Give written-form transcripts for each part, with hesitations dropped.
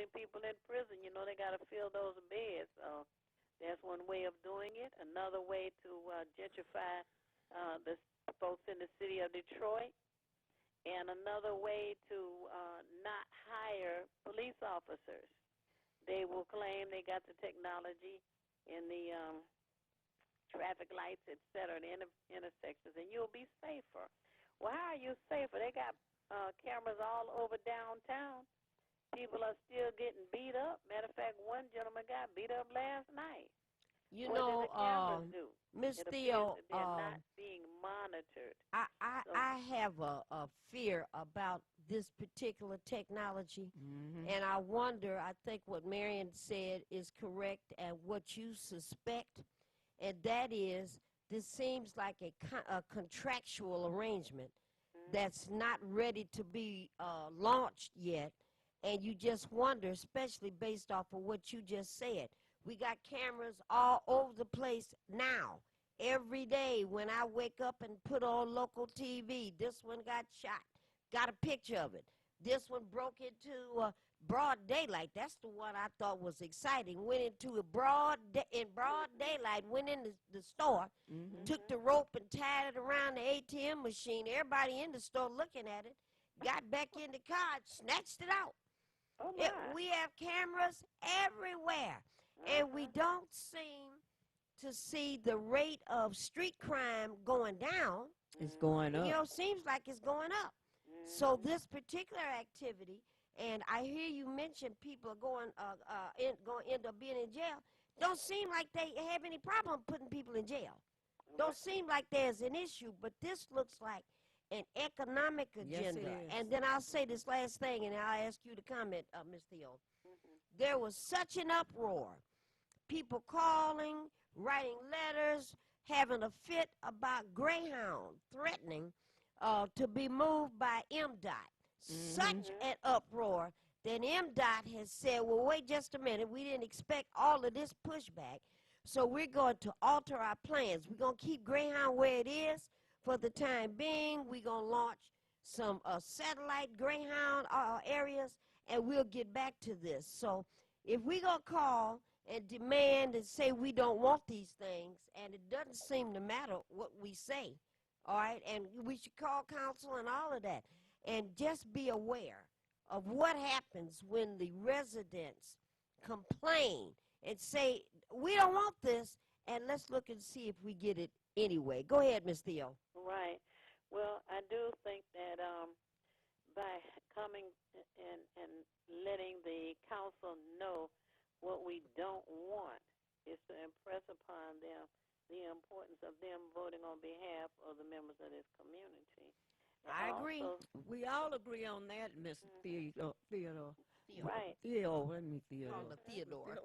putting people in prison. You know, they got to fill those beds. So that's one way of doing it. Another way to gentrify the folks in the city of Detroit. And another way to not hire police officers. They will claim they got the technology in the traffic lights, et cetera, the intersections, and you'll be safer. Well, how are you safer? They got cameras all over downtown. People are still getting beat up. Matter of fact, one gentleman got beat up last night. You What know, did the cameras do? Miss It Theo, appears that they're not being monitored. I have a fear about this particular technology, and I wonder, I think what Marion said is correct and what you suspect, and that is this seems like a contractual arrangement that's not ready to be launched yet, and you just wonder, especially based off of what you just said. We got cameras all over the place now. Every day when I wake up and put on local TV, this one got shot. Got a picture of it. This one broke into broad daylight. That's the one I thought was exciting. Went into a broad daylight, went in the store, took the rope and tied it around the ATM machine. Everybody in the store looking at it, got back in the car, snatched it out. Oh, We have cameras everywhere. And we don't seem to see the rate of street crime going down. It's going up. You know, seems like it's going up. So this particular activity, and I hear you mention people are going to end up being in jail. Don't seem like they have any problem putting people in jail. Don't seem like there's an issue, but this looks like an economic agenda. Yes, it is. And then I'll say this last thing, and I'll ask you to comment, Ms. Theo. There was such an uproar. People calling, writing letters, having a fit about Greyhound threatening to be moved by MDOT. Such an uproar that MDOT has said, well, wait just a minute. We didn't expect all of this pushback, so we're going to alter our plans. We're going to keep Greyhound where it is for the time being. We're going to launch some satellite Greyhound areas, and we'll get back to this. So if we're going to call and demand and say we don't want these things, and it doesn't seem to matter what we say, all right, and we should call council and all of that, and just be aware of what happens when the residents complain and say, we don't want this, and let's look and see if we get it anyway. Go ahead, Ms. Theo. Right. Well, I do think that by coming and letting the council know what we don't want is to impress upon them the importance of them voting on behalf of the members of this community. I agree. We all agree on that, Miss Theodore. Right. Theo, let me Theo. Call her Theodore.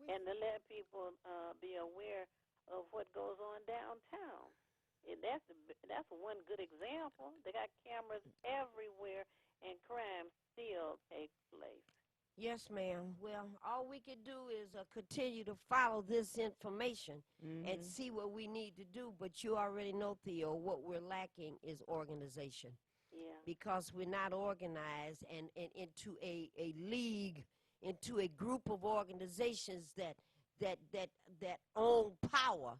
and to let people be aware of what goes on downtown. And that's one good example. They got cameras everywhere, and crime still takes place. Yes, ma'am. Well, all we can do is continue to follow this information and see what we need to do. But you already know, Theo, what we're lacking is organization. Yeah. Because we're not organized and into a league, into a group of organizations that own power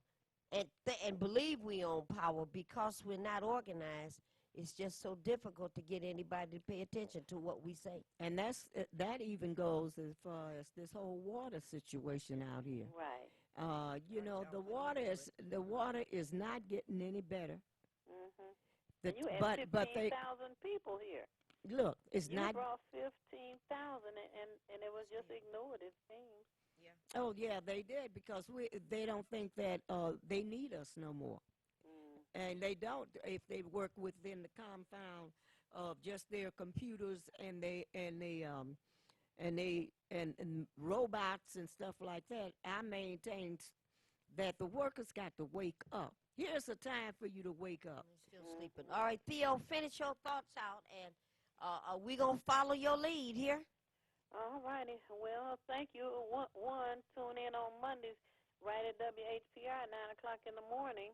and believe we own power. Because we're not organized, it's just so difficult to get anybody to pay attention to what we say. And that even goes as far as this whole water situation out here. Right. You know, the water is not getting any better. And you had 15,000 people here. Look, it's you not. You brought 15,000, and it was just ignored, it seems. Yeah. Oh yeah, they did, because they don't think that they need us no more. And they don't if they work within the confound of just their computers and robots and stuff like that. I maintain that the workers got to wake up. Here's a time for you to wake up. Still sleeping. All right, Theo, finish your thoughts out, and are we gonna follow your lead here? All righty. Well, thank you. One, tune in on Mondays right at WHPR at 9 o'clock in the morning,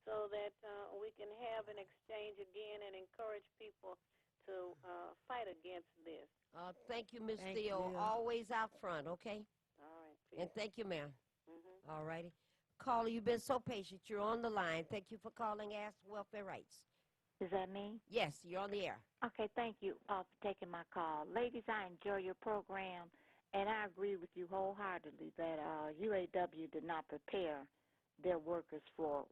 so that we can have an exchange again and encourage people to to fight against this. Thank you, Ms. Thank Theo. you. Always out front, okay? All right. And thank you, ma'am. Mm-hmm. All righty. Caller, you've been so patient. You're on the line. Thank you for calling Ask Welfare Rights. Is that me? Yes, you're on the air. Okay, thank you for taking my call. Ladies, I enjoy your program, and I agree with you wholeheartedly that UAW did not prepare their workers for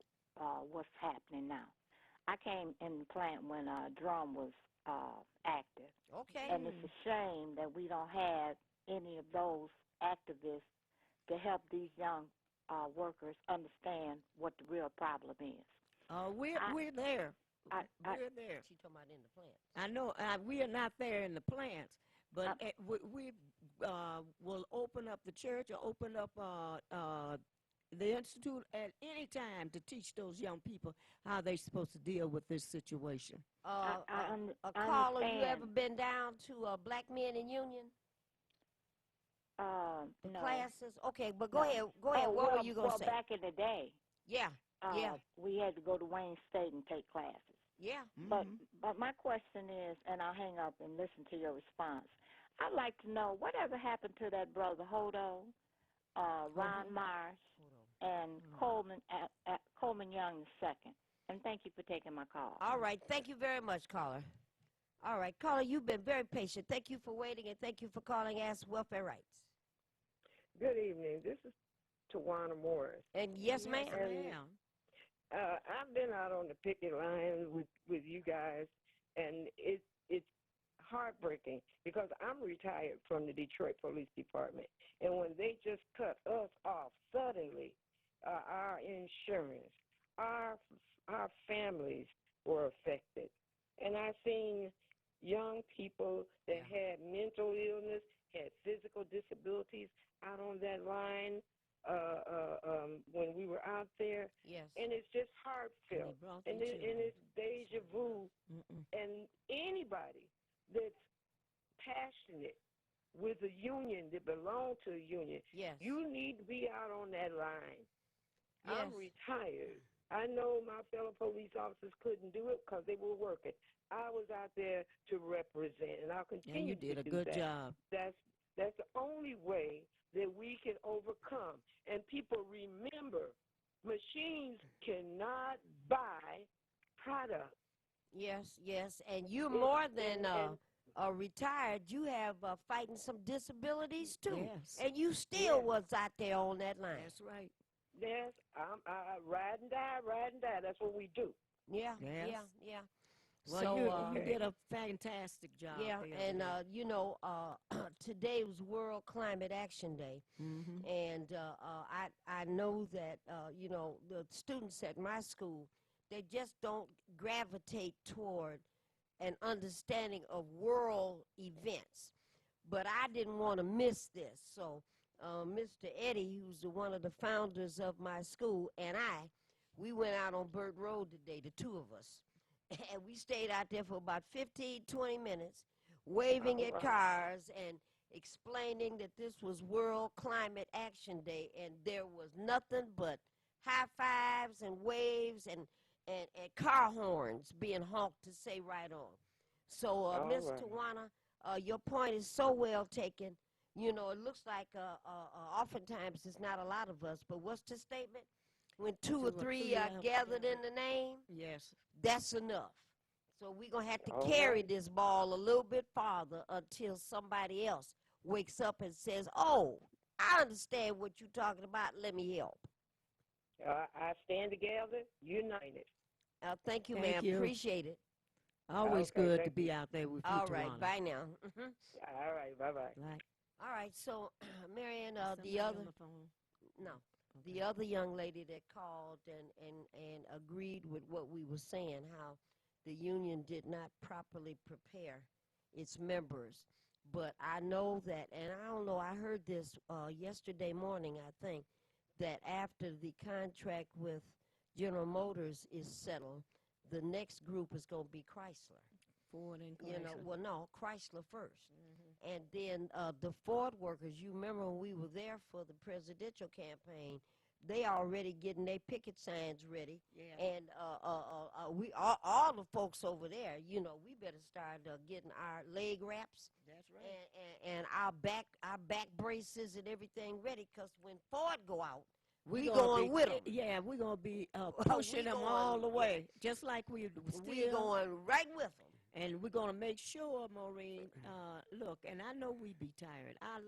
what's happening now. I came in the plant when Drum was active, Okay. and it's a shame that we don't have any of those activists to help these young workers understand what the real problem is. We're there. We're there. She talking about in the plant. I know we are not there in the plants, but we will open up the church or open up the institute at any time to teach those young people how they're supposed to deal with this situation. A caller, you ever been down to Black Men in Union? The no. classes? Okay, but go No. ahead. Go ahead. What were you going to say? Back in the day, Yeah, yeah, we had to go to Wayne State and take classes. yeah. But my question is, and I'll hang up and listen to your response. I'd like to know whatever happened to that brother Hodo, Ron Marsh, and Coleman Young II. And thank you for taking my call. All right. Thank you very much, caller. All right, caller, you've been very patient. Thank you for waiting, and thank you for calling Ask Welfare Rights. Good evening. This is Tawana Morris. And yes, ma'am. I've been out on the picket line with you guys, and it's heartbreaking because I'm retired from the Detroit Police Department, and when they just cut us off suddenly, our insurance, our families were affected, and I've seen young people that had mental illness, had physical disabilities out on that line when we were out there. Yes. And it's just heartfelt. And it's deja vu. And anybody that's passionate with a union, that belongs to a union, yes, you need to be out on that line. Yes. I'm retired. I know my fellow police officers couldn't do it because they were working. I was out there to represent, and I'll continue to do that. And you did a good job. That's the only way that we can overcome. And people remember, machines cannot buy product. yes, yes. And you're more than retired. You have fighting some disabilities, too. Yes. And you still was out there on that line. That's right. Yes, I ride and die. That's what we do. Yeah, Yes. yeah. Well, So, you did a fantastic job. yeah, the other and, day. today was World Climate Action Day. And I know that, the students at my school, they just don't gravitate toward an understanding of world events. But I didn't want to miss this. So Mr. Eddie, who's one of the founders of my school, and we went out on Burt Road today, the two of us. And we stayed out there for about 15, 20 minutes, waving at cars and explaining that this was World Climate Action Day, and there was nothing but high fives and waves and car horns being honked to say right on. So, Ms. right. Tawana, your point is so well taken. You know, it looks like oftentimes it's not a lot of us, but what's the statement? When two or three are gathered in the name, Yes. that's enough. So we're going to have to carry this ball a little bit farther until somebody else wakes up and says, oh, I understand what you're talking about. Let me help. I stand together, united. Thank you, Thank ma'am. you. Appreciate it. Always Okay, good to thank be you. out there with you, All right. Tawana. Bye now. All right, bye-bye. Right. All right. So, Marianne, Somebody the on other, the phone? no, the other young lady that called and agreed with what we were saying, how the union did not properly prepare its members. But I know that, and I don't know, I heard this yesterday morning, I think, that after the contract with General Motors is settled, the next group is going to be Chrysler. Ford and Chrysler. You know, well, no, Chrysler first. And then the Ford workers, you remember when we were there for the presidential campaign, they already getting their picket signs ready. Yeah. And we all the folks over there, you know, we better start getting our leg wraps That's right. and our back braces and everything ready. Because when Ford go out, we gonna going be, with them. Yeah, we're going to be We pushing them all going- the way, just like we We still. going right with them. And we're going to make sure, Maureen, look, and I know we be tired. I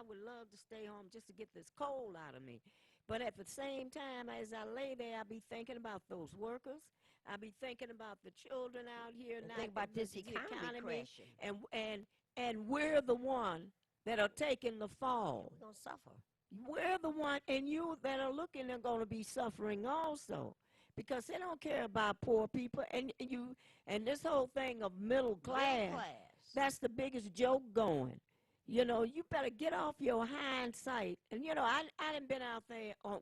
would love to stay home just to get this cold out of me. But at the same time, as I lay there, I be thinking about those workers. I be thinking about the children out here. And not think about this the economy crashing. And we're the one that are taking the fall. We're going to suffer. We're the one, and you that are looking are going to be suffering also, because they don't care about poor people. And this whole thing of middle class, that's the biggest joke going. You know, you better get off your hindsight. And, you know, I done been out there on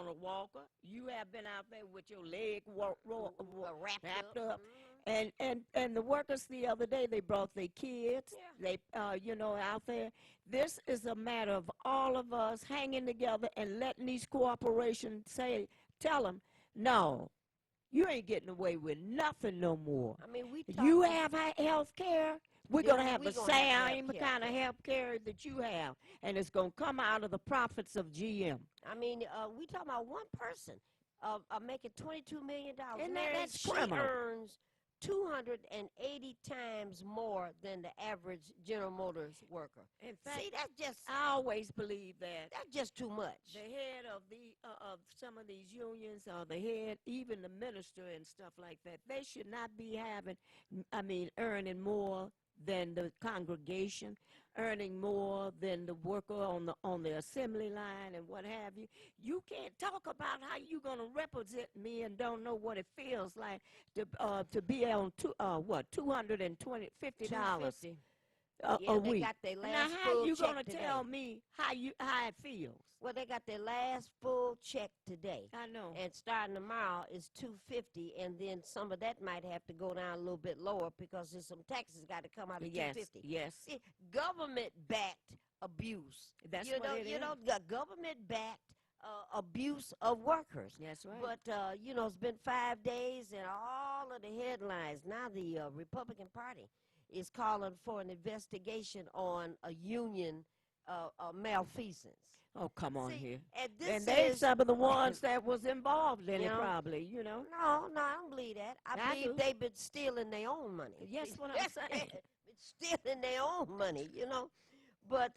a walker. You have been out there with your leg wrapped up. And the workers the other day, they brought their kids. Yeah. They, you know, out there. This is a matter of all of us hanging together and letting these corporations tell them, no, you ain't getting away with nothing no more. I mean, You have health care. We're going to have the same healthcare. kind of health care that you have, and it's going to come out of the profits of GM. I mean, we talking about one person making $22 million. And that's she criminal. earns 280 times more than the average General Motors worker. In fact, See, that's just I always believe that. That's just too much. The head of of some of these unions, or the head, even the minister and stuff like that, they should not be earning more than the congregation, earning more than the worker on the assembly line and what have you. You can't talk about how you gonna represent me and don't know what it feels like to be on $250 a week. They got their last now, how full you check gonna today. tell me how it feels? Well, they got their last full check today. I know. And starting tomorrow is $250, and then some of that might have to go down a little bit lower because there's some taxes got to come out of $250. Yes. See, government-backed abuse. That's you what know, it you is. know, the government-backed abuse of workers. That's right. But you know, it's been 5 days, and all of the headlines now. The Republican Party is calling for an investigation on a union malfeasance. Oh, come on See, here. And they some of the ones that was involved in You it, know? probably, you know. No, I don't believe that. I believe do. they've been stealing their own money. Yes, what I'm saying. Been stealing their own money, you know. But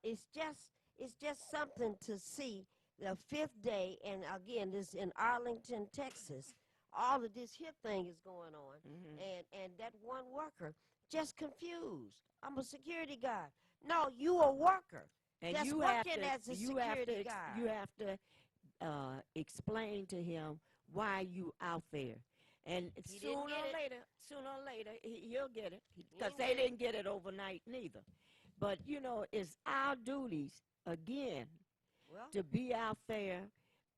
it's just something to see the fifth day, and again, this in Arlington, Texas. All of this here thing is going on, and that one worker just confused. I'm a security guard. No, you a worker. And Just you have working to, as a you have security to, guard. you have to explain to him why you out there. And He sooner didn't get it. or later, he'll get it, because didn't they get it. didn't get it overnight neither. But, you know, it's our duties, again, Well, to be out there,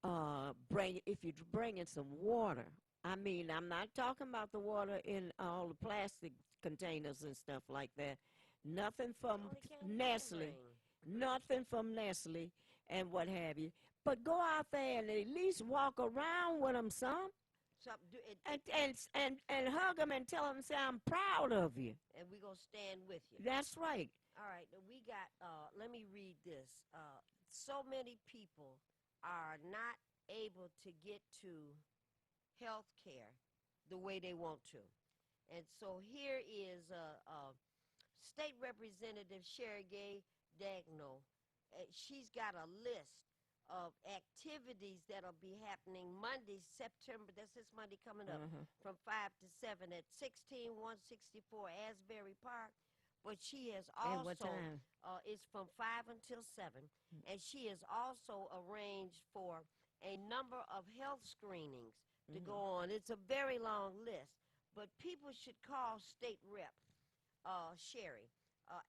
if you're bringing some water. I mean, I'm not talking about the water in all the plastic containers and stuff like that. Nothing from only can Nestle. bring. Nothing from Nestle and what have you. But go out there and at least walk around with them some, and hug them and tell them, say, I'm proud of you. And we're going to stand with you. That's right. All right, we got, let me read this. So many people are not able to get to health care the way they want to. And so here is State Representative Sherry Gay Dagno. She's got a list of activities that'll be happening Monday, September, that's this Monday coming up, from 5 to 7 at 16164 Asbury Park. But she has And what also, time? it's from 5 until 7, and she has also arranged for a number of health screenings to go on. It's a very long list, but people should call State Rep Sherry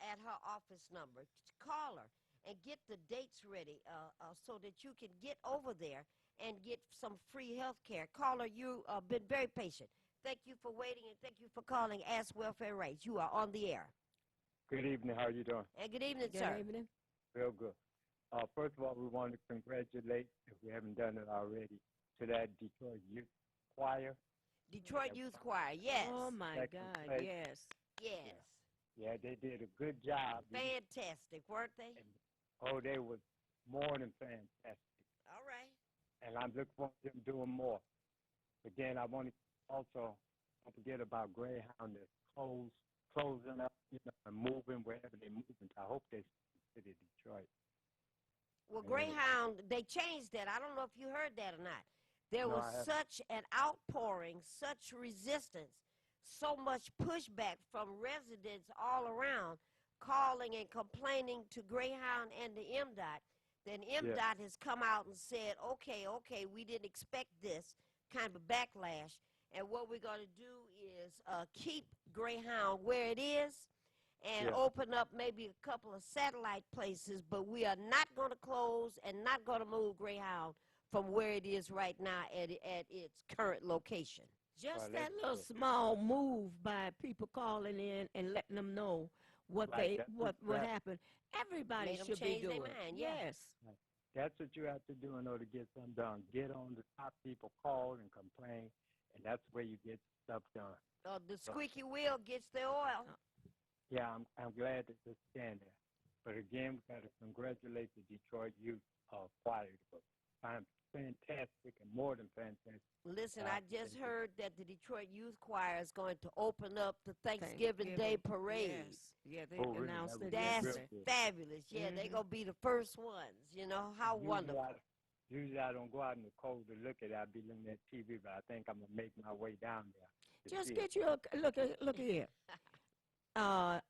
at her office number. Call her and get the dates ready so that you can get over there and get some free health care. Call her. You've been very patient. Thank you for waiting, and thank you for calling Ask Welfare Rights. You are on the air. Good evening. How are you doing? And good evening, Good sir. evening. Real good. First of all, we want to congratulate, if we haven't done it already, to that Detroit Youth Choir. Detroit Youth Choir, yes. Oh, my Second God, place. yes. Yes. Yeah, they did a good job. Fantastic, weren't they? Oh, they was more than fantastic. All right. And I'm looking forward to them doing more. But then I want to also don't forget about Greyhound that's closing up, and moving wherever they're moving. I hope they stay in the city of Detroit. Well, And Greyhound, they changed that. I don't know if you heard that or not. There No, was I haven't. such an outpouring, such resistance, so much pushback from residents all around calling and complaining to Greyhound and the MDOT. Then MDOT has come out and said, okay, we didn't expect this kind of backlash. And what we're going to do is keep Greyhound where it is and open up maybe a couple of satellite places, but we are not going to close and not going to move Greyhound from where it is right now at its current location. Just that little small move by people calling in and letting them know what happened. Everybody Made 'em should be change their doing. mind, yeah. Yes. That's what you have to do in order to get something done. Get on the top people, call and complain, and that's where you get stuff done. The squeaky wheel gets the oil. Yeah, I'm glad that they stand there. But again, we got to congratulate the Detroit Youth Choir. I'm fantastic and more than fantastic. Listen, I just heard that the Detroit Youth Choir is going to open up the Thanksgiving Day parade. Yes. Yeah, they Oh, really? announced it That's yesterday. fabulous. Yeah, they're going to be the first ones. You know, how wonderful. Usually I don't go out in the cold to look at it. I'll be looking at TV, but I think I'm going to make my way down there. Just get you a look here. All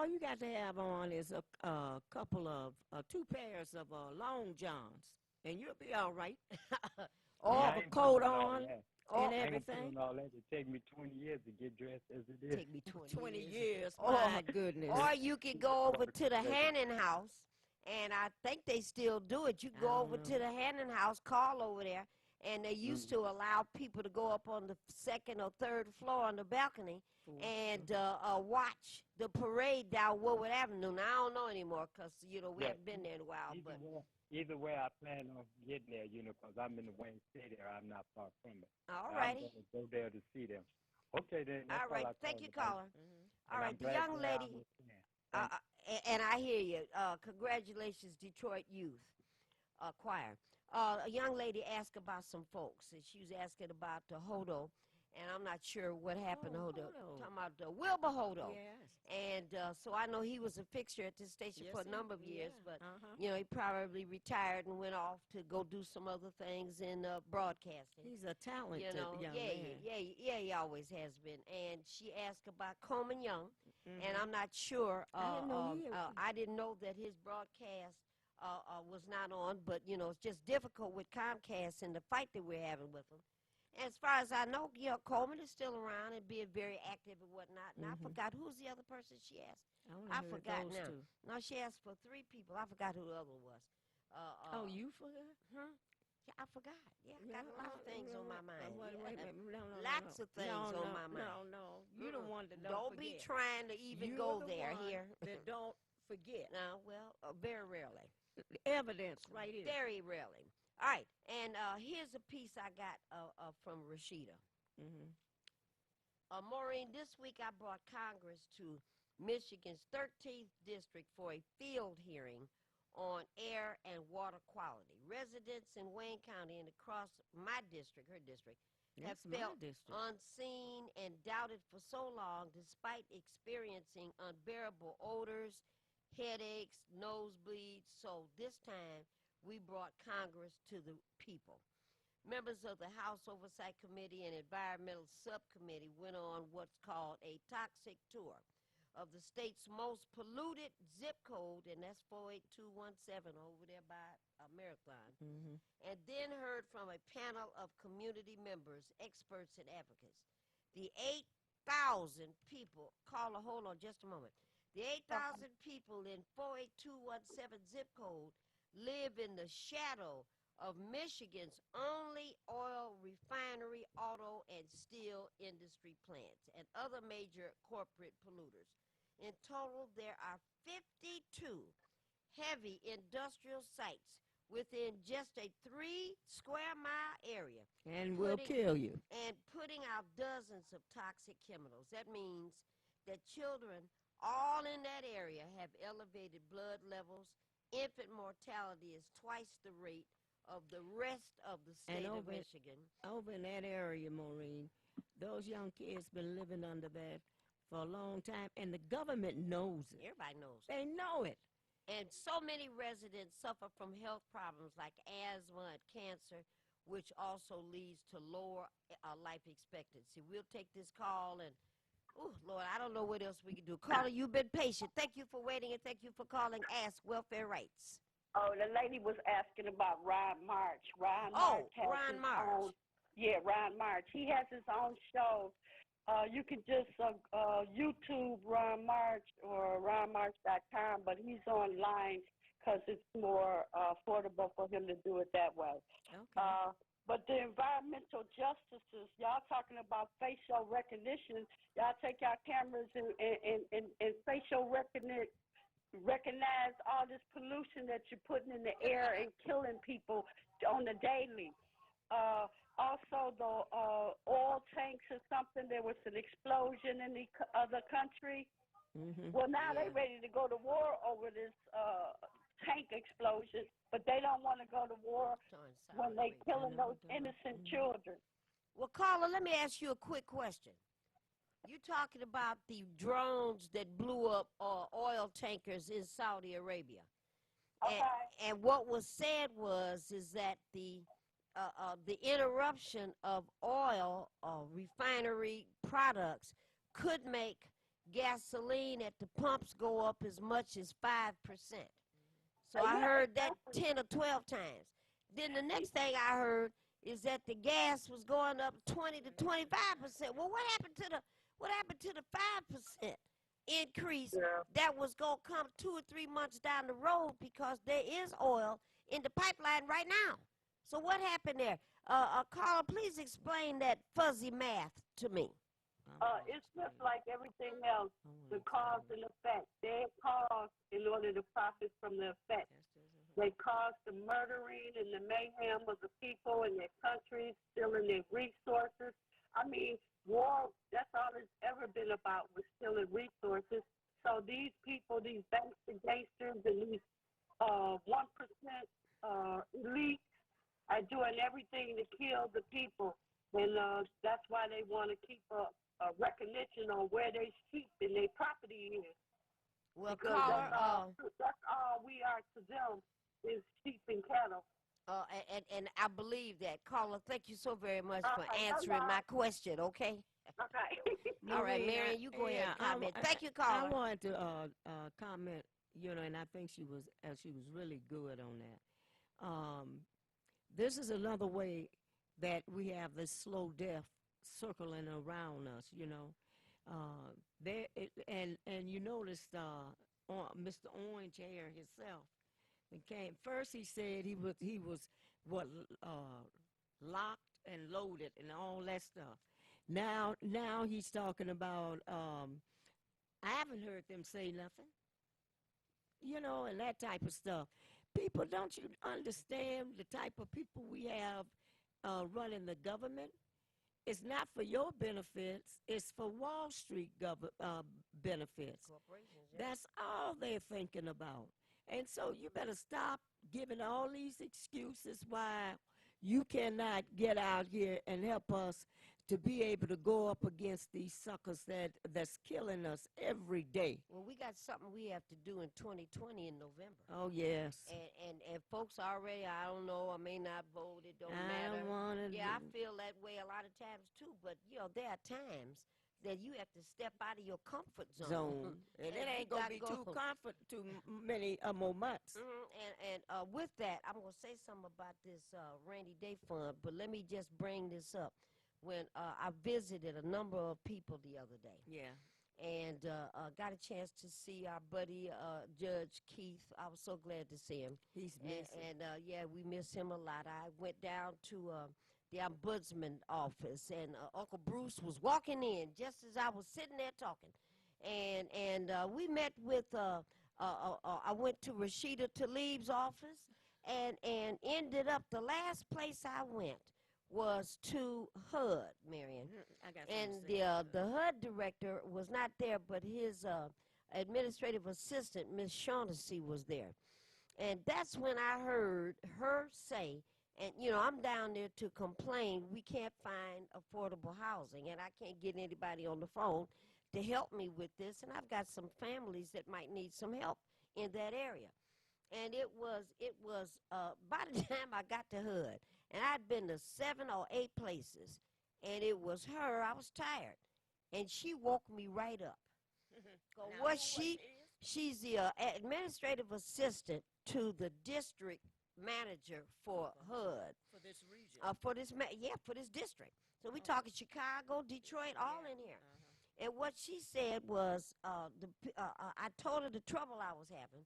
you got to have on is a couple of 2 pairs of long johns, and you'll be all right. Or a coat on and everything. All that. It take me 20 years to get dressed as it is. Take me 20 years. Oh, My goodness. Or you could go over to the Hannon House, and I think they still do it. You can go over to the Hannon House, call over there, and they used to allow people to go up on the 2nd or 3rd floor on the balcony and watch the parade down Woodward Avenue. Now, I don't know anymore because, we haven't been there in a while. Either way, I plan on getting there, because I'm in the Wayne State area. I'm not far from it. All righty. I'm going to go there to see them. Okay, then. All right. Thank you, caller. All right, the glad young lady, and I hear you. Congratulations, Detroit Youth Choir. A young lady asked about some folks, and she was asking about the Hodo, and I'm not sure what happened to Hodo. Talking about Wilbur Hodo. Yes. And so I know he was a fixture at this station for a number of years, but, he probably retired and went off to go do some other things in broadcasting. He's a talented young man. Yeah, he always has been. And she asked about Coleman Young, and I'm not sure. I didn't know that his broadcast was not on, but, it's just difficult with Comcast and the fight that we're having with them. As far as I know, Coleman is still around and being very active and whatnot. And I forgot, who's the other person she asked? I forgot now. No, she asked for 3 people. I forgot who the other one was. You forgot? Huh? Yeah, I forgot. Yeah, I got a lot of things on my mind. Wait a minute. No. Lots of things on my mind. No. You don't want to don't be trying to even go there here. That don't forget. No, well, very rarely. Evidence right here. Very rarely. All right, and here's a piece I got from Rashida. Maureen, this week I brought Congress to Michigan's 13th district for a field hearing on air and water quality. Residents in Wayne County and across my district, her district, have felt unseen and doubted for so long despite experiencing unbearable odors, headaches, nosebleeds. So this time, we brought Congress to the people. Members of the House Oversight Committee and Environmental Subcommittee went on what's called a toxic tour of the state's most polluted zip code, and that's 48217 over there by Marathon, and then heard from a panel of community members, experts, and advocates. The 8,000 people, caller, hold on just a moment. The 8,000 people in 48217 zip code live in the shadow of Michigan's only oil refinery, auto, and steel industry plants, and other major corporate polluters. In total, there are 52 heavy industrial sites within just a 3-square-mile area. And will kill you. And putting out dozens of toxic chemicals. That means that children all in that area have elevated blood levels. Infant mortality is twice the rate of the rest of the state of Michigan. Over in that area, Maureen, those young kids been living under that for a long time, and the government knows it. Everybody knows it. They know it. And so many residents suffer from health problems like asthma and cancer, which also leads to lower life expectancy. We'll take this call and, oh, Lord, I don't know what else we can do. Caller, you've been patient. Thank you for waiting, and thank you for calling Ask Welfare Rights. Oh, the lady was asking about Ron March. Ron March. Ron March. He has his own show. You can just YouTube Ron March or ronmarch.com, but he's online because it's more affordable for him to do it that way. Okay. But the environmental justices, y'all talking about facial recognition, y'all take y'all cameras and facial recognize all this pollution that you're putting in the air and killing people on the daily. Also, the oil tanks or something, there was an explosion in the other country. Mm-hmm. Well, now they're ready to go to war over this tank explosion, but they don't want to go to war when they're killing those innocent children. Well, caller, let me ask you a quick question. You're talking about the drones that blew up oil tankers in Saudi Arabia. Okay. And what was said is that the interruption of oil refinery products could make gasoline at the pumps go up as much as 5%. So I heard that 10 or 12 times. Then the next thing I heard is that the gas was going up 20 to 25%. Well, what happened to the 5% increase that was going to come 2 or 3 months down the road because there is oil in the pipeline right now? So what happened there? Carla, please explain that fuzzy math to me. It's just like everything else, the cause and effect. They cause in order to profit from the effect. They cause the murdering and the mayhem of the people in their countries, stealing their resources. I mean, war, that's all it's ever been about, was stealing resources. So these people, these gangsters and these 1% elite are doing everything to kill the people. And that's why they want to keep a recognition on where they sheep and their property is. Well, because caller, that's all we are to them is sheep and cattle. And I believe that. Caller, thank you so very much for answering my question, okay? Okay. All right, Marion, you go ahead and comment. Thank you, caller. I wanted to comment, and I think she was really good on that. This is another way that we have this slow death circling around us, and you noticed Mr. Orange Hair himself. First he said he was locked and loaded and all that stuff. Now he's talking about I haven't heard them say nothing, and that type of stuff. People, don't you understand the type of people we have running the government? It's not for your benefits. It's for Wall Street benefits. That's all they're thinking about. And so you better stop giving all these excuses why you cannot get out here and help us to be able to go up against these suckers that's killing us every day. Well, we got something we have to do in 2020 in November. Oh, yes. And folks already, I don't know, I may not vote, it don't matter. I want to. Yeah, I feel that way a lot of times, too. But, there are times that you have to step out of your comfort zone. And it ain't going to be too many more months. And with that, I'm going to say something about this rainy day fund, but let me just bring this up. When I visited a number of people the other day. Yeah. And got a chance to see our buddy, Judge Keith. I was so glad to see him. He's missing. And we miss him a lot. I went down to the ombudsman office, and Uncle Bruce was walking in just as I was sitting there talking. And we met with I went to Rashida Tlaib's office, and ended up the last place I went was to HUD, Marion. I got And something to say. the HUD director was not there, but his administrative assistant, Miss Shaughnessy, was there. And that's when I heard her say, and I'm down there to complain, we can't find affordable housing, and I can't get anybody on the phone to help me with this, and I've got some families that might need some help in that area. And it was by the time I got to HUD, and I'd been to 7 or 8 places, and it was her. I was tired, and she woke me right up. Now, She's the administrative assistant to the district manager for HUD. for this region. For this district. So we talking Chicago, Detroit, all in here. And what she said was, I told her the trouble I was having.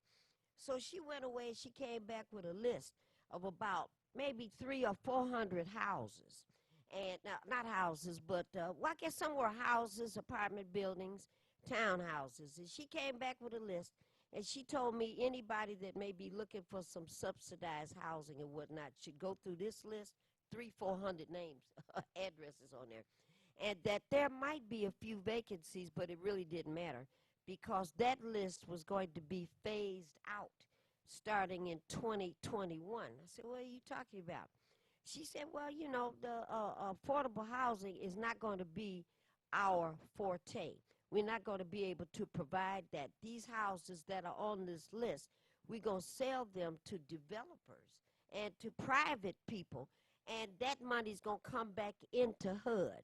So she went away and she came back with a list of about maybe 300 or 400 houses. And not houses, but I guess some were houses, apartment buildings, townhouses. And she came back with a list, and she told me anybody that may be looking for some subsidized housing and whatnot should go through this list, 400 names, addresses on there, and that there might be a few vacancies, but it really didn't matter because that list was going to be phased out starting in 2021. I said, what are you talking about? She said, well, the affordable housing is not going to be our forte. We're not going to be able to provide that. These houses that are on this list, we're going to sell them to developers and to private people, and that money's going to come back into HUD.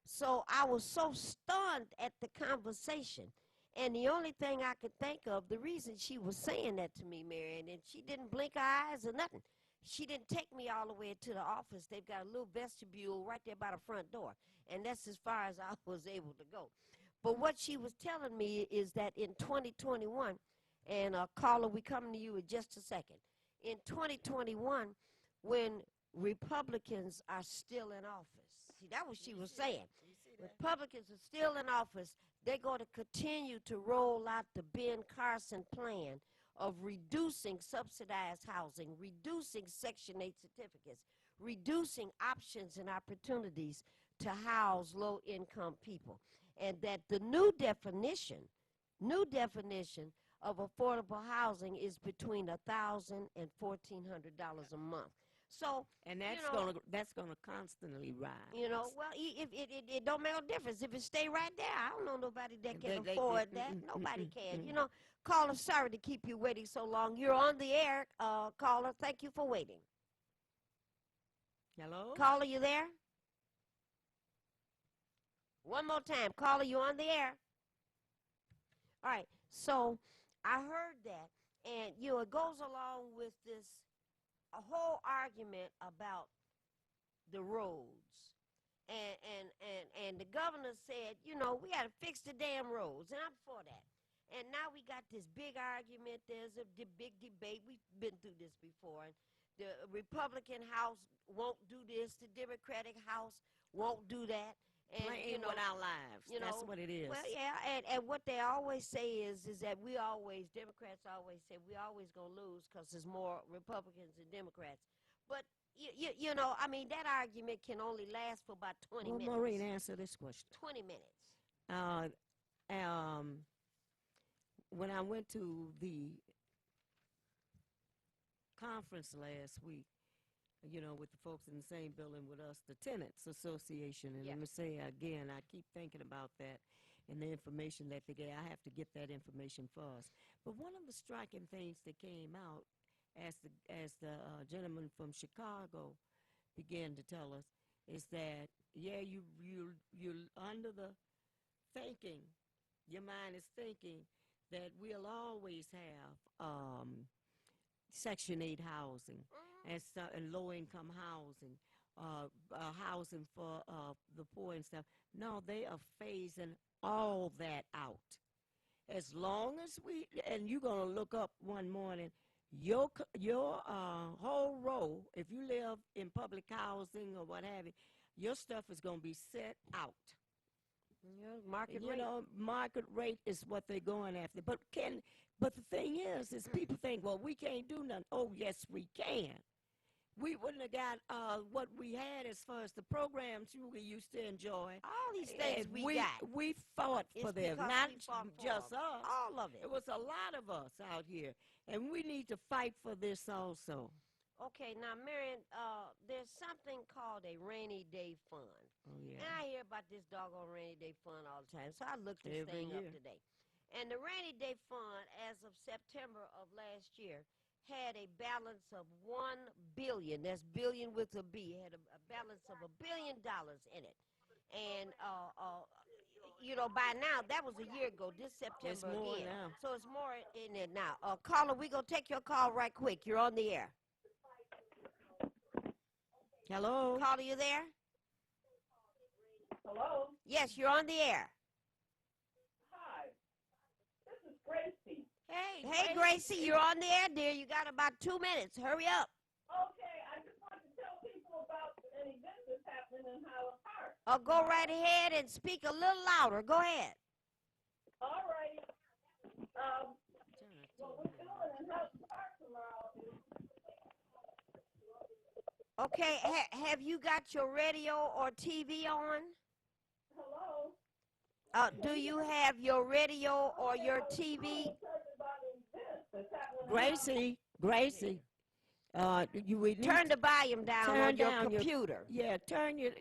So I was so stunned at the conversation. And the only thing I could think of, the reason she was saying that to me, Marion, and she didn't blink her eyes or nothing. She didn't take me all the way to the office. They've got a little vestibule right there by the front door. And that's as far as I was able to go. But what she was telling me is that in 2021, and caller, we coming to you in just a second. In 2021, when Republicans are still in office, see, that's what she was saying. Republicans are still in office. They're going to continue to roll out the Ben Carson plan of reducing subsidized housing, reducing Section 8 certificates, reducing options and opportunities to house low-income people. And that the new definition of affordable housing is between $1,000 and $1,400 a month. So, and that's gonna constantly rise. Well, it don't make no difference if it stay right there. I don't know nobody that can afford that. Nobody can. Caller, sorry to keep you waiting so long. You're on the air, caller. Thank you for waiting. Hello, caller, you there? One more time, caller, you on the air? All right. So I heard that, and it goes along with a whole argument about the roads. And the governor said, we got to fix the damn roads, and I'm for that. And now we got this big argument. There's a big debate. We've been through this before. And the Republican House won't do this. The Democratic House won't do that. And, playing with our lives. That's what it is. Well, yeah, and what they always say is that Democrats always say we always going to lose because there's more Republicans than Democrats. But, I mean, that argument can only last for about 20 minutes. Maureen, answer this question. 20 minutes. When I went to the conference last week, with the folks in the same building with us, the Tenants Association. And let me say again, I keep thinking about that and the information that they get. I have to get that information for us. But one of the striking things that came out as the gentleman from Chicago began to tell us is that, you're under the thinking, your mind is thinking that we'll always have Section 8 housing. And low-income housing, housing for the poor and stuff. No, they are phasing all that out. As long as and you're going to look up one morning, your whole row, if you live in public housing or what have you, your stuff is going to be set out. Market rate. Market rate is what they're going after. But But the thing is people think, well, we can't do nothing. Oh, yes, we can. We wouldn't have got what we had as far as the programs we used to enjoy. All these things And we got. We fought for It's them, because not we fought for just them. us. All of it. It was a lot of us out here, and we need to fight for this also. Okay, now, Marion, there's something called a rainy day fund. Oh, yeah. And I hear about this doggone rainy day fund all the time, so I looked this Every thing up year. today. And the rainy day fund, as of September of last year, had a balance of $1 billion. That's billion with a B. It had a balance of $1 billion in it. And you know, by now, that was a year ago. This September It's more again. now. So it's more in it now. Caller, we gonna take your call right quick. You're on the air. Hello? Caller, you there? Hello? Yes, you're on the air. Hi. This is Gracie. Hey, Gracie, you're on the air, dear. You got about 2 minutes. Hurry up. Okay, I just want to tell people about an event that's happening in Highland Park. Go right ahead and speak a little louder. Go ahead. All right. What we're doing in Highland Park tomorrow is... Okay, have you got your radio or TV on? Hello? Do you have your radio or your TV? Gracie, we need Turn the volume down turn on your down computer. Yeah, turn your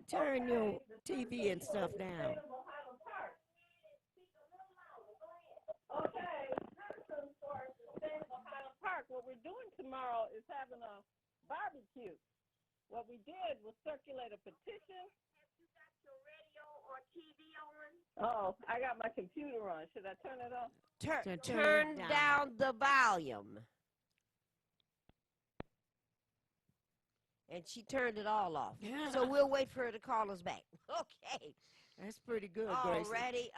TV and stuff down. Okay, listen, for Sustainable Highland Park, what we're doing tomorrow is having a barbecue. What we did was circulate a petition. Have you got your radio or TV on? Oh, I got my computer on. Should I turn it off? Turn down the volume. And she turned it all off. So we'll wait for her to call us back. Okay. That's pretty good, All Gracie. righty.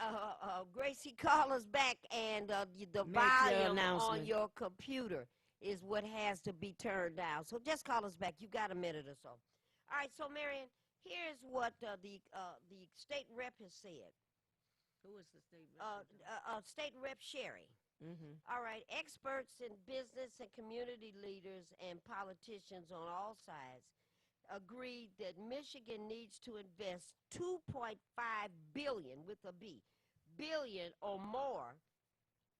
Gracie, call us back, and the Make your volume on announcement. your computer is what has to be turned down. So just call us back. You got a minute or so. All right. So, Marion, here's what the state rep has said. Who is the state rep? State Rep Sherry. Mm-hmm. All right. Experts in business and community leaders and politicians on all sides agreed that Michigan needs to invest $2.5 billion with a B, billion or more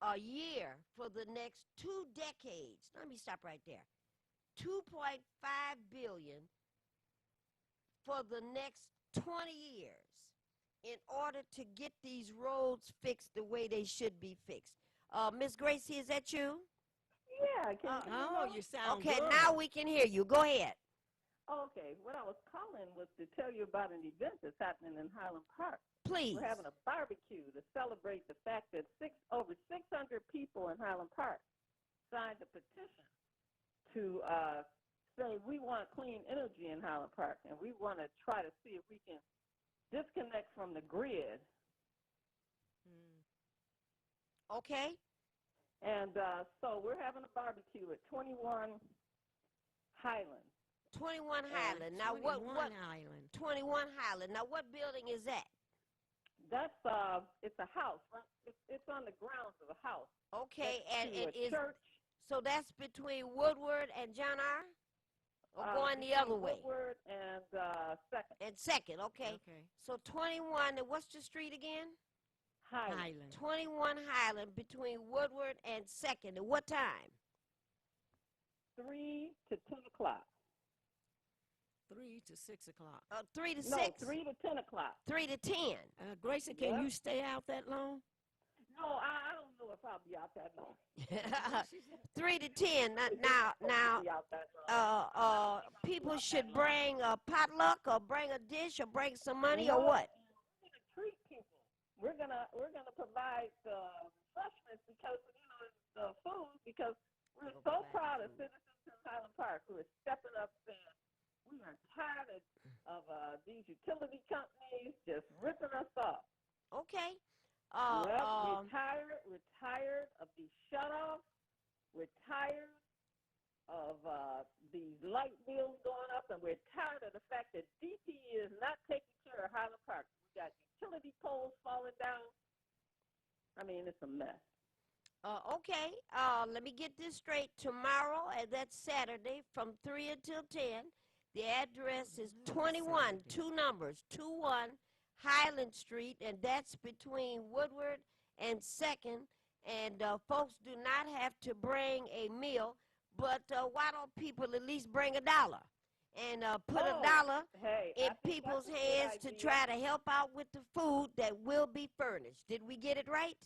a year for the next 2 decades. Let me stop right there. $2.5 billion for the next 20 years in order to get these roads fixed the way they should be fixed. Miss Gracie, is that you? Yeah. You sound okay, good. now we can hear you. Go ahead. Okay, what I was calling was to tell you about an event that's happening in Highland Park. Please. We're having a barbecue to celebrate the fact that over 600 people in Highland Park signed a petition to say we want clean energy in Highland Park, and we want to try to see if we can disconnect from the grid. Okay. And so we're having a barbecue at 21 Highland. 21 Highland. Now, what? Island. 21 Highland. Now, what building is that? That's it's a house. It's on the grounds of a house. Okay, and it is church. So that's between Woodward and John R. Or going the other way? Woodward and Second. And Second. Okay. Okay. So 21. And what's the street again? Highland. 21 Highland between Woodward and Second. At what time? 3 to 10 o'clock. 3 to 6 o'clock. 3 to 6? No, 3 to 10 o'clock. 3 to 10. Gracie, can you stay out that long? No, I don't know if I'll be out that long. 3 to 10. Now, people should bring a potluck or bring a dish or bring some money or what? We're gonna treat people. We're gonna provide refreshments because the food because we're so proud of citizens in Highland Park who are stepping up saying we are tired of these utility companies just ripping us off. Okay. We're tired of these shutoffs. We're tired of these light bills going up, and we're tired of the fact that DTE is not taking care of Highland Park. We got utility poles falling down. I mean, it's a mess. Okay, let me get this straight. Tomorrow, and that's Saturday, from 3 until 10. The address is 21, two numbers, 21 Highland Street, and that's between Woodward and 2nd. And folks do not have to bring a meal, but why don't people at least bring $1 and put $1 in people's hands to try to help out with the food that will be furnished. Did we get it right?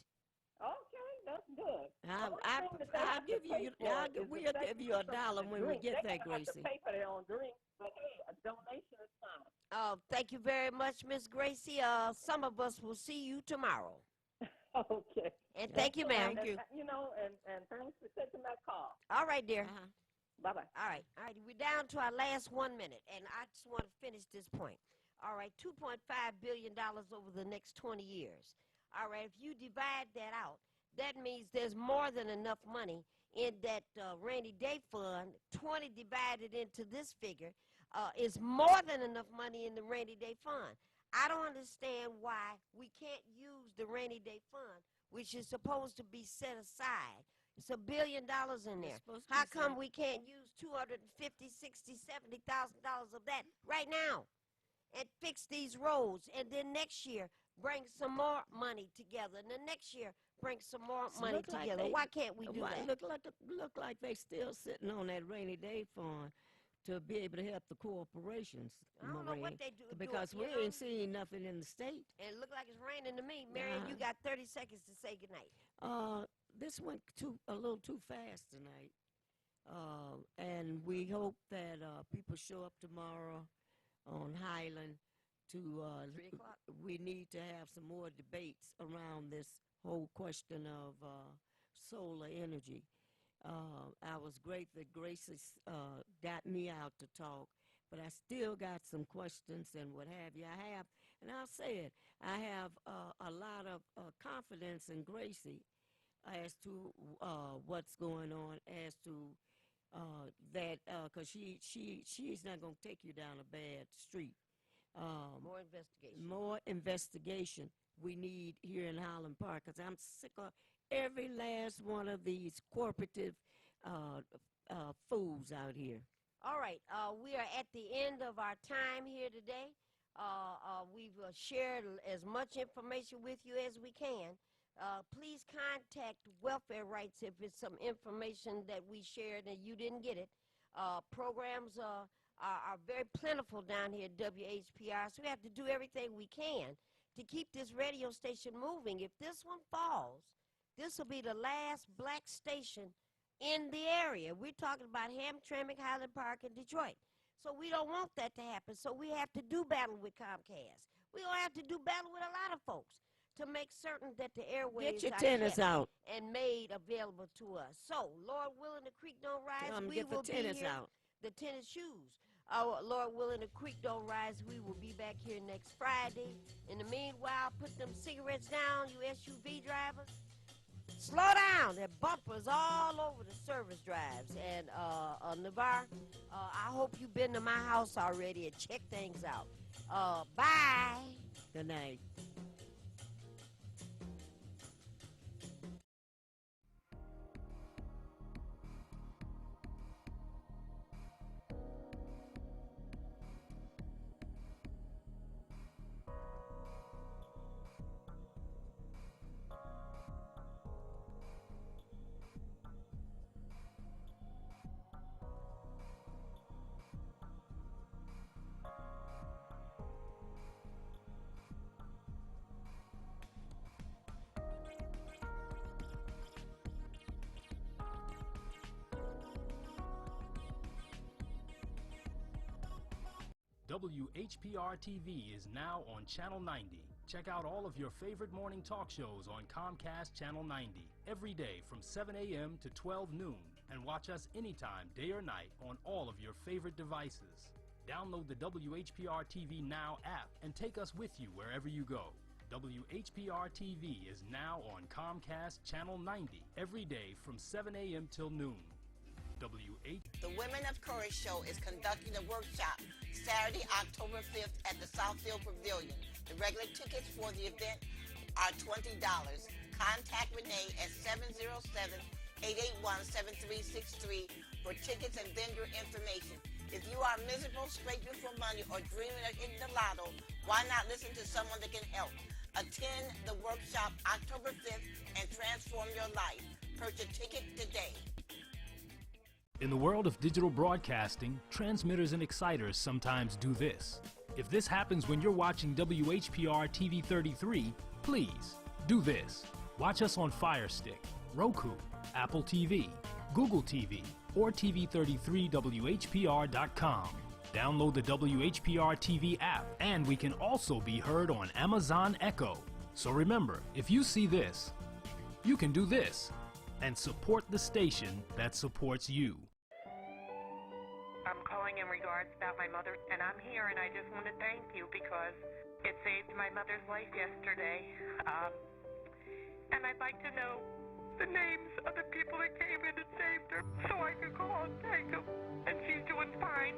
Okay, that's good. I'll give you $1 when we get there, Gracie. They have to pay for their own drink, but hey, a donation is fine. Thank you very much, Miss Gracie. Some of us will see you tomorrow. Okay. And thank you, ma'am. Thank you. And thanks for taking my call. All right, dear. Bye-bye. All right. We're down to our last 1 minute, and I just want to finish this point. All right, $2.5 billion over the next 20 years. All right, if you divide that out, that means there's more than enough money in that rainy day fund. 20 divided into this figure is more than enough money in the rainy day fund. I don't understand why we can't use the rainy day fund, which is supposed to be set aside. It's $1 billion in there. How come we can't use $250,000, $60,000, $70,000 of that right now and fix these roads? And then next year, bring some more money together. And then next year, bring some more money together. Why can't we do that? Look like they still sitting on that rainy day fund to be able to help the corporations. I don't know what they do. Because we ain't seeing nothing in the state. And it look like it's raining to me. Marion, you got 30 seconds to say goodnight. This went a little too fast tonight. And we hope that people show up tomorrow on Highland to 3 o'clock. We need to have some more debates around this whole question of solar energy. I was great that Gracie got me out to talk, but I still got some questions and what have you. And I'll say it, I have a lot of confidence in Gracie as to what's going on, as to that, because she's not going to take you down a bad street. More investigation. More investigation we need here in Highland Park, because I'm sick of every last one of these corporative fools out here. All right, we are at the end of our time here today. We've shared as much information with you as we can. Please contact Welfare Rights if it's some information that we shared and you didn't get it. Programs are very plentiful down here at WHPR, so we have to do everything we can to keep this radio station moving. If this one falls, this will be the last black station in the area. We're talking about Hamtramck, Highland Park, and Detroit. So we don't want that to happen. So we have to do battle with Comcast. We're going to have to do battle with a lot of folks to make certain that the airwaves Get your tennis out and made available to us. So, Lord willing, the creek don't rise. We get will the tennis be here. out. The tennis shoes. Lord willing, the creek don't rise. We will be back here next Friday. In the meanwhile, put them cigarettes down, you SUV drivers. Slow down. There are bumpers all over the service drives. And, Navarre, I hope you've been to my house already and checked things out. Bye. Good night. WHPR TV is now on Channel 90. Check out all of your favorite morning talk shows on Comcast Channel 90 every day from 7 a.m. to 12 noon, and watch us anytime, day or night, on all of your favorite devices. Download the WHPR TV Now app and take us with you wherever you go. WHPR TV is now on Comcast Channel 90 every day from 7 a.m. till noon. The Women of Courage Show is conducting a workshop Saturday, October 5th at the Southfield Pavilion. The regular tickets for the event are $20. Contact Renee at 707-881-7363 for tickets and vendor information. If you are miserable, scraping for money, or dreaming of hitting the lotto, why not listen to someone that can help? Attend the workshop October 5th and transform your life. Purchase a ticket today. In the world of digital broadcasting, transmitters and exciters sometimes do this. If this happens when you're watching WHPR TV 33, please do this. Watch us on Fire Stick, Roku, Apple TV, Google TV, or TV33WHPR.com. Download the WHPR TV app, and we can also be heard on Amazon Echo. So remember, if you see this, you can do this and support the station that supports you. I'm calling in regards about my mother, and I'm here, and I just want to thank you because it saved my mother's life yesterday. And I'd like to know the names of the people that came in and saved her so I could call and thank them. And she's doing fine.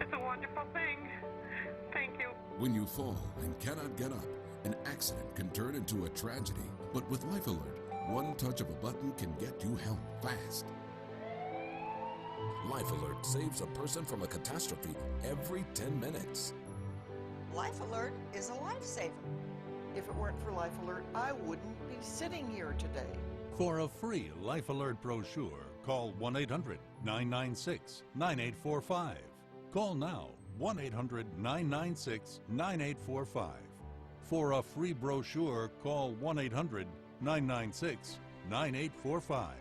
It's a wonderful thing. Thank you. When you fall and cannot get up, an accident can turn into a tragedy. But with Life Alert, one touch of a button can get you help fast. Life Alert saves a person from a catastrophe every 10 minutes. Life Alert is a lifesaver. If it weren't for Life Alert, I wouldn't be sitting here today. For a free Life Alert brochure, call 1-800-996-9845. Call now, 1-800-996-9845. For a free brochure, call 1-800-996-9845.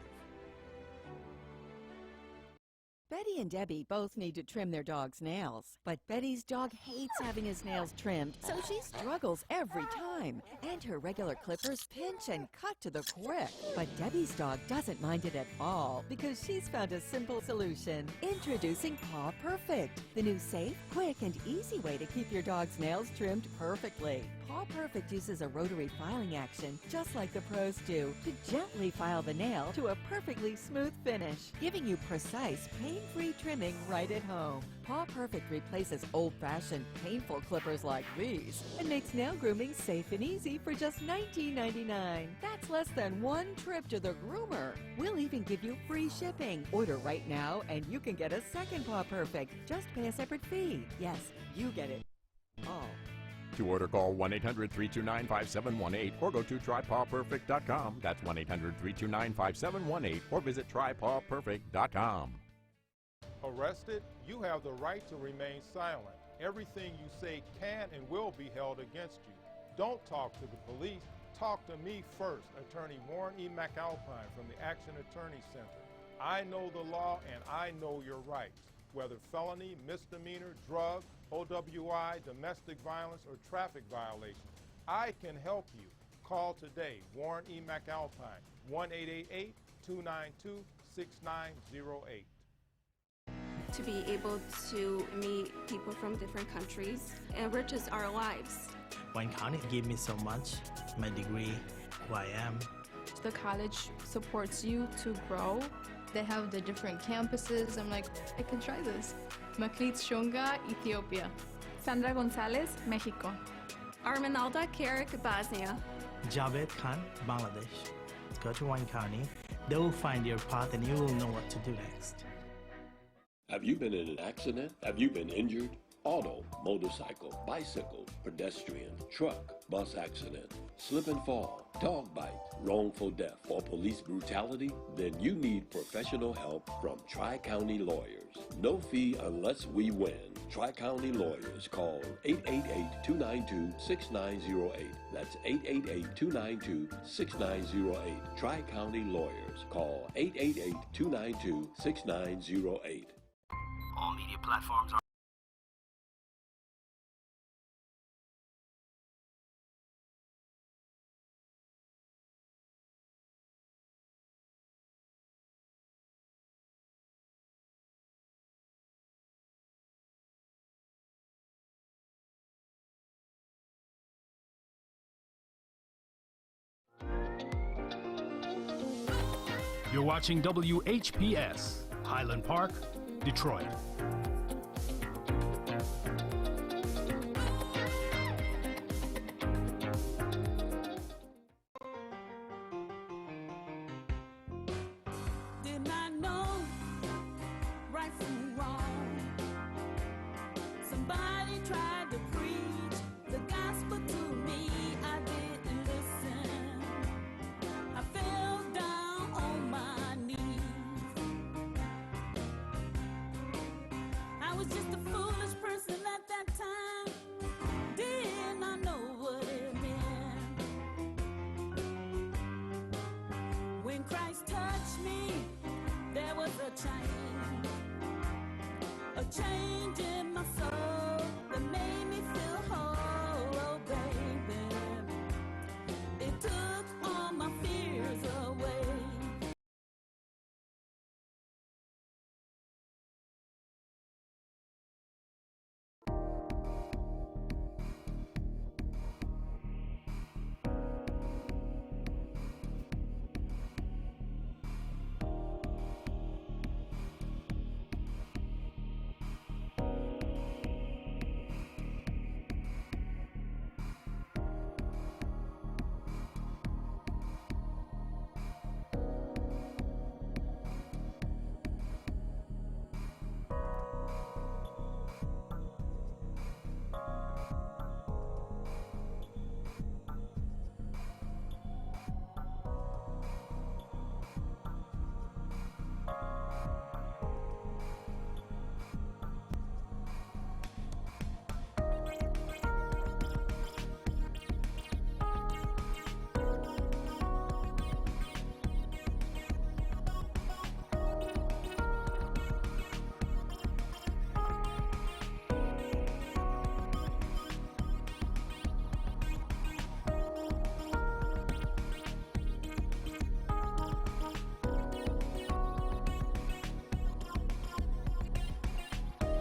Betty and Debbie both need to trim their dog's nails, but Betty's dog hates having his nails trimmed, so she struggles every time. And her regular clippers pinch and cut to the quick. But Debbie's dog doesn't mind it at all because she's found a simple solution. Introducing Paw Perfect, the new safe, quick, and easy way to keep your dog's nails trimmed perfectly. Paw Perfect uses a rotary filing action, just like the pros do, to gently file the nail to a perfectly smooth finish, giving you precise, pain-free trimming right at home. Paw Perfect replaces old-fashioned, painful clippers like these and makes nail grooming safe and easy for just $19.99. That's less than one trip to the groomer. We'll even give you free shipping. Order right now and you can get a second Paw Perfect. Just pay a separate fee. Yes, you get it all. To order, call 1-800-329-5718 or go to trypawperfect.com. That's 1-800-329-5718 or visit trypawperfect.com. Arrested? You have the right to remain silent. Everything you say can and will be held against you. Don't talk to the police. Talk to me first, Attorney Warren E. McAlpine from the Action Attorney Center. I know the law and I know your rights. Whether felony, misdemeanor, drug, OWI, domestic violence, or traffic violation, I can help you. Call today, Warren E. McAlpine, 1-888-292-6908. To be able to meet people from different countries enriches our lives. Wayne County gave me so much, my degree, who I am. The college supports you to grow. They have the different campuses. I'm like, I can try this. Makrit Shunga, Ethiopia. Sandra Gonzalez, Mexico. Arminalda Carrick, Bosnia. Javed Khan, Bangladesh. Go to Wayne County. They will find your path and you will know what to do next. Have you been in an accident? Have you been injured? Auto, motorcycle, bicycle, pedestrian, truck, bus accident, slip and fall, dog bite, wrongful death, or police brutality? Then you need professional help from Tri-County Lawyers. No fee unless we win. Tri-County Lawyers. Call 888-292-6908. That's 888-292-6908. Tri-County Lawyers. Call 888-292-6908. All media platforms are You're watching WHPS, Highland Park, Detroit. tried to preach the gospel to me, I didn't listen. I fell down on my knees. I was just a foolish person at that time. Did not know what it meant. When Christ touched me, there was a change in my soul that made me feel whole, oh baby. It took all my fears away.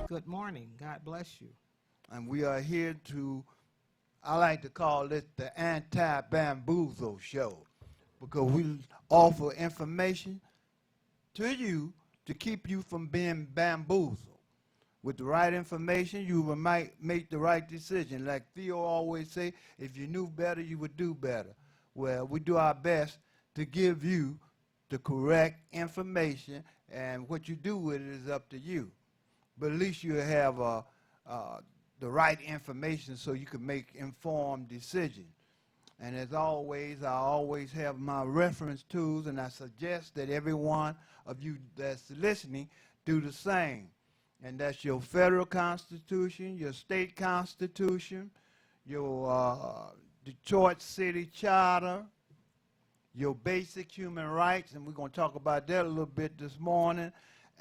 Good morning. God bless you. And we are here to, I like to call it the anti-bamboozle show, because we offer information to you to keep you from being bamboozled. With the right information, you might make the right decision. Like Theo always say, if you knew better, you would do better. Well, we do our best to give you the correct information, and what you do with it is up to you. But at least you have the right information so you can make informed decisions. And as always, I always have my reference tools, and I suggest that every one of you that's listening do the same. And that's your federal constitution, your state constitution, your Detroit City Charter, your basic human rights, and we're going to talk about that a little bit this morning,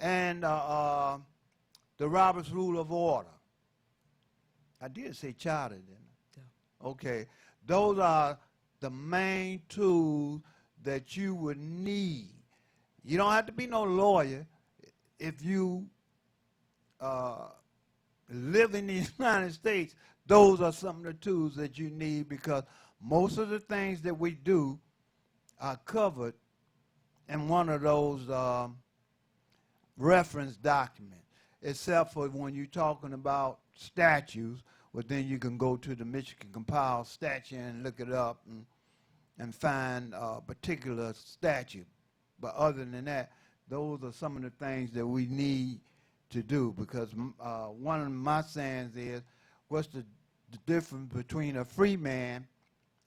and the Robert's Rule of Order. I did say charter, didn't I? Yeah. Okay. Those are the main tools that you would need. You don't have to be no lawyer if you live in the United States. Those are some of the tools that you need, because most of the things that we do are covered in one of those reference documents. Except for when you're talking about statutes, well, then you can go to the Michigan Compiled Statute and look it up and find a particular statute. But other than that, those are some of the things that we need to do, because one of my sayings is, what's the difference between a free man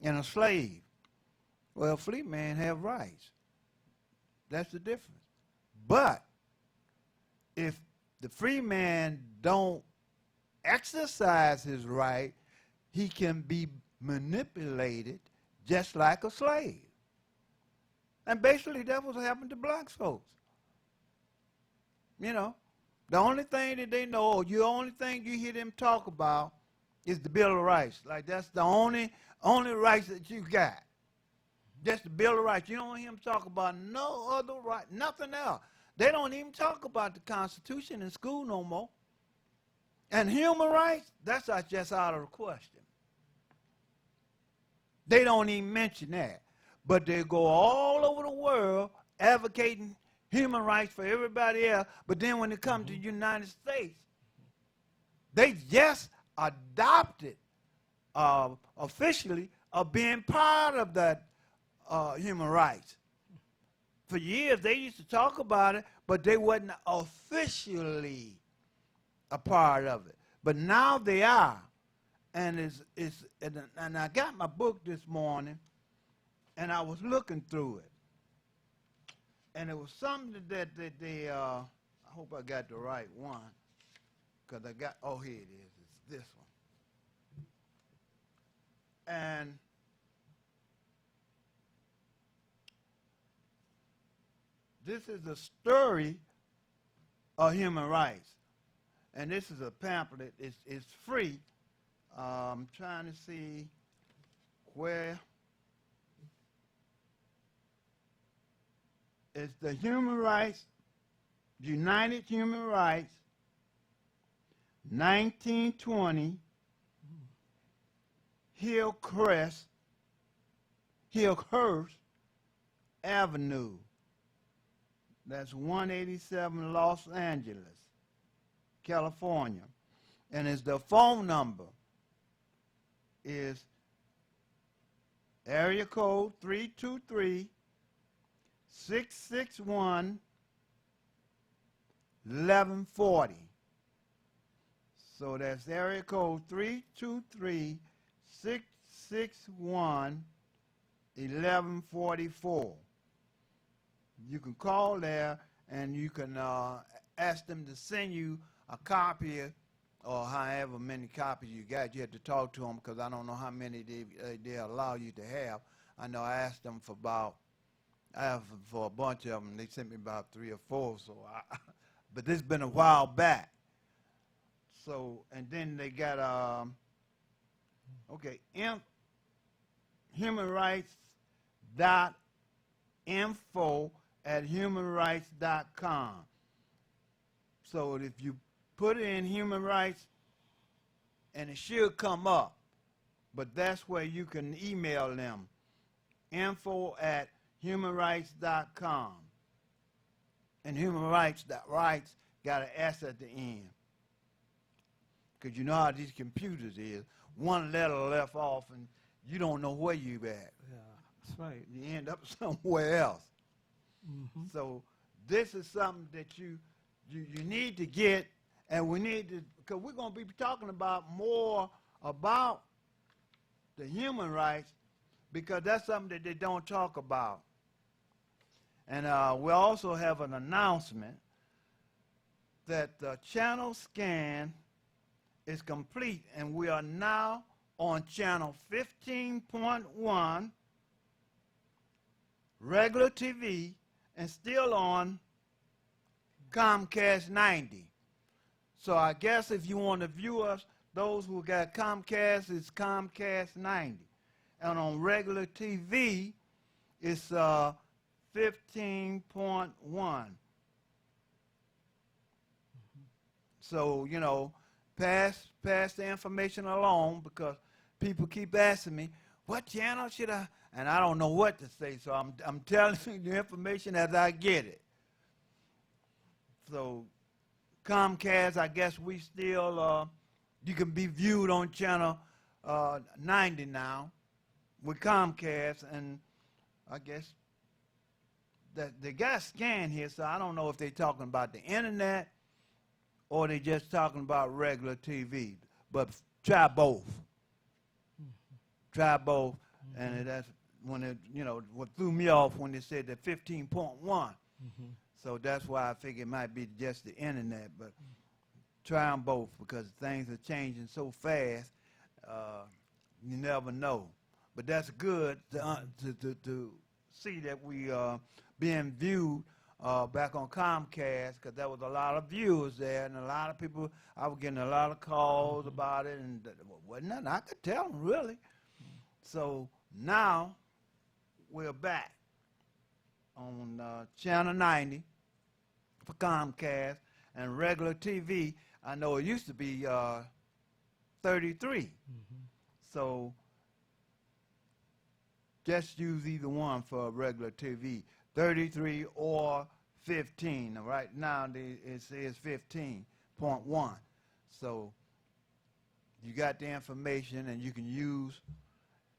and a slave? Well, a free man have rights. That's the difference. But if the free man don't exercise his right, he can be manipulated just like a slave. And basically that's what happened to black folks. You know, the only thing that they know, the only thing you hear them talk about is the Bill of Rights. Like, that's the only rights that you got. Just the Bill of Rights. You don't hear them talk about no other right, nothing else. They don't even talk about the Constitution in school no more. And human rights, that's just out of the question. They don't even mention that. But they go all over the world advocating human rights for everybody else. But then when it comes to the United States, they just adopted officially of being part of that human rights. For years, they used to talk about it, but they wasn't officially a part of it. But now they are. And and I got my book this morning, and I was looking through it. And it was something that they I hope I got the right one, because I got, oh, here it is. It's this one. And this is a story of human rights. And this is a pamphlet. It's free. I'm trying to see where. It's the Human Rights, United Human Rights, 1920, Hillhurst Avenue. That's 187 Los Angeles, California. And it's the phone number is area code 323-661-1140. So that's area code 323-661-1144. You can call there and you can ask them to send you a copy or however many copies you got. You have to talk to them because I don't know how many they allow you to have. I know I asked them for a bunch of them. They sent me about 3 or 4. So, but this has been a while back. So, and then they got humanrights.info@humanrights.com. So if you put in human rights, and it should come up, but that's where you can email them, info@humanrights.com. And human rights got an S at the end. Because you know how these computers is. One letter left off, and you don't know where you at. Yeah, that's right. You end up somewhere else. Mm-hmm. So this is something that you need to get, and we need to, because we're going to be talking about more about the human rights, because that's something that they don't talk about. And we also have an announcement that the channel scan is complete, and we are now on channel 15.1, regular TV, and still on Comcast 90. So I guess if you want to view us, those who got Comcast, it's Comcast 90. And on regular TV, it's 15.1. So, you know, pass the information along, because people keep asking me, what channel should I? And I don't know what to say, so I'm telling you the information as I get it. So Comcast, I guess we still, you can be viewed on channel 90 now with Comcast, and I guess that they got scan here, so I don't know if they're talking about the internet or they just talking about regular TV. But try both. Try both, and that's when it, you know, what threw me off when they said that 15.1. So that's why I figured it might be just the internet, but try them both, because things are changing so fast, you never know. But that's good to see that we being viewed back on Comcast, because there was a lot of viewers there, and a lot of people, I was getting a lot of calls about it, and wasn't nothing I could tell them, really. So now we're back on channel 90 for Comcast, and regular TV, I know it used to be 33. So just use either one for regular TV, 33 or 15. Right now it says 15.1. So you got the information, and you can use,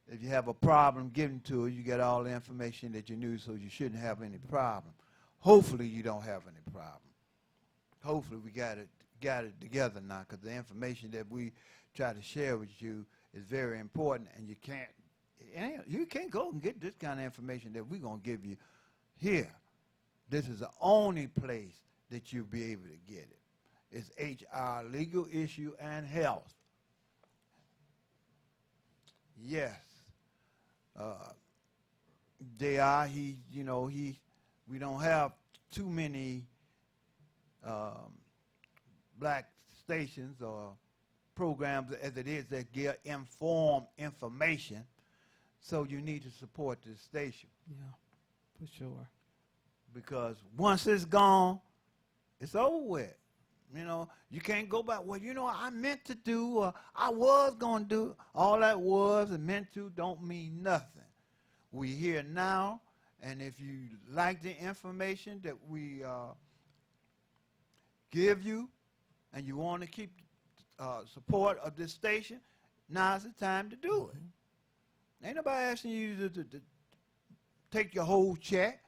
if you have a problem getting to it, you get all the information that you need, so you shouldn't have any problem. Hopefully you don't have any problem. Hopefully we got it got it together now, because the information that we try to share with you is very important, and you can't go and get this kind of information that we're going to give you here. This is the only place that you'll be able to get it. It's HR, legal issue, and health. Yes. JR, we don't have too many black stations or programs as it is that give informed information, so you need to support this station. Yeah, for sure. Because once it's gone, it's over with. You can't go back, well, I meant to do, or I was going to do. All that was and meant to don't mean nothing. We're here now, and if you like the information that we give you, and you want to keep support of this station, now's the time to do it. Ain't nobody asking you to take your whole check.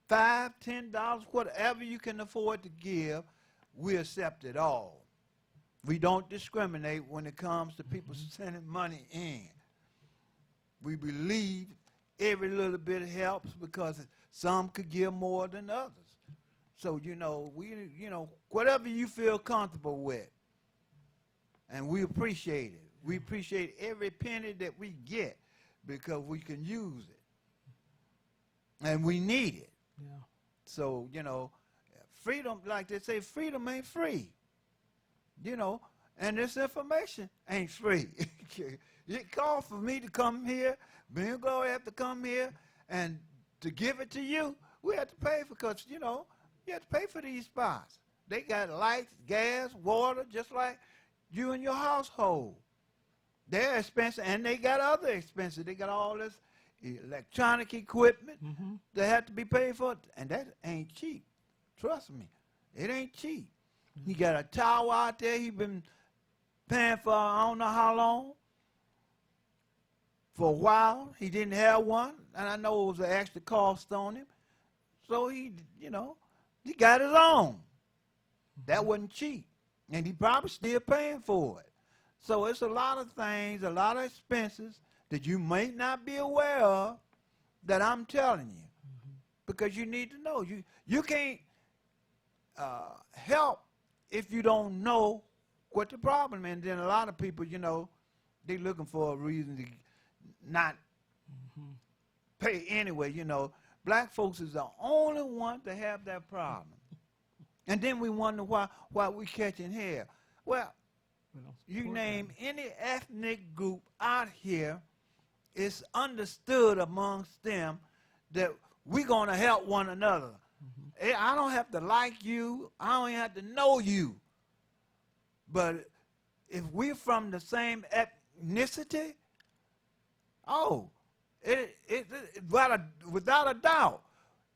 $5, $10, whatever you can afford to give, we accept it all. We don't discriminate when it comes to people sending money in. We believe every little bit helps, because some could give more than others. So, whatever you feel comfortable with, and we appreciate it. We appreciate every penny that we get, because we can use it. And we need it. Yeah. So, freedom, like they say, freedom ain't free. And this information ain't free. It costs for me to come here, me and Gloria have to come here, and to give it to you, we have to pay for, because, you have to pay for these spots. They got lights, gas, water, just like you and your household. They're expensive, and they got other expenses. They got all this electronic equipment that have to be paid for, and that ain't cheap. Trust me, it ain't cheap. He got a tower out there he been paying for I don't know how long. For a while, he didn't have one, and I know it was an extra cost on him. So he got his own. That wasn't cheap, and he probably still paying for it. So it's a lot of things, a lot of expenses that you may not be aware of that I'm telling you, because you need to know. You can't help if you don't know what the problem is. And then a lot of people, they're looking for a reason to not pay anyway. Black folks is the only one to have that problem. And then we wonder why we catching hell. Well, you name any ethnic group out here, it's understood amongst them that we're going to help one another. I don't have to like you. I don't even have to know you. But if we're from the same ethnicity, without a doubt,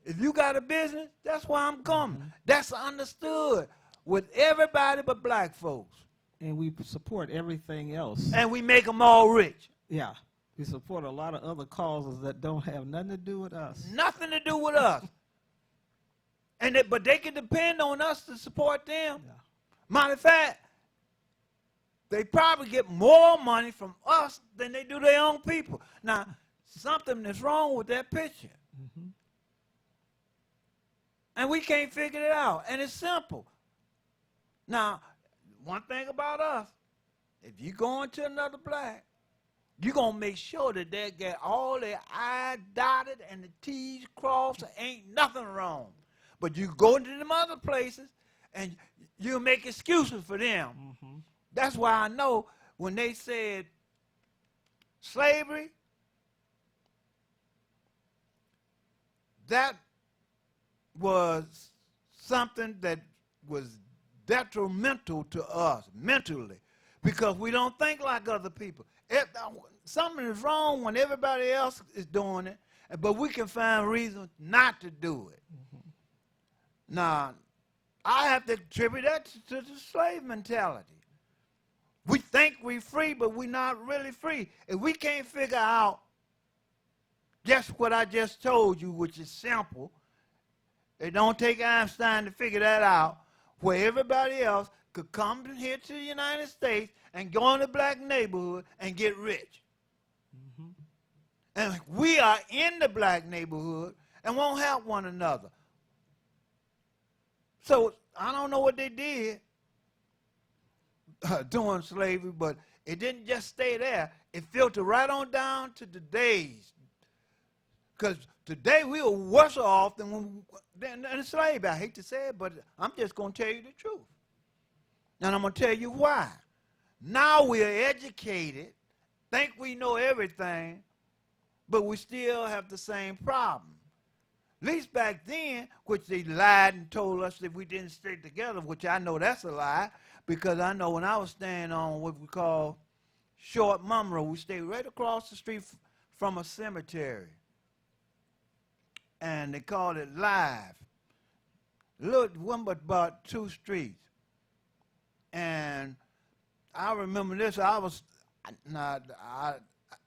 if you got a business, that's why I'm coming. That's understood with everybody but black folks. And we support everything else. And we make them all rich. Yeah. We support a lot of other causes that don't have nothing to do with us. Nothing to do with us. But they can depend on us to support them. Yeah. Matter of fact, they probably get more money from us than they do their own people. Now, something is wrong with that picture. And we can't figure it out. And it's simple. Now, one thing about us, if you go into another black, you're going to make sure that they get all their I's dotted and the T's crossed, and ain't nothing wrong. But you go into them other places, and you make excuses for them. That's why I know when they said slavery, that was something that was detrimental to us mentally, because we don't think like other people. Something is wrong when everybody else is doing it, but we can find reasons not to do it. Now, I have to attribute that to the slave mentality. We think we're free, but we're not really free. If we can't figure out just what I just told you, which is simple, it don't take Einstein to figure that out, where everybody else could come here to the United States and go in the black neighborhood and get rich. And we are in the black neighborhood and won't help one another. So I don't know what they did during slavery, but it didn't just stay there. It filtered right on down to today's. Because today we are worse off than slavery. I hate to say it, but I'm just going to tell you the truth. And I'm going to tell you why. Now we are educated, think we know everything, but we still have the same problem. At least back then, which they lied and told us that we didn't stay together, which I know that's a lie, because I know when I was staying on what we call Short Mum Road, we stayed right across the street from a cemetery. And they called it Live. Look, one but about 2 streets. And I remember this. I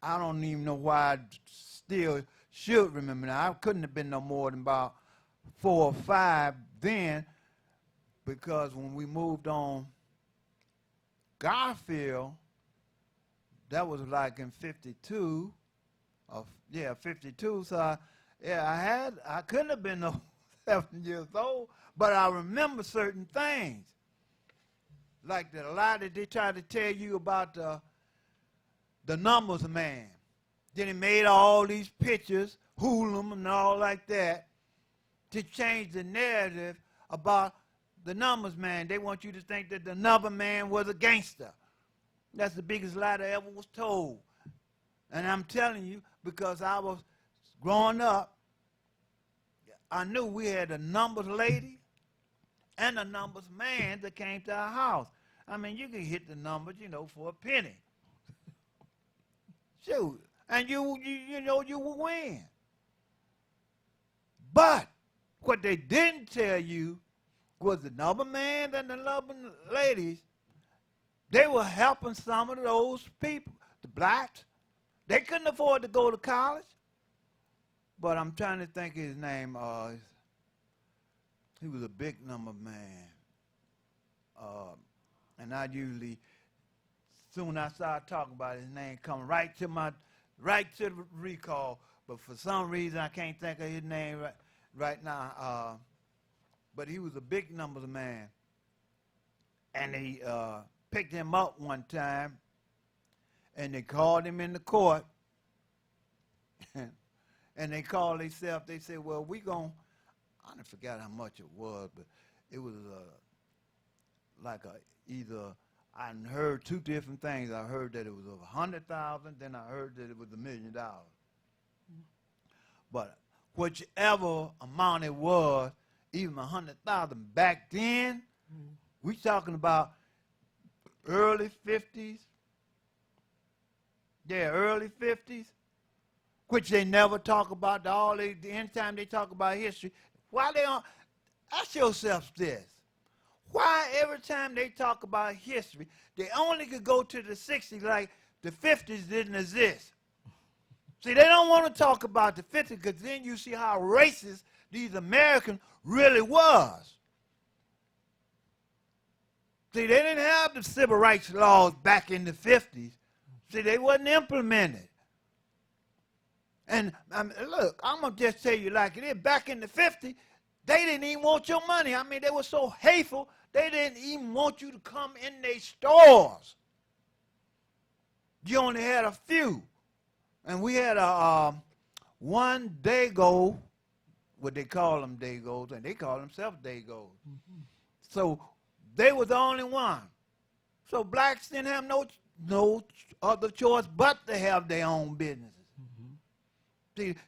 don't even know why I still should remember that. I couldn't have been no more than about 4 or 5 then, because when we moved on Garfield, that was like in 52. 52. So I couldn't have been no 7 years old, but I remember certain things. Like the lie that they tried to tell you about the numbers man. Then he made all these pictures, hoodlum and all like that, to change the narrative about the numbers man. They want you to think that the number man was a gangster. That's the biggest lie that ever was told. And I'm telling you, because I was growing up, I knew we had a numbers lady and a numbers man that came to our house. I mean, you could hit the numbers, for a penny. Shoot. And you will win. But what they didn't tell you was the number man and the number ladies, they were helping some of those people, the blacks. They couldn't afford to go to college. But I'm trying to think of his name. He was a big number man. And I usually, soon I start talking about his name, come right to the recall. But for some reason, I can't think of his name right now. But he was a big numbers man. And they picked him up one time, and they called him in the court. And they called themselves, they said, well, I forgot how much it was, but it was either, I heard 2 different things. I heard that it was $100,000, then I heard that it was $1 million. But whichever amount it was, even $100,000 back then, we talking about early 50s. Yeah, early 50s. Which they never talk about. Anytime they talk about history, why they don't? Ask yourself this: why every time they talk about history, they only could go to the 60s, like the 50s didn't exist? See, they don't want to talk about the 50s, because then you see how racist these Americans really was. See, they didn't have the civil rights laws back in the 50s. See, they wasn't implemented. And look, I'm going to just tell you like it is. Back in the 50s, they didn't even want your money. I mean, they were so hateful, they didn't even want you to come in their stores. You only had a few. And we had one Dago, what they call them Dagos, and they call themselves Dagos. So they was the only one. So blacks didn't have no other choice but to have their own businesses.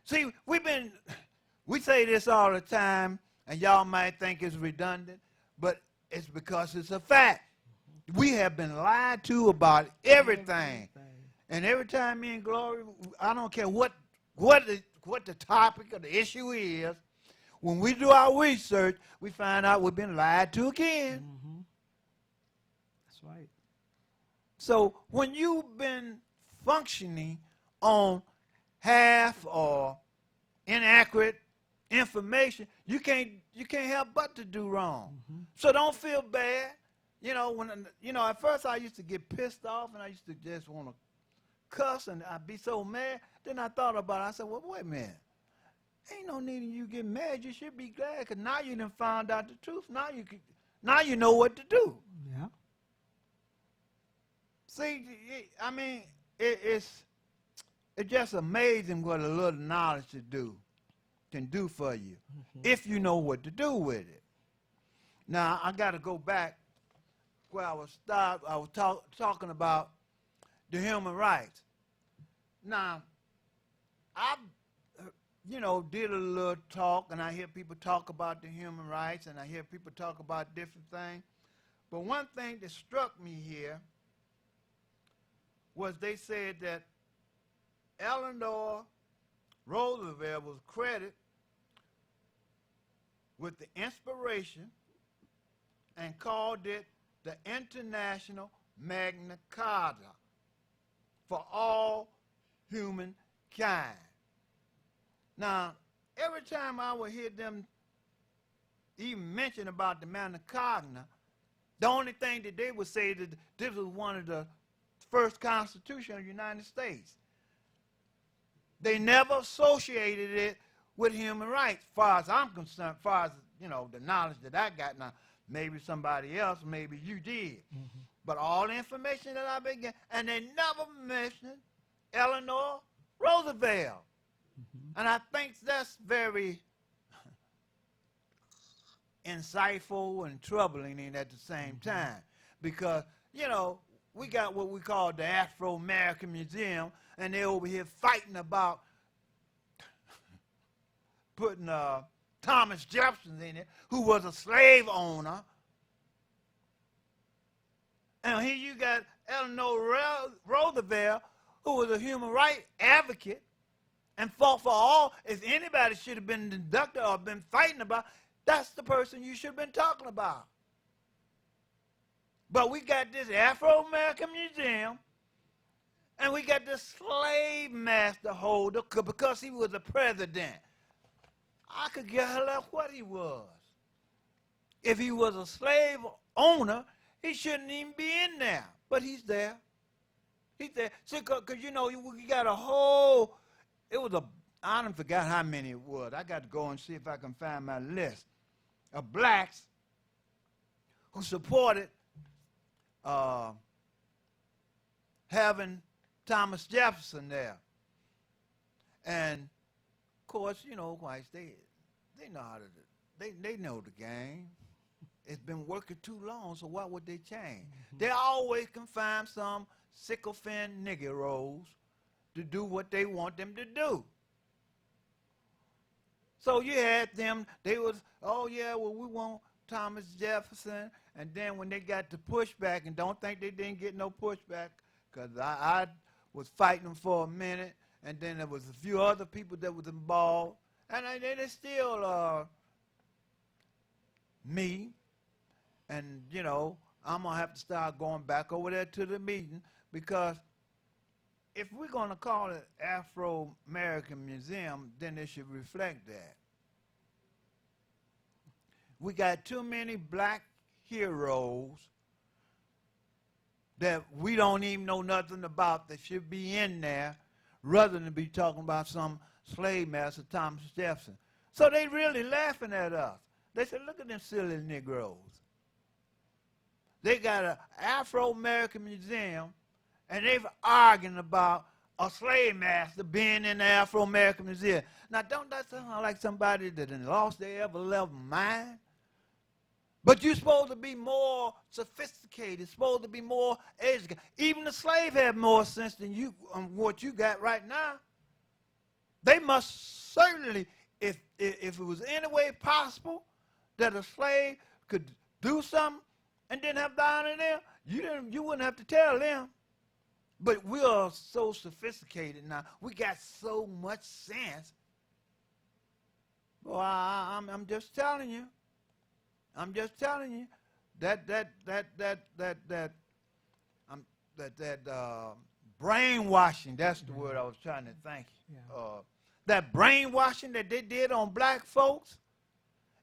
See, we say this all the time, and y'all might think it's redundant, but it's because it's a fact. We have been lied to about everything. And every time me and Glory, I don't care what the topic or the issue is, when we do our research, we find out we've been lied to again. That's right. So when you've been functioning on half or inaccurate information, you can't help but to do wrong. So don't feel bad. You know, at first I used to get pissed off and I used to just want to cuss and I'd be so mad. Then I thought about it. I said, well, wait a minute. Ain't no need in you get mad. You should be glad because now you done found out the truth. Now you know what to do. Yeah. See, I mean, it's just amazing what a little knowledge can do for you if you know what to do with it. Now, I got to go back where I was talking about the human rights. Now, I, did a little talk, and I hear people talk about the human rights, and I hear people talk about different things. But one thing that struck me here was they said that Eleanor Roosevelt was credited with the inspiration and called it the International Magna Carta for all humankind. Now, every time I would hear them even mention about the Magna Carta, the only thing that they would say that this was one of the first Constitution of the United States. They never associated it with human rights, as far as I'm concerned, as far as, the knowledge that I got. Now, maybe somebody else, maybe you did. But all the information that I've been getting, and they never mentioned Eleanor Roosevelt. And I think that's very insightful and troubling at the same time. Because, we got what we call the Afro-American Museum, and they're over here fighting about putting Thomas Jefferson in it, who was a slave owner. And here you got Eleanor Roosevelt, who was a human rights advocate and fought for all. If anybody should have been inducted or been fighting about, that's the person you should have been talking about. But we got this Afro-American Museum, and we got this slave master holder because he was a president. I could get her left what he was. If he was a slave owner, he shouldn't even be in there. But he's there. He's there. See, because, we got a whole, I don't forgot how many it was. I got to go and see if I can find my list of blacks who supported having Thomas Jefferson there. And, of course, whites, they know how to, they know the game. It's been working too long, so why would they change? They always can find some sycophant niggeros to do what they want them to do. So you had them, they was, oh yeah, well we want Thomas Jefferson, and then when they got the pushback, and don't think they didn't get no pushback, because I was fighting them for a minute, and then there was a few other people that was involved, and then it's still me, and I'm going to have to start going back over there to the meeting, because if we're going to call it Afro-American Museum, then it should reflect that. We got too many black heroes that we don't even know nothing about that should be in there, rather than be talking about some slave master, Thomas Jefferson. So they really laughing at us. They said, look at them silly Negroes. They got an Afro-American Museum, and they've arguing about a slave master being in the Afro-American Museum. Now, don't that sound like somebody that done lost their ever-loving mind? But you're supposed to be more sophisticated, supposed to be more educated. Even the slave had more sense than you, what you got right now. They must certainly, if it was any way possible that a slave could do something and didn't have down in there, you wouldn't have to tell them. But we are so sophisticated now. We got so much sense. Well, I'm just telling you. I'm just telling you that brainwashing, that's the word I was trying to think. That brainwashing that they did on black folks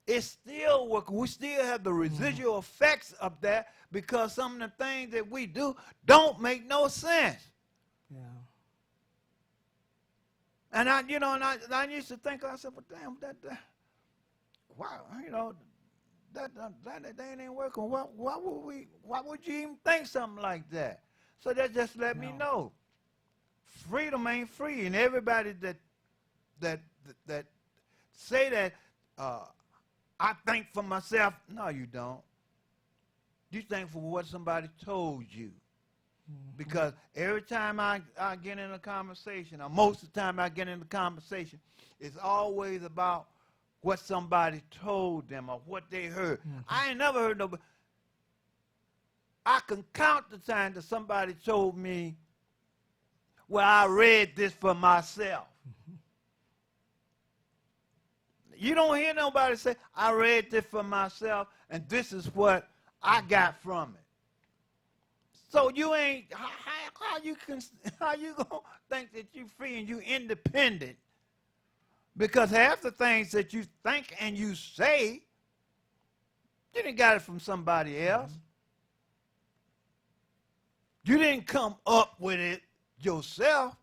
it's still working. We still have the residual effects of that because some of the things that we do don't make no sense. Yeah. And I used to think, I said, well, damn, wow, that ain't working. Why would you even think something like that? So that just let me know. Freedom ain't free, and everybody that say that I think for myself, no, you don't. You think for what somebody told you. Because every time I get in a conversation, or most of the time I get in a conversation, it's always about what somebody told them or what they heard. I ain't never heard nobody. I can count the time that somebody told me, well, I read this for myself. You don't hear nobody say, I read this for myself, and this is what I got from it. So you ain't, how you gonna think that you free and you independent? Because half the things that you think and you say, you didn't got it from somebody else. You didn't come up with it yourself.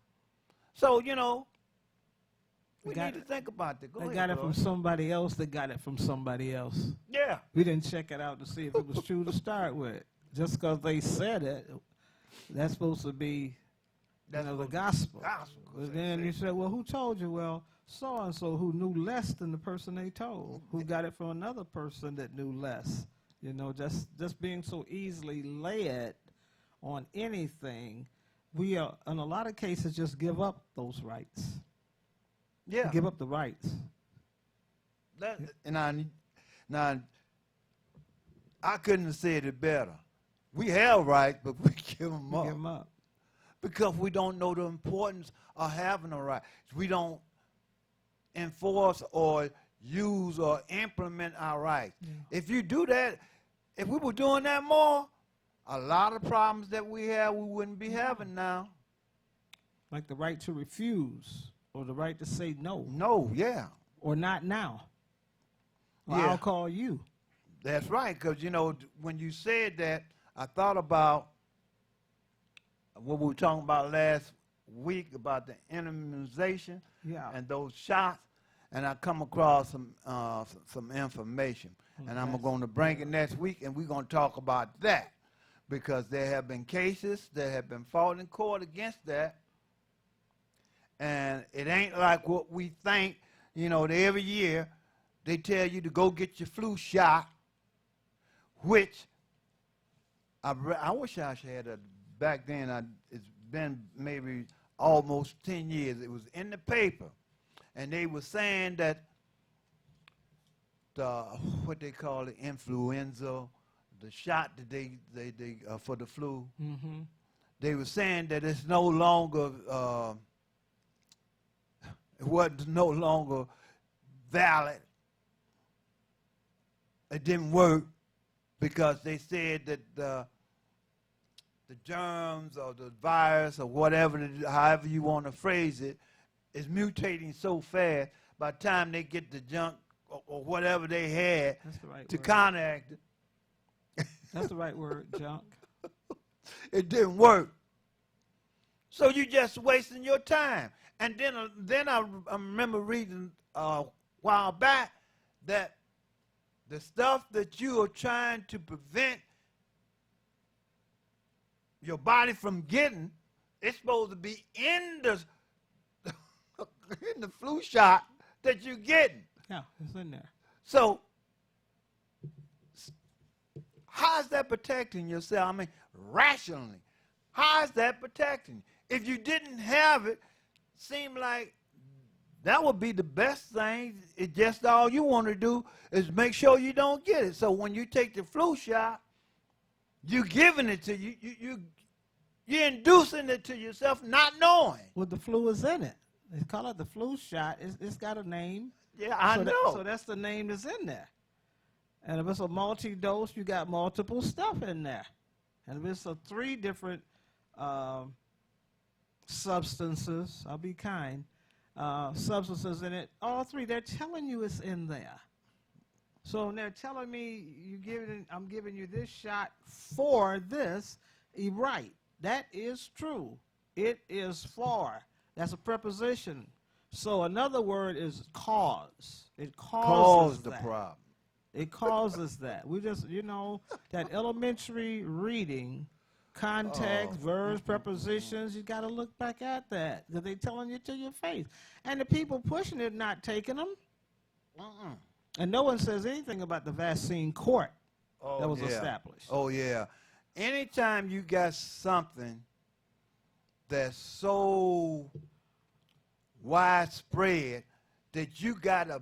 So, we need to think about that. They got it from somebody else that got it from somebody else. Yeah. We didn't check it out to see if it was true to start with. Just because they said it, that's supposed to be, the gospel. But then you say, well, who told you? Well, so-and-so who knew less than the person they told, who got it from another person that knew less. Just being so easily led on anything, we are, in a lot of cases, just give up those rights. Yeah. Give up the rights. Now, I couldn't have said it better. We have rights, but we give them up. Give them up. Because we don't know the importance of having a right. We don't enforce or use or implement our rights. Yeah. If you do that, if we were doing that more, a lot of problems that we have, we wouldn't be having now. Like the right to refuse or the right to say no. No, yeah. Or not now. Or Yeah. I'll call you. That's right, because, when you said that, I thought about what we were talking about last week about the immunization and those shots, and I come across some information. And I'm going to bring it next week, and we're going to talk about that because there have been cases that have been fought in court against that, and it ain't like what we think. Every year they tell you to go get your flu shot, which I wish I had a back then. It's been maybe almost 10 years. It was in the paper, and they were saying that what they call the influenza, the shot that they for the flu. Mm-hmm. They were saying that it's no longer it wasn't no longer valid. It didn't work because they said that the germs or the virus or whatever, however you want to phrase it, is mutating so fast. By the time they get the junk or whatever they had to counteract it, that's the right word, junk. It didn't work. So you're just wasting your time. And then I remember reading a while back that the stuff that you are trying to prevent your body from getting, it's supposed to be in the in the flu shot that you're getting. Yeah, it's in there. So how is that protecting yourself? I mean, rationally, how is that protecting you? If you didn't have it, seemed like that would be the best thing. It's just all you want to do is make sure you don't get it. So when you take the flu shot, you're giving it to you. You're inducing it to yourself, not knowing. Well, the flu is in it. They call it the flu shot. It's got a name. Yeah, I know. So that's the name that's in there. And if it's a multi-dose, you got multiple stuff in there. And if it's 3 different substances, I'll be kind, substances in it, all 3, they're telling you it's in there. So they're telling me I'm giving you this shot for this. Right. That is true. It is for. That's a preposition. So another word is cause. It causes the that. problem. It causes that. We just, that elementary reading, context, verbs, prepositions, you got to look back at that because they're telling you to your face. And the people pushing it not taking them. And no one says anything about the vaccine court that was established. Oh, yeah. Anytime you got something that's so widespread that you got to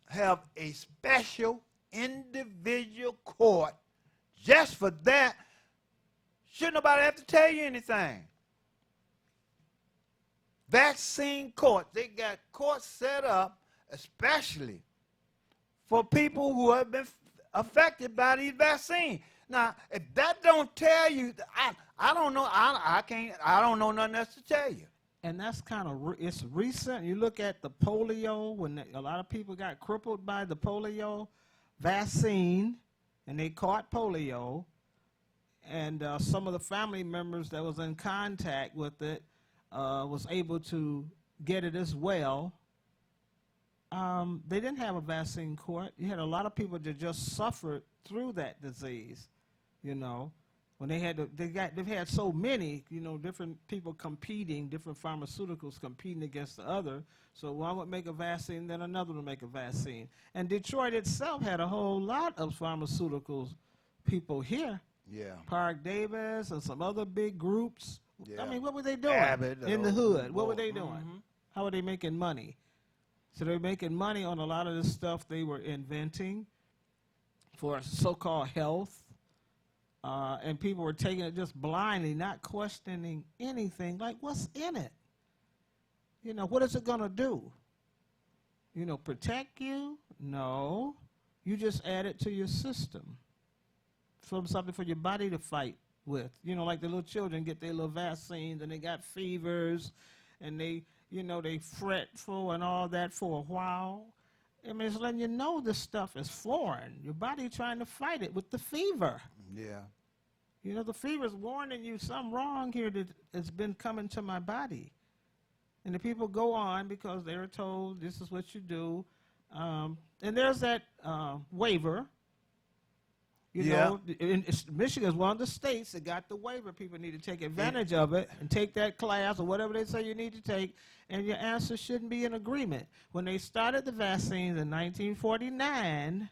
have a special individual court just for that, shouldn't nobody have to tell you anything. Vaccine courts, they got courts set up especially for people who have been affected by these vaccines. Now, if that don't tell you, I don't know. I don't know nothing else to tell you. And that's kind of it's recent. You look at the polio when a lot of people got crippled by the polio vaccine, and they caught polio, and some of the family members that was in contact with it was able to get it as well. They didn't have a vaccine court. You had a lot of people that just suffered through that disease, when they've had so many, different people competing, different pharmaceuticals competing against the other. So one would make a vaccine, then another would make a vaccine. And Detroit itself had a whole lot of pharmaceuticals people here. Yeah. Park Davis and some other big groups. Yeah. I mean, what were they doing in the hood? What were they doing? How were they making money? So they were making money on a lot of this stuff they were inventing for so-called health. And people were taking it just blindly, not questioning anything, like what's in it? What is it going to do? Protect you? No. You just add it to your system. Something for your body to fight with. Like the little children get their little vaccines and they got fevers and they fretful and all that for a while. I mean, it's letting you know this stuff is foreign. Your body trying to fight it with the fever. Yeah. The fever is warning you something wrong here that has been coming to my body. And the people go on because they were told this is what you do. And there's that waiver. Michigan is one of the states that got the waiver. People need to take advantage of it and take that class or whatever they say you need to take, and your answer shouldn't be in agreement. When they started the vaccines in 1949,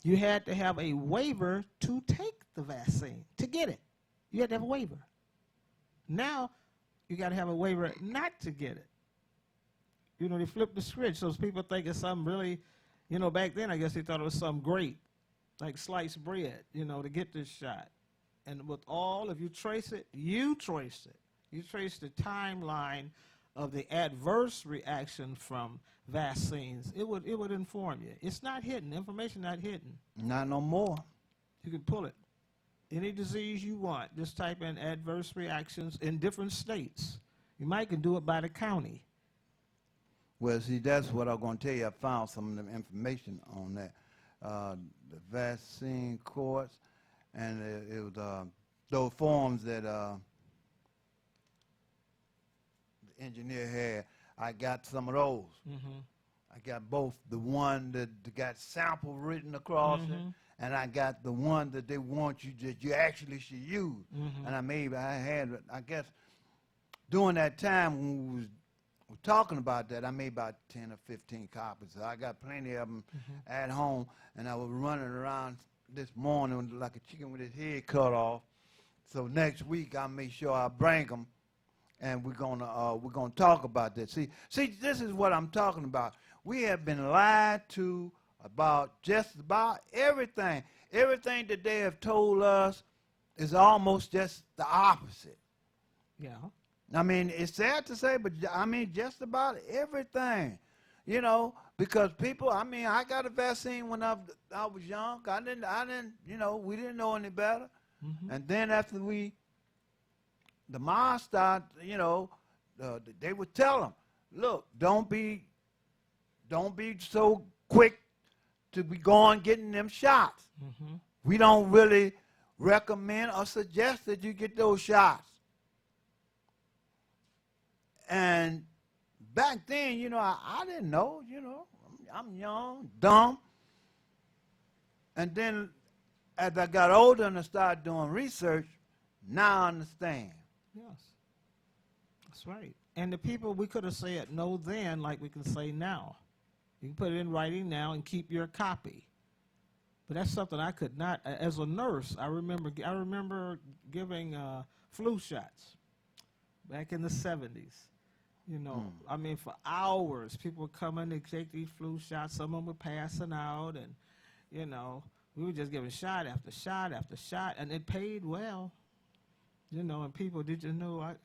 you had to have a waiver to take the vaccine, to get it. You had to have a waiver. Now, you got to have a waiver not to get it. They flipped the switch, so people think it's something really, back then I guess they thought it was something great, like sliced bread, to get this shot. And with all, if you trace it, you trace the timeline of the adverse reaction from vaccines. It would inform you. It's not hidden. Information not hidden. Not no more. You can pull it. Any disease you want, just type in adverse reactions in different states. You might can do it by the county. Well, see, that's what I'm going to tell you. I found some of the information on that. The vaccine courts, and it was those forms that the engineer had. I got some of those. I got both the one that got sample written across it, and I got the one that they want you that you actually should use. And I had, I guess, during that time when we was talking about that, I made about 10 or 15 copies. So I got plenty of them at home, and I was running around this morning like a chicken with his head cut off. So next week I'll make sure I bring them, and we're gonna talk about that. See, this is what I'm talking about. We have been lied to about just about everything. Everything that they have told us is almost just the opposite. Yeah. I mean, it's sad to say, but I mean, just about everything, because people, I mean, I got a vaccine when I was young. I didn't, we didn't know any better. And then after the mom started, they would tell them, look, don't be so quick to be going getting them shots. Mm-hmm. We don't really recommend or suggest that you get those shots. And back then, you know, I didn't know, you know, I'm young, dumb. And then as I got older and I started doing research, now I understand. Yes. That's right. And the people, we could have said no then like we can say now. You can put it in writing now and keep your copy. But that's something I could not, as a nurse, I remember giving flu shots back in the 70s. You know, I mean, for hours, people would come in to take these flu shots. Some of them were passing out, and, you know, we were just giving shot after shot after shot, and it paid well. You know, and people did you know,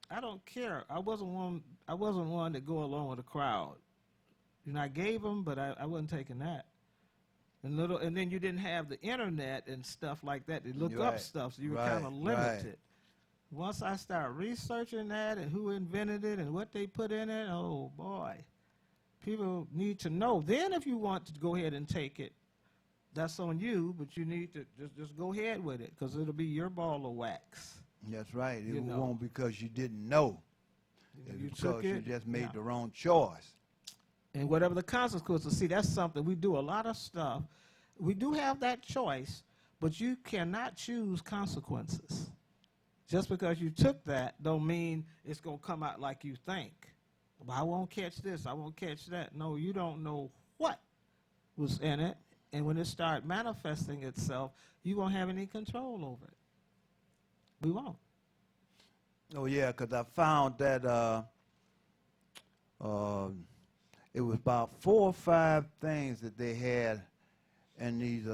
I don't care. I wasn't one to go along with the crowd. You know, I gave them, but I wasn't taking that. And then you didn't have the internet and stuff like that to look up stuff, so you were kind of limited. Right. Once I started researching that and who invented it and what they put in it, oh boy, people need to know. Then if you want to go ahead and take it, that's on you, but you need to just go ahead with it because it'll be your ball of wax. That's right. It won't because you didn't know. You because you just made the wrong choice. And whatever the consequences, see, that's something. We do a lot of stuff. We do have that choice, but you cannot choose consequences. Just because you took that don't mean it's going to come out like you think. Well, I won't catch this, I won't catch that. No, you don't know what was in it. And when it starts manifesting itself, you won't have any control over it. We won't. Oh, yeah, because I found that it was about 4 or 5 things that they had in these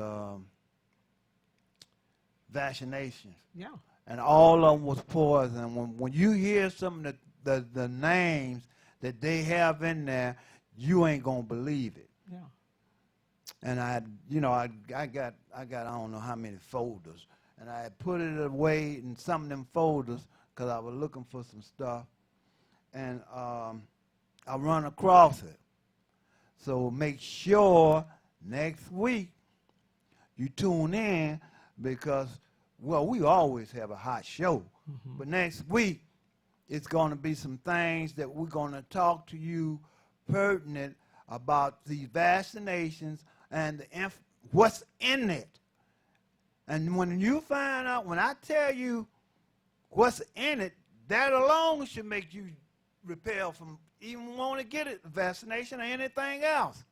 vaccinations. Yeah. And all of them was poison. When you hear some of the names that they have in there, you ain't gonna believe it. Yeah. And I got I don't know how many folders, and I had put it away in some of them folders because I was looking for some stuff, and I run across it. So make sure next week you tune in because, well, we always have a hot show. Mm-hmm. But next week, it's going to be some things that we're going to talk to you pertinent about these vaccinations and what's in it. And when you find out, when I tell you what's in it, that alone should make you repel from even want to get a vaccination or anything else.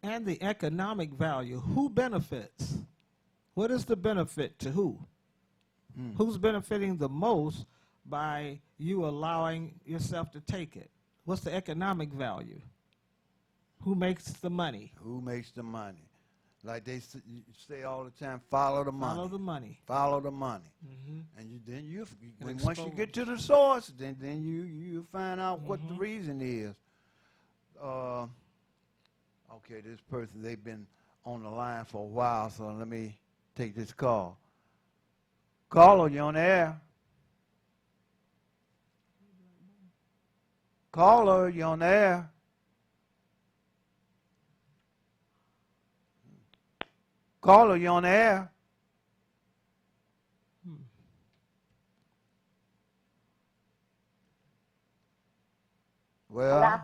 And the economic value. Who benefits? What is the benefit to who? Who's benefiting the most by you allowing yourself to take it? What's the economic value? Who makes the money? Who makes the money? Like they say all the time, follow the money. Follow the money. Follow the money. Mm-hmm. And once you get to the source, then you find out what the reason is. Okay, this person, they've been on the line for a while, so let me take this call. Caller, you on the air? Caller, you on the air? Caller, you on the air? Well, hello?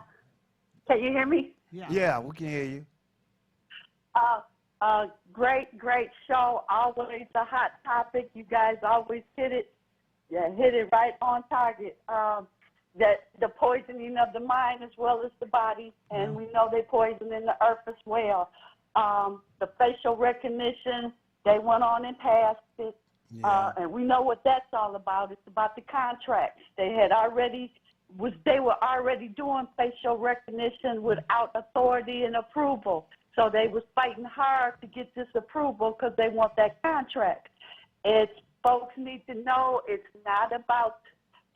Can you hear me? Yeah, we can hear you. Great show. Always a hot topic. You guys always hit it. Yeah, hit it right on target. That the poisoning of the mind as well as the body, and we know they poison in the earth as well. The facial recognition, they went on and passed it, and we know what that's all about. It's about the contracts. They were already doing facial recognition without authority and approval. So they was fighting hard to get this approval because they want that contract. Folks need to know it's not about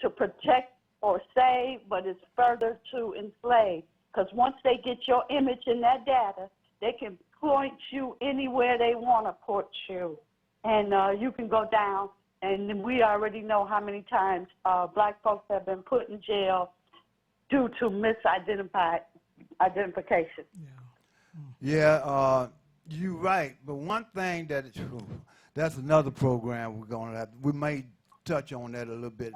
to protect or save, but it's further to enslave. Because once they get your image in that data, they can point you anywhere they want to put you. And you can go down. And we already know how many times black folks have been put in jail due to misidentification. Yeah. Yeah, you're right. But one thing that's another program we may touch on that a little bit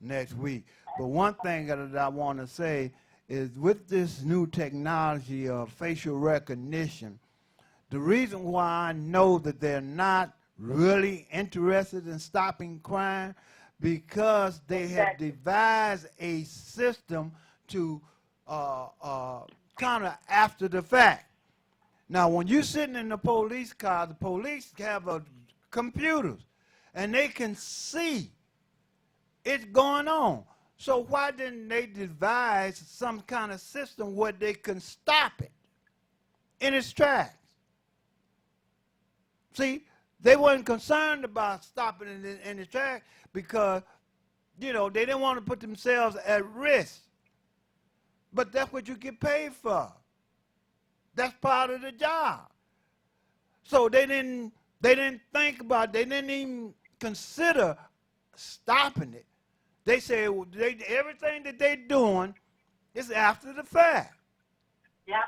next week. But one thing that I want to say is with this new technology of facial recognition, the reason why I know that they're not really interested in stopping crime because they have devised a system to kind of after the fact. Now, when you're sitting in the police car, the police have computers, and they can see it's going on. So why didn't they devise some kind of system where they can stop it in its tracks? See, they weren't concerned about stopping it in its tracks because, they didn't want to put themselves at risk. But that's what you get paid for. That's part of the job. So they didn't think about it. They didn't even consider stopping it. They said everything that they're doing is after the fact. Yep.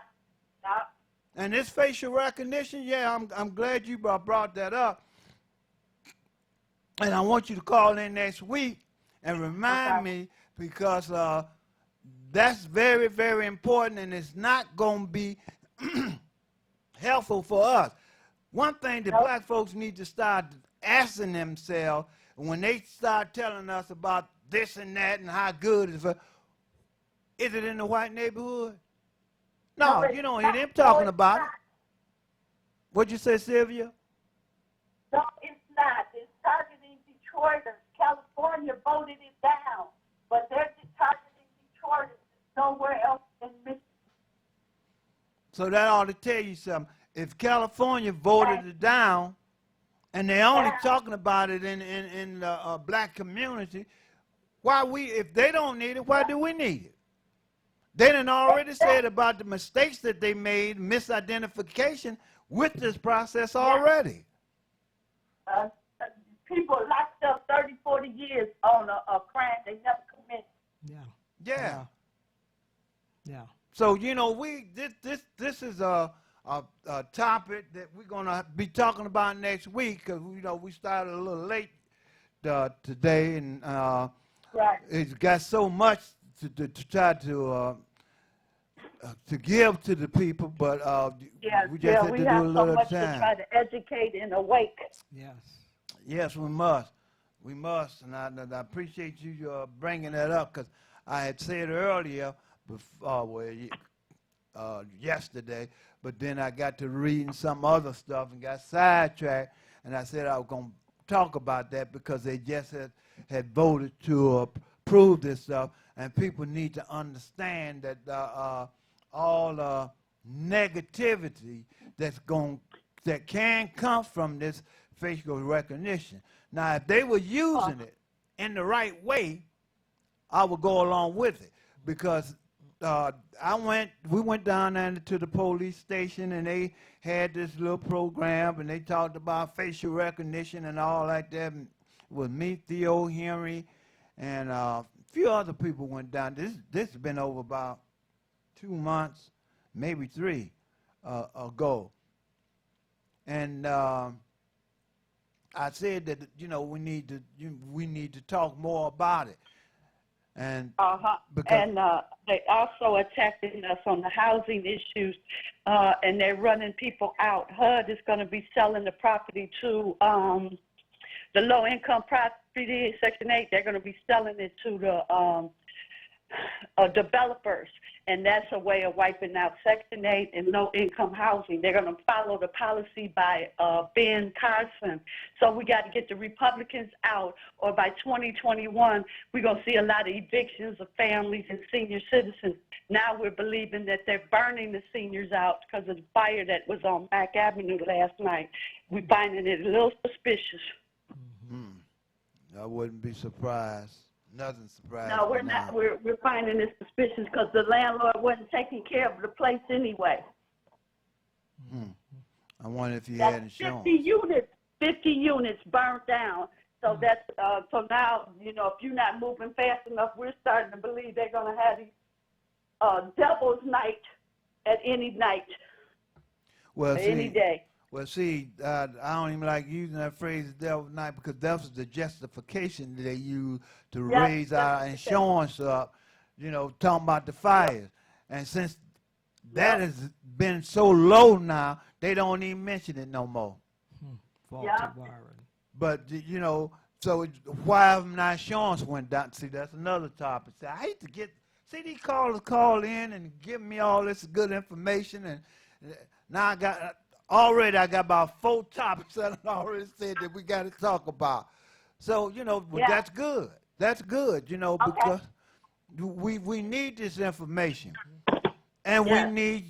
And this facial recognition, I'm glad you brought that up. And I want you to call in next week and remind me because that's very, very important, and it's not going to be helpful for us. One thing that black folks need to start asking themselves when they start telling us about this and that and how good it is it in the white neighborhood? No, you don't hear them talking about it. What'd you say, Sylvia? No, it's not. It's targeting Detroiters. California voted it down, but they're just targeting Detroiters nowhere else in Michigan. So that ought to tell you something. If California voted it down, and they're only talking about it in the black community, if they don't need it, why do we need it? They done already said about the mistakes that they made, misidentification with this process already. People locked up 30, 40 years on a crime they never committed. Yeah. So this is a topic that we're gonna be talking about next week because we started a little late today and it's got so much to try to give to the people, but we just have to do a little so much time. to try to educate and awake. Yes, we must. We must, and I appreciate you bringing that up because I had said earlier, yesterday, but then I got to reading some other stuff and got sidetracked, and I said I was going to talk about that because they just had voted to approve this stuff, and people need to understand that all negativity that can come from this facial recognition. Now, if they were using it in the right way, I would go along with it because we went down there to the police station and they had this little program and they talked about facial recognition and all like that. And it was me, Theo, Henry, and a few other people went down. This has been over about 2 months, maybe 3 ago. And I said that we need to talk more about it. And they also attacking us on the housing issues, and they're running people out. HUD is going to be selling the property to the low-income property, Section 8. They're going to be selling it to the developers, and that's a way of wiping out Section 8 and low-income housing. They're going to follow the policy by Ben Carson. So we got to get the Republicans out, or by 2021, we're going to see a lot of evictions of families and senior citizens. Now we're believing that they're burning the seniors out because of the fire that was on Mack Avenue last night. We're finding it a little suspicious. I wouldn't be surprised. Nothing surprising. No, we're not. We're finding it suspicious because the landlord wasn't taking care of the place anyway. I wonder if he had insurance. 50 units burned down. So that's so now if you're not moving fast enough, we're starting to believe they're going to have these devil's night at any night. Well, any day. Well, see, I don't even like using that phrase "devil's night" because that's the justification they use to raise our insurance up. You know, talking about the fires, and since that has been so low now, they don't even mention it no more. Faulty wiring. But you know, so why have my insurance went down? See, that's another topic. See, I hate to get these callers call in and give me all this good information, and now I got about 4 topics that I already said that we got to talk about. So you know, that's good. That's good. You know, because we need this information, and we need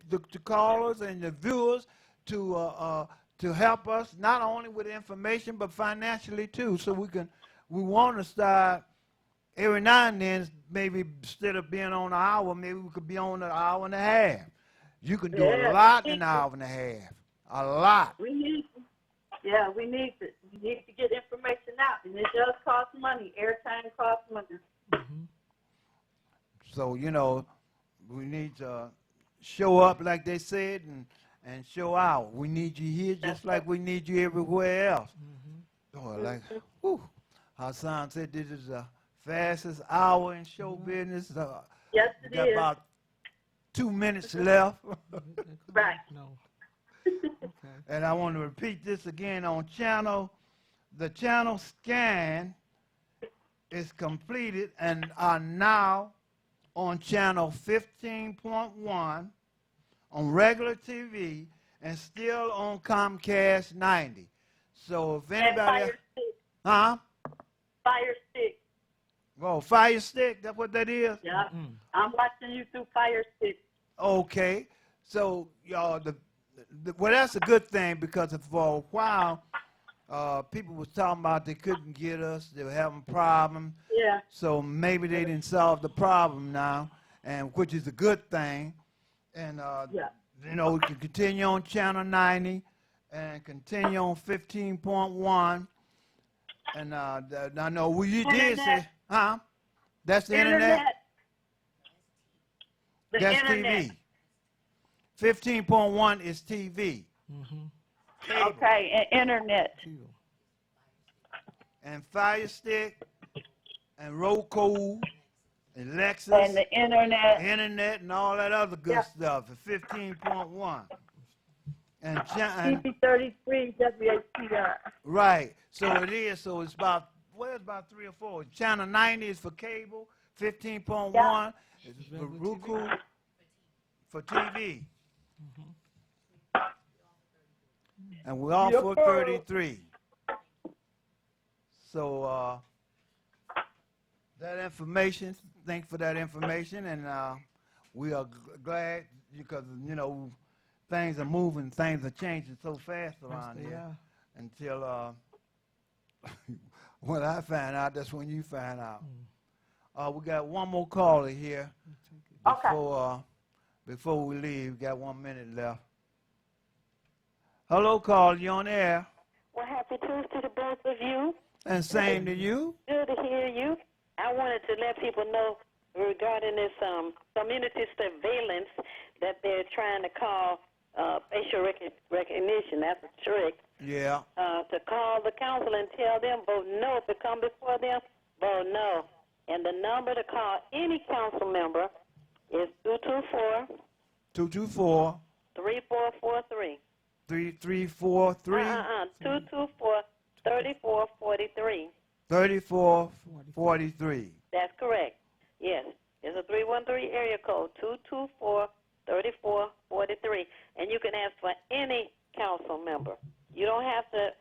the callers and the viewers to help us not only with information but financially too. So we want to start every now and then. Maybe instead of being on an hour, maybe we could be on an hour and a half. You can do a lot in an hour and a half. A lot. We need to get information out, and it does cost money. Airtime costs money. So, you know, we need to show up like they said and show out. We need you here just like we need you everywhere else. Oh, like, Hassan said this is the fastest hour in show business. Yes, it got is. about 2 minutes left. Right. No. And I want to repeat this again on channel. The channel scan is completed and are now on channel 15.1 on regular TV and still on Comcast 90. So if anybody, Fire Stick. Huh? Fire Stick. Oh, Fire Stick, that's what that is? Yeah. I'm watching you through Fire Stick. Okay. So, y'all, well, that's a good thing because for a while, people was talking about they couldn't get us. They were having problems. Yeah. So maybe they didn't solve the problem now, and which is a good thing. And, you know, we can continue on Channel 90 and continue on 15.1. And I know you did say, huh? That's the internet? That's internet. TV. 15.1 is TV. Okay, and internet. And Fire Stick and Roku and Lexus. And the internet. Internet and all that other good stuff at 15.1. And CP33 WHPR. Right. So it is. So it's about, it's about 3 or 4. Channel 90 is for cable. 15.1 is for Roku for TV. And we're all for 33. So that information, thanks for that information, and we are glad because, you know, things are moving, things are changing so fast around here. Until when I find out, that's when you find out. We got one more caller here before we leave. We got 1 minute left. Hello, caller, you on air? Well, happy Tuesday to both of you. And same to you. Good to hear you. I wanted to let people know regarding this community surveillance that they're trying to call facial recognition. That's a trick. Yeah. To call the council and tell them, vote no. If it come before them, vote no. And the number to call any council member is 224 3443. 3343 224 3443. 3443. That's correct. Yes. It's a 313 area code, 224 3443. And you can ask for any council member. You don't have to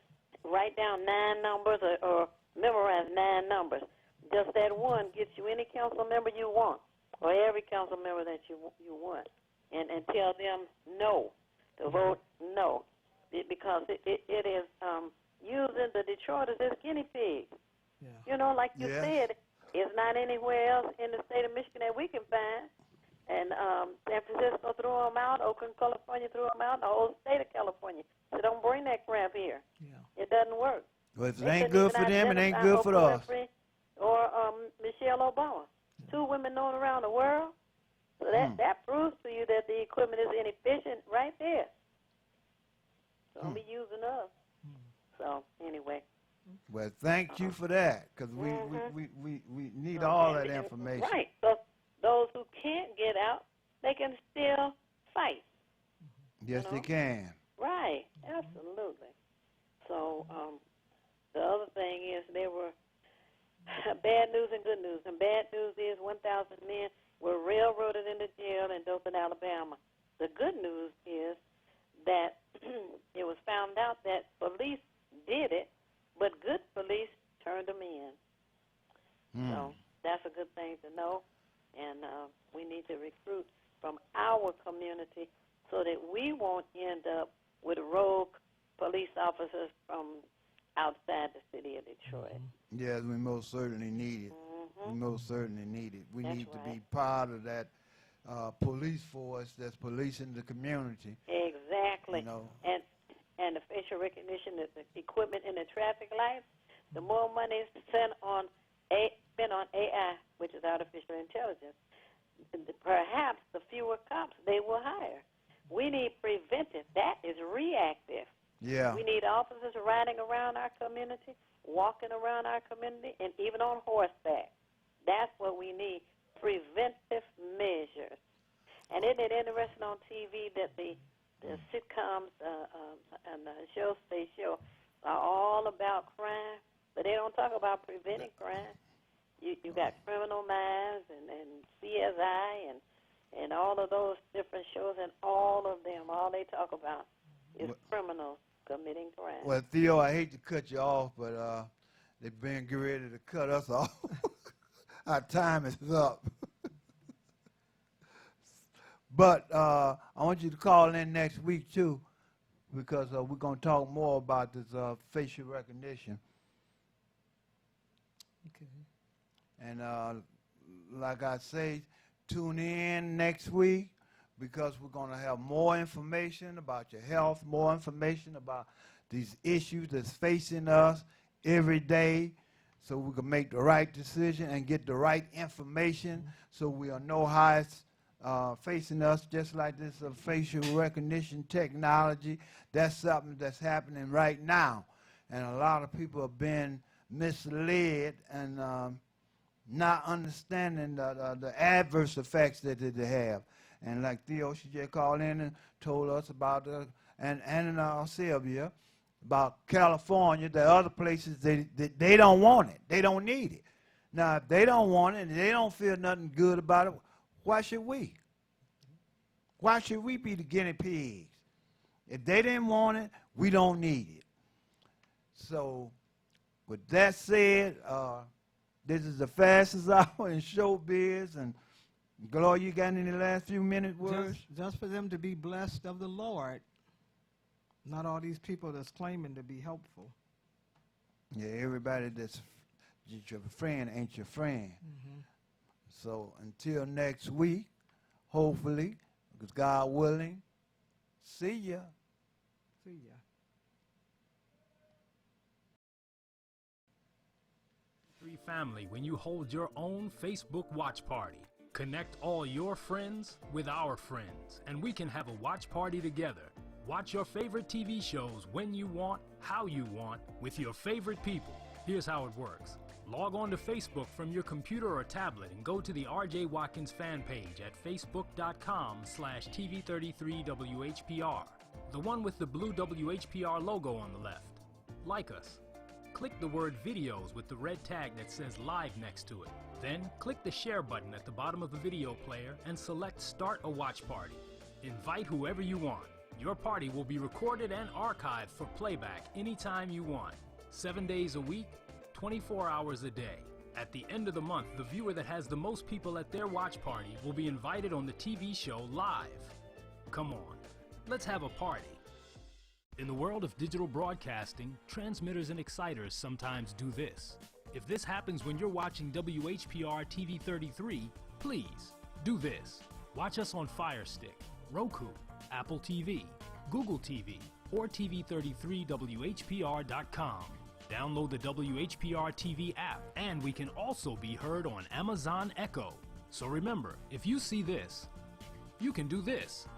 write down 9 numbers or memorize 9 numbers. Just that one gets you any council member you want, or every council member that you want, and tell them no, to vote no, because it is using the Detroiters as guinea pigs. You know, like you said, it's not anywhere else in the state of Michigan that we can find. And San Francisco threw them out, Oakland, California threw them out, and the whole state of California. So don't bring that crap here. It doesn't work. Well, if it ain't good for them, it ain't good for us. Or Michelle Obama. 2 women known around the world. So that proves to you you that the equipment is inefficient right there. Don't be using us. So, anyway. Well, thank you for that, because we need all that information. Right. So those who can't get out, they can still fight. Yes, they can. Right. Absolutely. So the other thing is there were bad news and good news. And bad news is 1,000 men were railroaded into jail in Dothan, Alabama. The good news is that it was found out that police did it, but good police turned them in. So that's a good thing to know. And we need to recruit from our community so that we won't end up with rogue police officers from outside the city of Detroit. Yes, we most certainly need it. We most certainly need it. We need to be part of that police force that's policing the community. Exactly. You know. And the facial recognition, the equipment in the traffic lights, the more money is spent on AI, which is artificial intelligence, perhaps the fewer cops they will hire. We need preventive. That is reactive. Yeah. We need officers riding around our community, walking around our community, and even on horseback. That's what we need, preventive measures. And isn't it interesting on TV that the sitcoms and the shows they show are all about crime, but they don't talk about preventing crime. You got Criminal Minds and CSI and all of those different shows, and all of them, all they talk about is criminals committing crime. Well, Theo, I hate to cut you off, but they've been getting ready to cut us off. Our time is up. But I want you to call in next week, too, because we're going to talk more about this facial recognition. Okay. And like I say, tune in next week, because we're going to have more information about your health, more information about these issues that's facing us every day, so we can make the right decision and get the right information so we'll know how it's facing us, just like this facial recognition technology. That's something that's happening right now. And a lot of people have been misled and not understanding the adverse effects that they have. And like Theo, she just called in and told us about and Sylvia, about California, the other places, they don't want it. They don't need it. Now, if they don't want it and they don't feel nothing good about it, why should we? Why should we be the guinea pigs? If they didn't want it, we don't need it. So, with that said, this is the fastest hour in showbiz. And Gloria, you got any last few minute words? Just for them to be blessed of the Lord, not all these people that's claiming to be helpful. Yeah, everybody that's your friend ain't your friend. So until next week, hopefully, because God willing, see ya. See ya. Family when you hold your own Facebook watch party. Connect all your friends with our friends, and we can have a watch party together. Watch your favorite TV shows when you want, how you want, with your favorite people. Here's how it works. Log on to Facebook from your computer or tablet and go to the RJ Watkins fan page at facebook.com/TV33WHPR, the one with the blue WHPR logo on the left. Like us. Click the word videos with the red tag that says live next to it. Then click the share button at the bottom of the video player and select start a watch party. Invite whoever you want. Your party will be recorded and archived for playback anytime you want. 7 days a week, 24 hours a day. At the end of the month, the viewer that has the most people at their watch party will be invited on the TV show live. Come on, let's have a party. In the world of digital broadcasting, transmitters and exciters sometimes do this. If this happens when you're watching WHPR TV 33, please do this. Watch us on Fire Stick, Roku, Apple TV, Google TV, or TV33WHPR.com. Download the WHPR TV app, and we can also be heard on Amazon Echo. So remember, if you see this, You can do this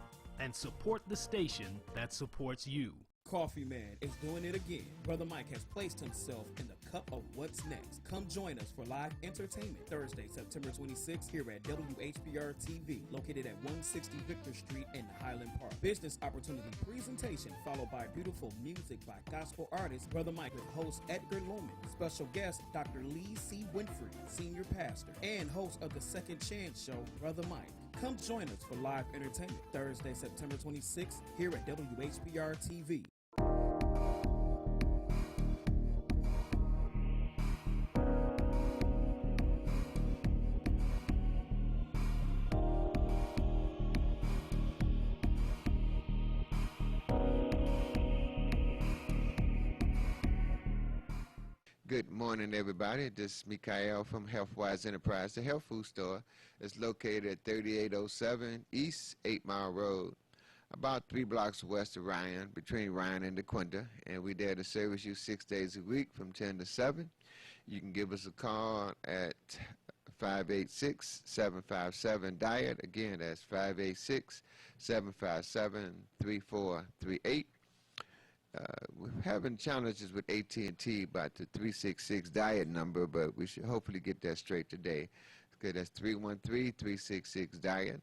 and support the station that supports you. Coffee Man is doing it again. Brother Mike has placed himself in the cup of what's next. Come join us for live entertainment Thursday, September 26th here at WHPR TV, located at 160 Victor Street in Highland Park. Business opportunity presentation followed by beautiful music by gospel artist Brother Mike with host Edgar Loman, special guest Dr. Lee C. Winfrey, senior pastor, and host of the Second Chance Show, Brother Mike. Come join us for live entertainment Thursday, September 26th here at WHPR TV. Good morning, everybody. This is Mikael from HealthWise Enterprise. The health food store is located at 3807 East 8 Mile Road, about 3 blocks west of Ryan, between Ryan and DeQuinta. And we're there to service you 6 days a week from 10 to 7. You can give us a call at 586-757-DIET. Again, that's 586-757-3438. We're having challenges with AT&T about the 366 DIET number, but we should hopefully get that straight today. Okay, that's 313-366-DIET.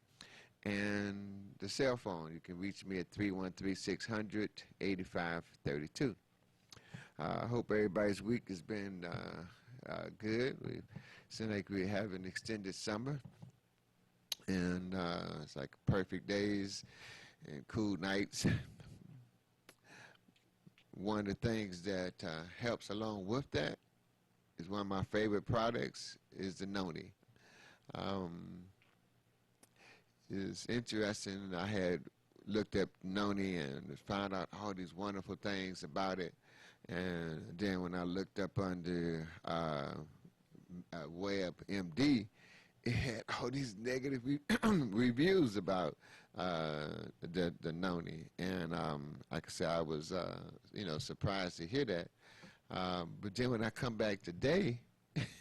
And the cell phone, you can reach me at 313-600-8532. I hope everybody's week has been good. We seem like we have an extended summer, and it's like perfect days and cool nights. One of the things that helps along with that is one of my favorite products is the noni. It's interesting. I had looked up noni and found out all these wonderful things about it. And then when I looked up under WebMD, it had all these negative reviews about the noni, and like I said, I was surprised to hear that. But then when I come back today,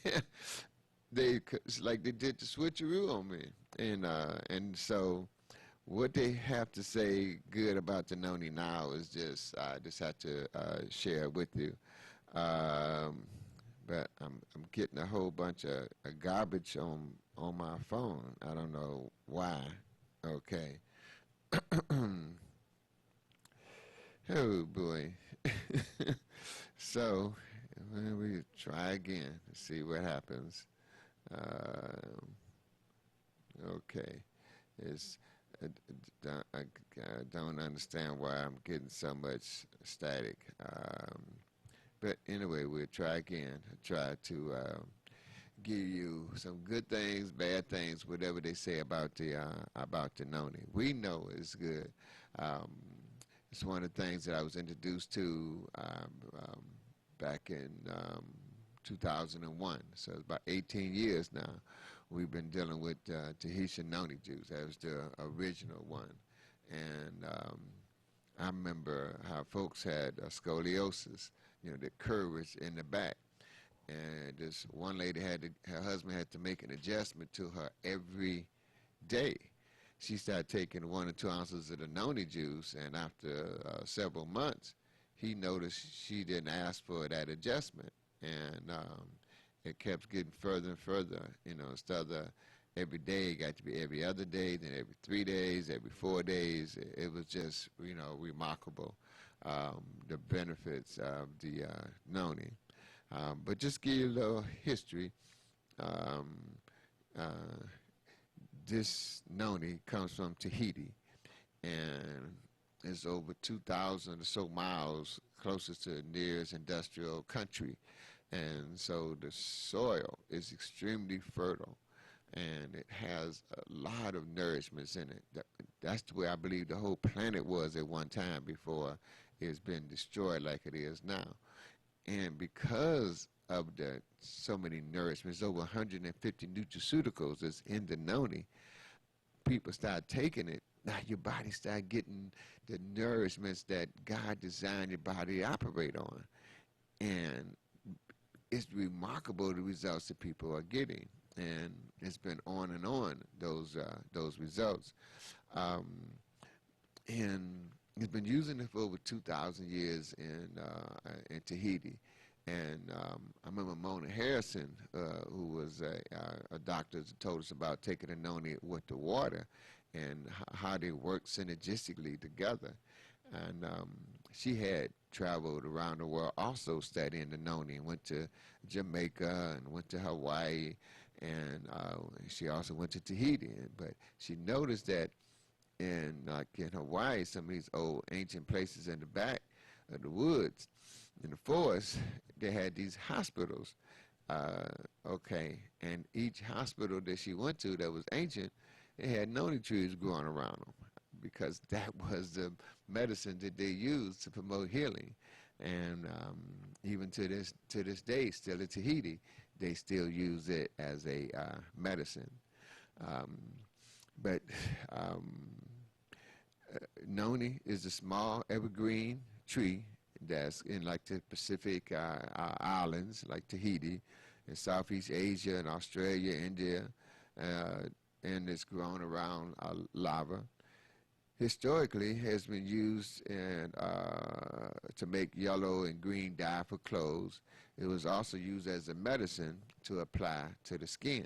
it's like they did the switcheroo on me, and so what they have to say good about the noni now is just I just have to share it with you. But I'm getting a whole bunch of garbage on my phone. I don't know why. Okay. Oh boy. So we try again to see what happens. Okay. I don't understand why I'm getting so much static. But anyway, we'll try again. Try to give you some good things, bad things, whatever they say about the noni. We know it's good. It's one of the things that I was introduced to back in 2001. So it's about 18 years now. We've been dealing with Tahitian noni juice. That was the original one. And I remember how folks had scoliosis, the curves in the back. And this one lady her husband had to make an adjustment to her every day. She started taking 1 or 2 ounces of the noni juice, and after several months, he noticed she didn't ask for that adjustment. And it kept getting further and further, instead of every day, it got to be every other day, then every 3 days, every 4 days. It was just, remarkable, the benefits of the noni. But just give you a little history. This noni comes from Tahiti, and it's over 2,000 or so miles closest to the nearest industrial country. And so the soil is extremely fertile, and it has a lot of nourishments in it. That's the way I believe the whole planet was at one time before it's been destroyed like it is now. And because of so many nourishments, over 150 nutraceuticals that's in the noni, people start taking it. Now your body start getting the nourishments that God designed your body to operate on. And it's remarkable the results that people are getting. and it's been on and on, those results. And it's been using it for over 2,000 years in Tahiti. And I remember Mona Harrison, who was a doctor, told us about taking the noni with the water and how they work synergistically together. And she had traveled around the world also studying the noni, and went to Jamaica and went to Hawaii, and she also went to Tahiti. But she noticed that in Hawaii, some of these old ancient places in the back of the woods, in the forest, they had these hospitals, and each hospital that she went to that was ancient, they had noni trees growing around them, because that was the medicine that they used to promote healing. And even to this day, still in Tahiti, they still use it as a medicine. But noni is a small evergreen tree that's in like the Pacific islands, like Tahiti, in Southeast Asia and Australia, India, and it's grown around lava. Historically, has been used to make yellow and green dye for clothes. It was also used as a medicine to apply to the skin.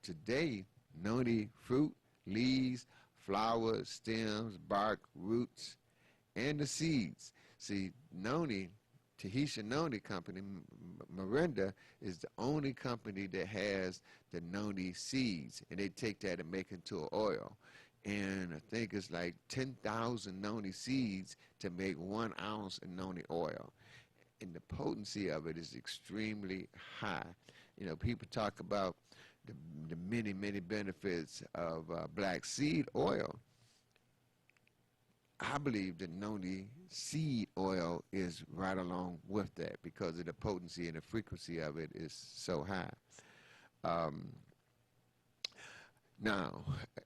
Today, noni fruit, leaves, flowers, stems, bark, roots, and the seeds. See, noni, Tahitian Noni Company, Miranda, is the only company that has the noni seeds, and they take that and make it into an oil. And I think it's like 10,000 noni seeds to make 1 ounce of noni oil. And the potency of it is extremely high. You know, people talk about the many, many benefits of black seed oil. I believe the noni seed oil is right along with that, because of the potency and the frequency of it is so high. Now,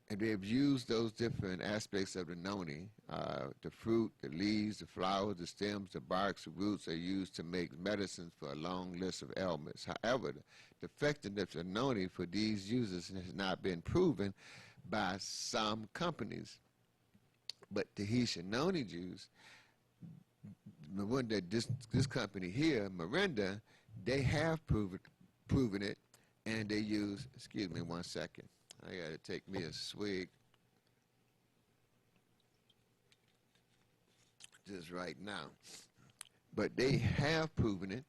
they've used those different aspects of the noni, the fruit, the leaves, the flowers, the stems, the barks, the roots are used to make medicines for a long list of ailments. However, the effectiveness of noni for these uses has not been proven by some companies. But Tahitian noni juice, the one that this company here, Miranda, they have proven it, and they use, excuse me 1 second, I got to take me a swig just right now. But they have proven it,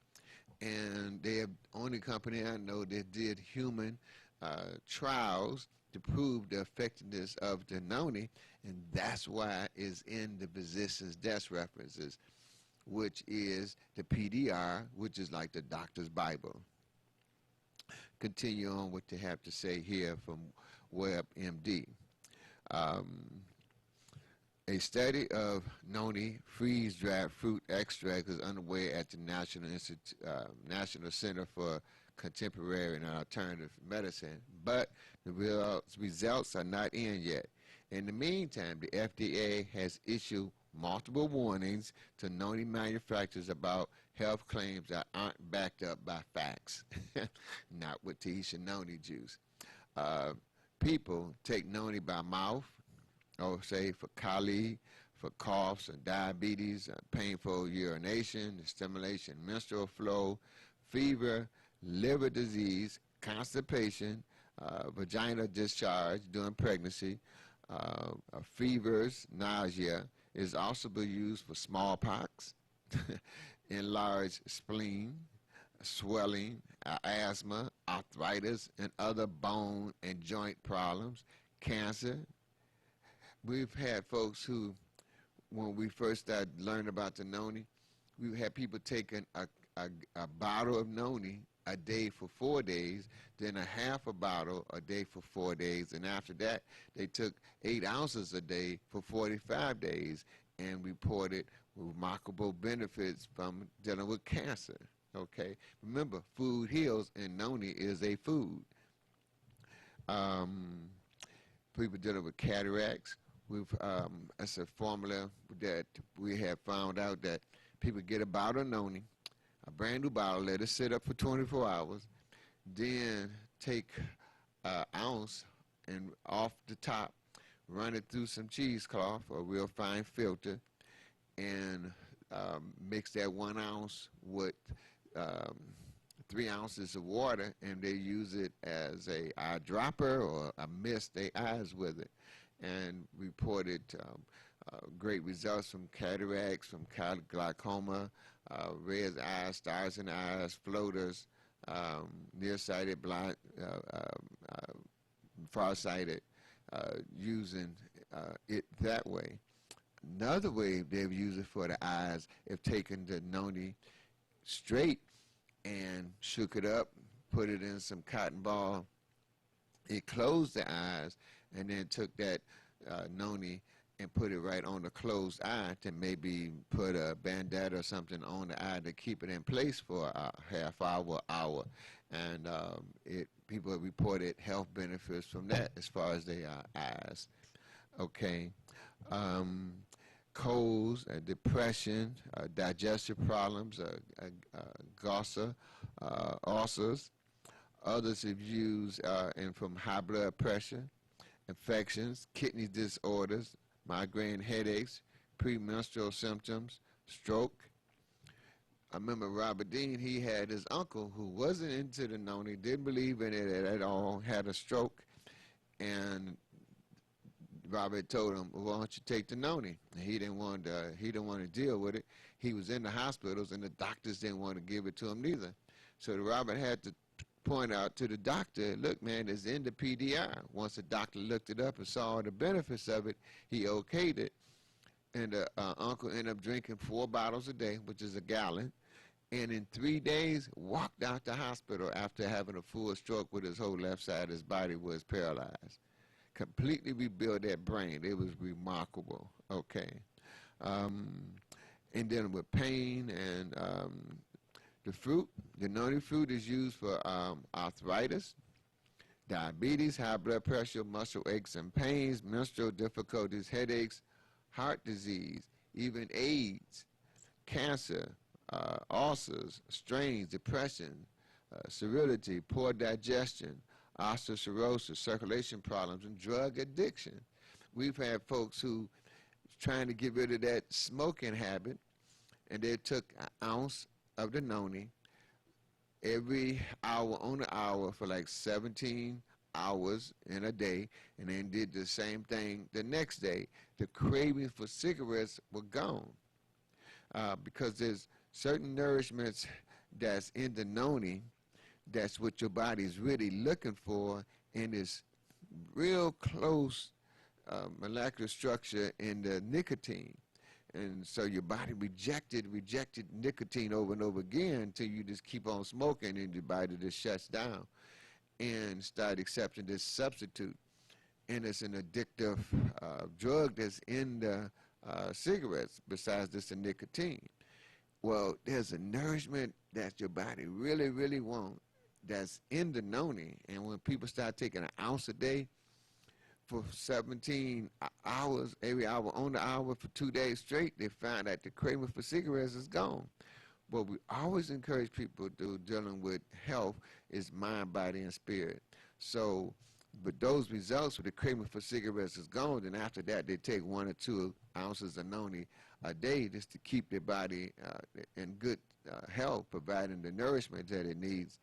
and they're the only company I know that did human trials to prove the effectiveness of the noni, and that's why it's in the physician's desk references, which is the PDR, which is like the doctor's Bible. Continue on what they have to say here from WebMD. A study of noni freeze-dried fruit extract is underway at the National Center for Contemporary and Alternative Medicine, but the results are not in yet. In the meantime, the FDA has issued multiple warnings to noni manufacturers about health claims that aren't backed up by facts. Not with Tahitian noni juice. People take noni by mouth, or say for colic, for coughs and diabetes, painful urination, stimulation, menstrual flow, fever, liver disease, constipation, vaginal discharge during pregnancy, fevers, nausea. Is also been used for smallpox, enlarged spleen, swelling, asthma, arthritis, and other bone and joint problems, cancer. We've had folks who, when we first started learning about the noni, we had people taking a bottle of noni a day for 4 days, then a half a bottle a day for 4 days, and after that they took 8 ounces a day for 45 days and reported remarkable benefits from dealing with cancer. Okay, remember, food heals, and noni is a food. People dealing with cataracts, that's a formula that we have found out that people get a bottle of noni, a brand new bottle, let it sit up for 24 hours, then take ounce, and off the top, run it through some cheesecloth or real fine filter, and mix that 1 ounce with 3 ounces of water, and they use it as a eye dropper or a mist their eyes with it, and reported great results from cataracts, from glaucoma, red eyes, stars in the eyes, floaters, nearsighted, blind, farsighted, using it that way. Another way they've used it for the eyes, if taken the noni straight and shook it up, put it in some cotton ball, it closed the eyes, and then took that noni and put it right on the closed eye to maybe put a bandana or something on the eye to keep it in place for a half hour. And people have reported health benefits from that as far as their eyes. Okay. Colds, depression, digestive problems, ulcers. Others have used and from high blood pressure, infections, kidney disorders, migraine headaches, premenstrual symptoms, stroke. I remember Robert Dean, he had his uncle who wasn't into the noni, didn't believe in it at all, had a stroke, and Robert told him, well, why don't you take the noni? And he didn't want to deal with it. He was in the hospitals, and the doctors didn't want to give it to him neither. So Robert had to point out to the doctor, look, man, it's in the PDR. Once the doctor looked it up and saw the benefits of it, he okayed it. And the uncle ended up drinking 4 bottles a day, which is a gallon, and in 3 days walked out the hospital after having a full stroke with his whole left side of his body was paralyzed. Completely rebuilt that brain. It was remarkable. Okay. And then with pain and the fruit, the noni fruit is used for arthritis, diabetes, high blood pressure, muscle aches and pains, menstrual difficulties, headaches, heart disease, even AIDS, cancer, ulcers, strains, depression, sterility, poor digestion, osteoporosis, circulation problems, and drug addiction. We've had folks who trying to get rid of that smoking habit, and they took an ounce of the noni every hour on the hour for like 17 hours in a day, and then did the same thing the next day. The craving for cigarettes were gone because there's certain nourishments that's in the noni. That's what your body's really looking for, and it's real close molecular structure in the nicotine. And so your body rejected nicotine over and over again until you just keep on smoking, and your body just shuts down and start accepting this substitute. And it's an addictive drug that's in the cigarettes besides just the nicotine. Well, there's a nourishment that your body really, really wants that's in the noni, and when people start taking an ounce a day for 17 hours, every hour on the hour for 2 days straight, they find that the craving for cigarettes is gone. But we always encourage people to dealing with health is mind, body, and spirit. So, but those results with the craving for cigarettes is gone, and after that they take 1 or 2 ounces of noni a day just to keep their body in good health, providing the nourishment that it needs.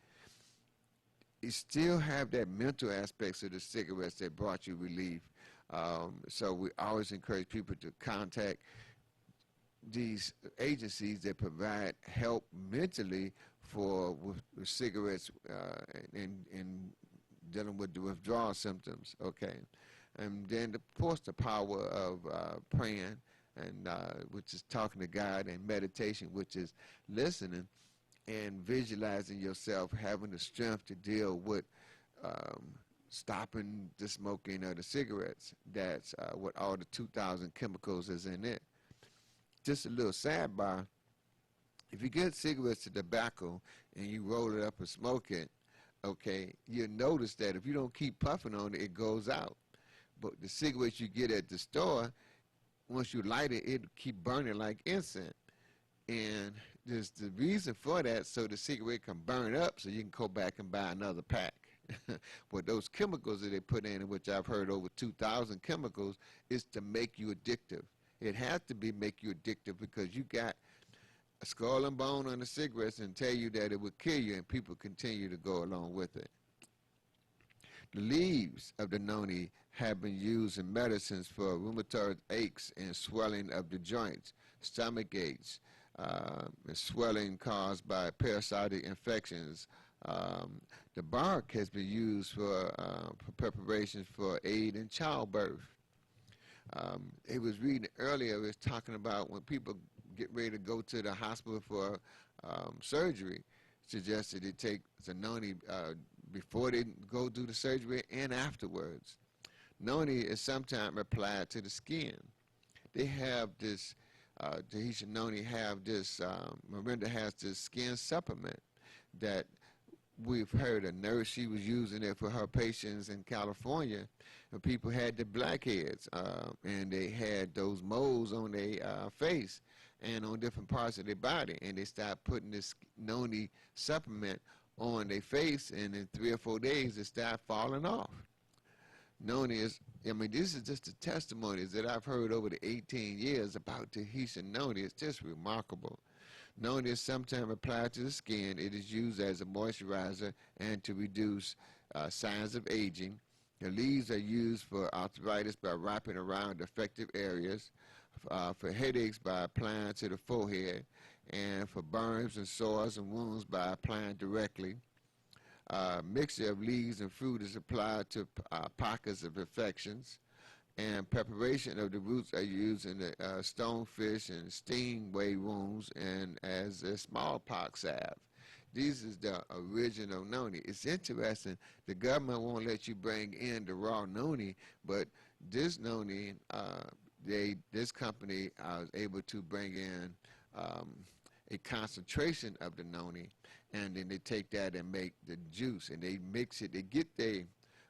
You still have that mental aspects of the cigarettes that brought you relief. So we always encourage people to contact these agencies that provide help mentally with cigarettes and dealing with the withdrawal symptoms. Okay, and then of course the power of praying, and which is talking to God, and meditation, which is listening and visualizing yourself having the strength to deal with stopping the smoking of the cigarettes. That's what all the 2,000 chemicals is in it. Just a little sidebar, if you get cigarettes to tobacco and you roll it up and smoke it, okay, you'll notice that if you don't keep puffing on it, it goes out. But the cigarettes you get at the store, once you light it, it'll keep burning like incense. And there's the reason for that, so the cigarette can burn up so you can go back and buy another pack. But those chemicals that they put in, which I've heard over 2,000 chemicals, is to make you addictive. It has to be make you addictive because you got a skull and bone on the cigarettes and tell you that it would kill you, and people continue to go along with it. The leaves of the noni have been used in medicines for rheumatoid aches and swelling of the joints, stomach aches, and swelling caused by parasitic infections. The bark has been used for preparations for aid in childbirth. It was reading earlier, it was talking about when people get ready to go to the hospital for surgery, suggested they take noni before they go do the surgery and afterwards. Noni is sometimes applied to the skin. They have this, Tahitian noni have this, Miranda has this skin supplement that we've heard a nurse, she was using it for her patients in California, and people had the blackheads, and they had those moles on their face and on different parts of their body, and they started putting this noni supplement on their face, and in 3 or 4 days it started falling off. Noni is, I mean, this is just the testimonies that I've heard over the 18 years about Tahitian noni. It's just remarkable. Noni is sometimes applied to the skin. It is used as a moisturizer and to reduce signs of aging. The leaves are used for arthritis by wrapping around affected areas, for headaches by applying to the forehead, and for burns and sores and wounds by applying directly. Mixture of leaves and fruit is applied to pockets of infections, and preparation of the roots are used in the stonefish and stingray wounds and as a smallpox salve. This is the original noni. It's interesting. The government won't let you bring in the raw noni, but this noni, this company was able to bring in a concentration of the noni, and then they take that and make the juice, and they mix it. They get their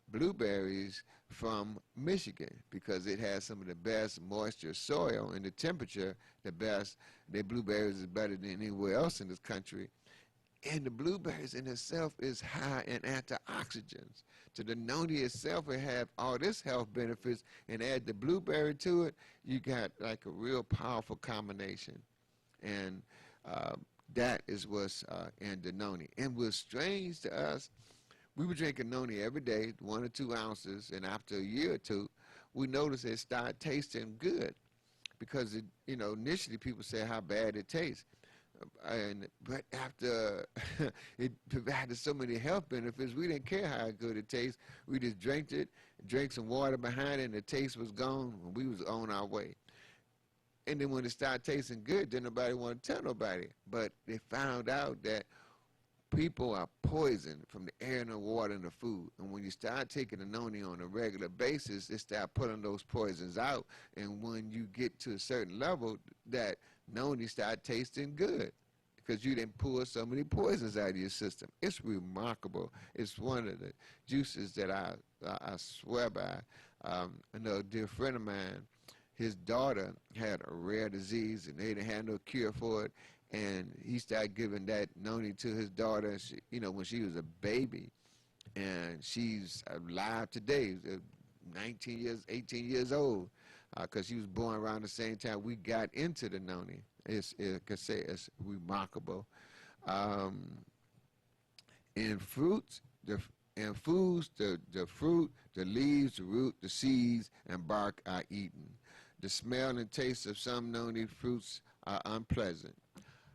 blueberries from Michigan because it has some of the best moisture soil and the temperature, the best. Their blueberries is better than anywhere else in this country. And the blueberries in itself is high in antioxidants. So the noni itself will have all this health benefits, and add the blueberry to it, you got like a real powerful combination. And that is what's in the noni. And what's strange to us, we were drinking noni every day, 1 or 2 ounces, and after a year or two, we noticed it started tasting good because, it, initially people say how bad it tastes. But after it provided so many health benefits, we didn't care how good it tastes. We just drank it, drank some water behind it, and the taste was gone, and we was on our way. And then when it started tasting good, then nobody wanted to tell nobody. But they found out that people are poisoned from the air and the water and the food. And when you start taking the noni on a regular basis, they start putting those poisons out. And when you get to a certain level, that noni start tasting good because you didn't pull so many poisons out of your system. It's remarkable. It's one of the juices that I swear by. I know a dear friend of mine, his daughter had a rare disease, and they didn't have no cure for it. And he started giving that noni to his daughter, when she was a baby. And she's alive today, 19 years, 18 years old, because she was born around the same time we got into the noni. It's remarkable. In fruits, in foods, the fruit, the leaves, the root, the seeds, and bark are eaten. The smell and taste of some noni fruits are unpleasant.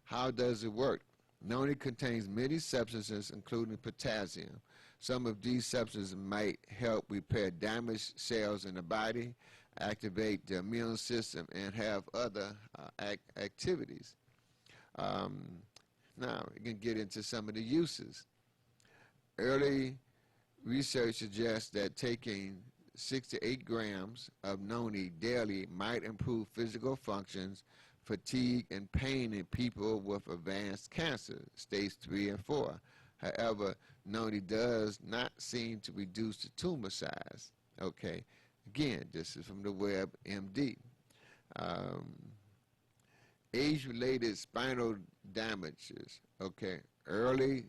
How does it work? Noni contains many substances, including potassium. Some of these substances might help repair damaged cells in the body, activate the immune system, and have other activities. Now, we can get into some of the uses. Early research suggests that taking 6 to 8 grams of noni daily might improve physical functions, fatigue, and pain in people with advanced cancer, stage 3 and 4. However, noni does not seem to reduce the tumor size. Okay, again, this is from the WebMD. Age-related spinal damages. Okay, early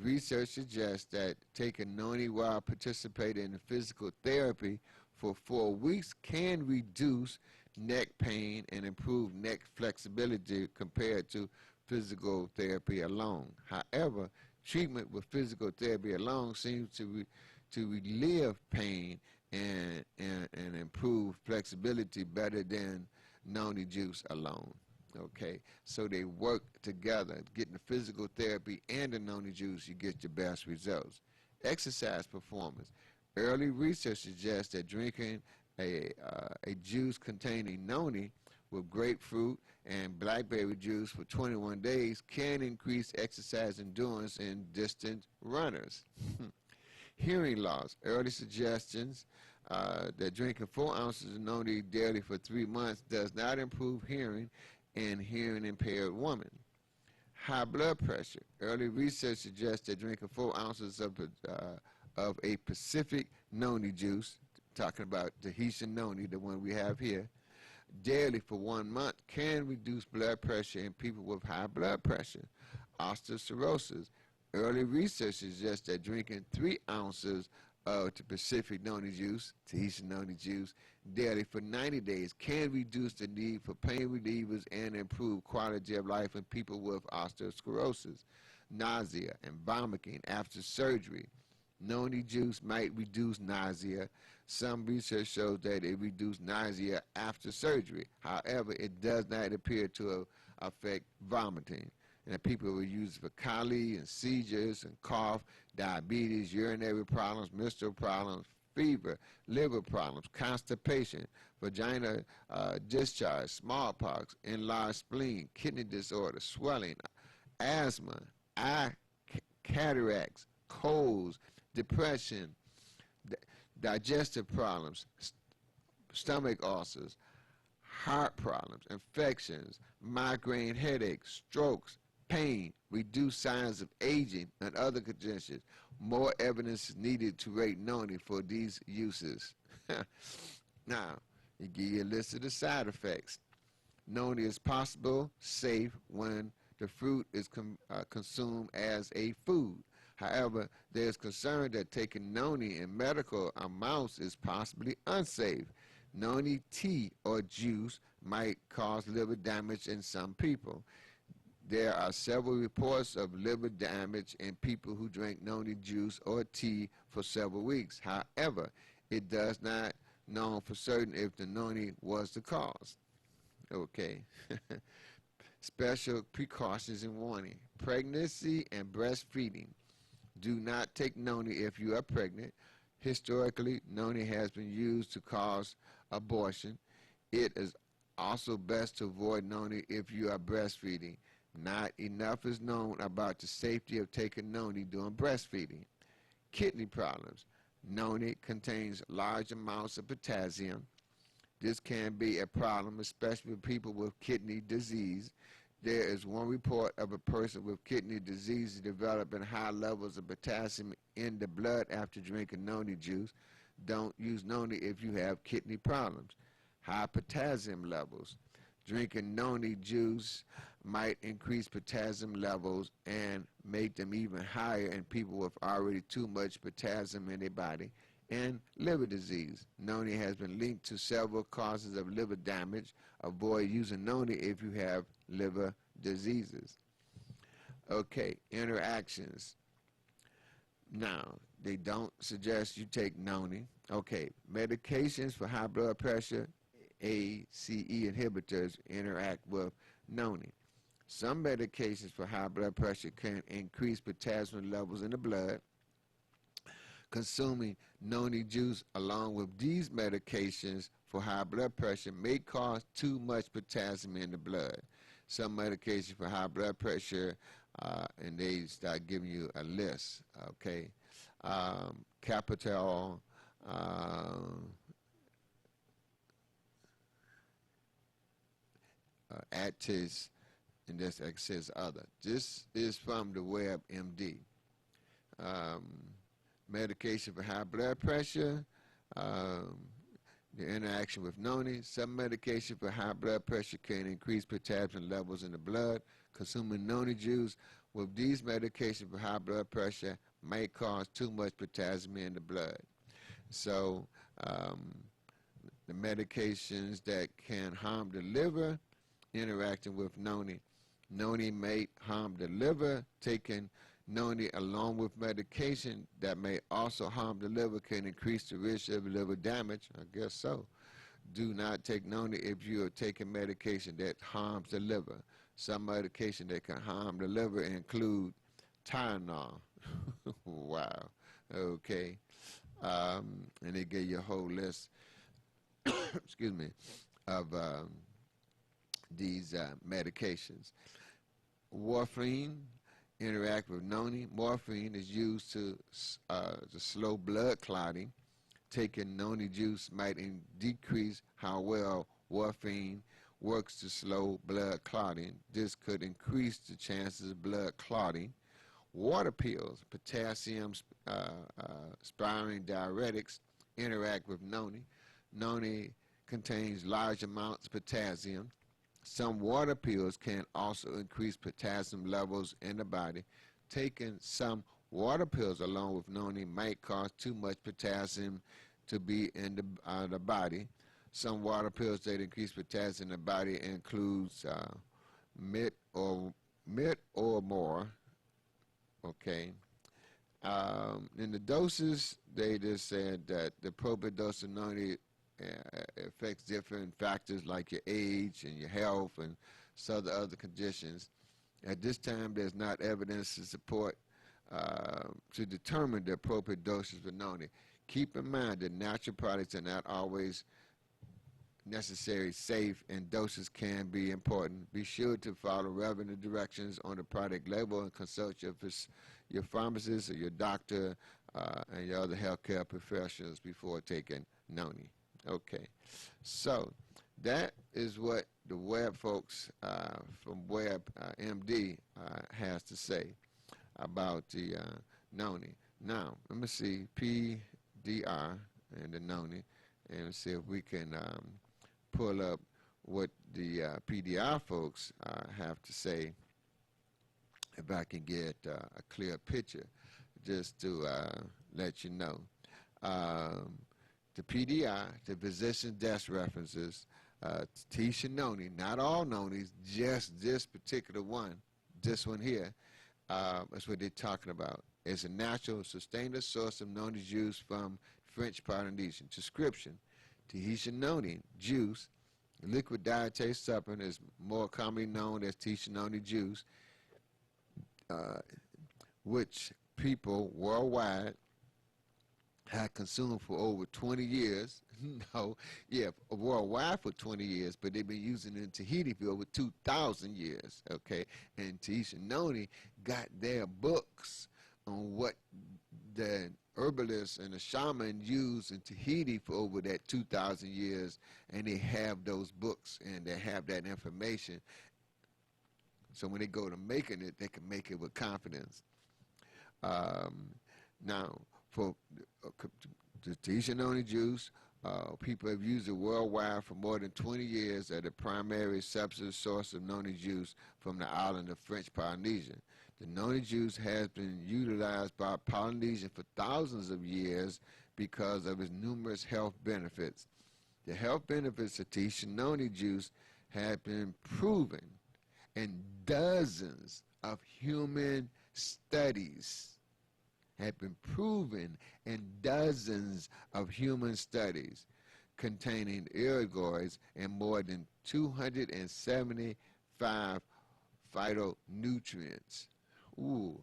Research suggests that taking noni while participating in physical therapy for 4 weeks can reduce neck pain and improve neck flexibility compared to physical therapy alone. However, treatment with physical therapy alone seems to relieve pain and improve flexibility better than noni juice alone. Okay, so they work together. Getting the physical therapy and the noni juice, you get your best results. Exercise performance. Early research suggests that drinking a juice containing noni with grapefruit and blackberry juice for 21 days can increase exercise endurance in distance runners. Hearing loss. Early suggestions that drinking 4 ounces of noni daily for 3 months does not improve hearing in hearing impaired women. High blood pressure. Early research suggests that drinking 4 ounces of a Pacific noni juice, talking about Tahitian noni, the one we have here, daily for 1 month can reduce blood pressure in people with high blood pressure. Osteoporosis. Early research suggests that drinking 3 ounces of the Pacific noni juice, Tahitian noni juice, daily for 90 days can reduce the need for pain relievers and improve quality of life in people with osteoporosis. Nausea and vomiting after surgery. Noni juice might reduce nausea. Some research shows that it reduces nausea after surgery. However, it does not appear to affect vomiting. And people will use it for colic and seizures and cough, diabetes, urinary problems, menstrual problems, fever, liver problems, constipation, vagina discharge, smallpox, enlarged spleen, kidney disorder, swelling, asthma, eye cataracts, colds, depression, digestive problems, stomach ulcers, heart problems, infections, migraine headaches, strokes, pain, reduced signs of aging, and other conditions. More evidence is needed to rate noni for these uses. Now, you give you a list of the side effects. Noni is possible, safe when the fruit is consumed as a food. However, there is concern that taking noni in medical amounts is possibly unsafe. Noni tea or juice might cause liver damage in some people. There are several reports of liver damage in people who drink noni juice or tea for several weeks. However, it does not know for certain if the noni was the cause. Okay. Special precautions and warning. Pregnancy and breastfeeding. Do not take noni if you are pregnant. Historically, noni has been used to cause abortion. It is also best to avoid noni if you are breastfeeding. Not enough is known about the safety of taking noni during breastfeeding. Kidney problems. Noni contains large amounts of potassium. This can be a problem, especially with people with kidney disease. There is one report of a person with kidney disease developing high levels of potassium in the blood after drinking noni juice. Don't use noni if you have kidney problems. High potassium levels. Drinking noni juice might increase potassium levels and make them even higher in people with already too much potassium in their body. And liver disease. Noni has been linked to several causes of liver damage. Avoid using noni if you have liver diseases. Okay, interactions. Now, they don't suggest you take noni. Okay, medications for high blood pressure, ACE inhibitors interact with noni. Some medications for high blood pressure can increase potassium levels in the blood. Consuming noni juice along with these medications for high blood pressure may cause too much potassium in the blood. Some medications for high blood pressure, and they start giving you a list, okay? Capital, Actis, and this says other. This is from the WebMD. Medication for high blood pressure, the interaction with noni. Some medication for high blood pressure can increase potassium levels in the blood. Consuming noni juice with these medications for high blood pressure may cause too much potassium in the blood. So the medications that can harm the liver interacting with noni. Noni may harm the liver. Taking noni along with medication that may also harm the liver can increase the risk of liver damage. I guess so. Do not take noni if you are taking medication that harms the liver. Some medication that can harm the liver include Tylenol. Wow. Okay. And they give you a whole list, excuse me, of these medications. Warfarin interact with noni. Morphine is used to slow blood clotting. Taking noni juice might decrease how well warfarin works to slow blood clotting. This could increase the chances of blood clotting. Water pills, potassium sparing diuretics, interact with noni. Noni contains large amounts of potassium. Some water pills can also increase potassium levels in the body. Taking some water pills along with noni might cause too much potassium to be in the body. Some water pills that increase potassium in the body includes MIT or more. Okay. In the doses, they just said that the appropriate dose of noni affects different factors like your age and your health and some other conditions. At this time, there's not evidence to support to determine the appropriate doses of noni. Keep in mind that natural products are not always necessarily safe, and doses can be important. Be sure to follow relevant directions on the product label and consult your pharmacist or your doctor and your other healthcare professionals before taking noni. Okay, so that is what the Web folks from Web MD has to say about the noni. Now, let me see PDR and the noni, and see if we can pull up what the PDR folks have to say, if I can get a clear picture, just to let you know. The PDI, the physician desk references, Tisha noni, not all nonis, just this particular one, this one here, that's what they're talking about. It's a natural, sustainable source of noni juice from French Polynesian. Description: Tahitian noni juice, liquid dietary supplement, is more commonly known as Tahitian noni juice, which people worldwide had consumed for over 20 years. No, yeah, worldwide for 20 years, but they've been using it in Tahiti for over 2,000 years, okay? And Tahitian noni got their books on what the herbalists and the shaman used in Tahiti for over that 2,000 years, and they have those books and they have that information. So when they go to making it, they can make it with confidence. Now, for the Tahitian noni juice, people have used it worldwide for more than 20 years as the primary substance source of noni juice from the island of French Polynesia. The noni juice has been utilized by Polynesians for thousands of years because of its numerous health benefits. The health benefits of Tahitian noni juice have been proven in dozens of human studies. Have been proven in dozens of human studies containing ergoids and more than 275 phytonutrients. Ooh,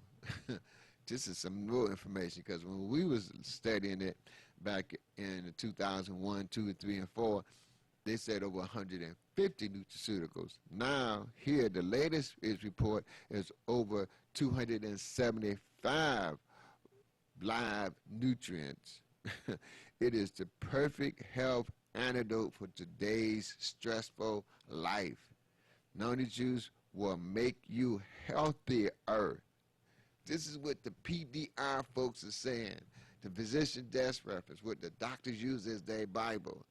this is some new information, because when we was studying it back in 2001, 2, 3, and 4, they said over 150 nutraceuticals. Now, here, the latest report is over 275 live nutrients. It is the perfect health antidote for today's stressful life. Noni juice will make you healthier. This is what the PDR folks are saying. The physician desk reference, what the doctors use as their Bible.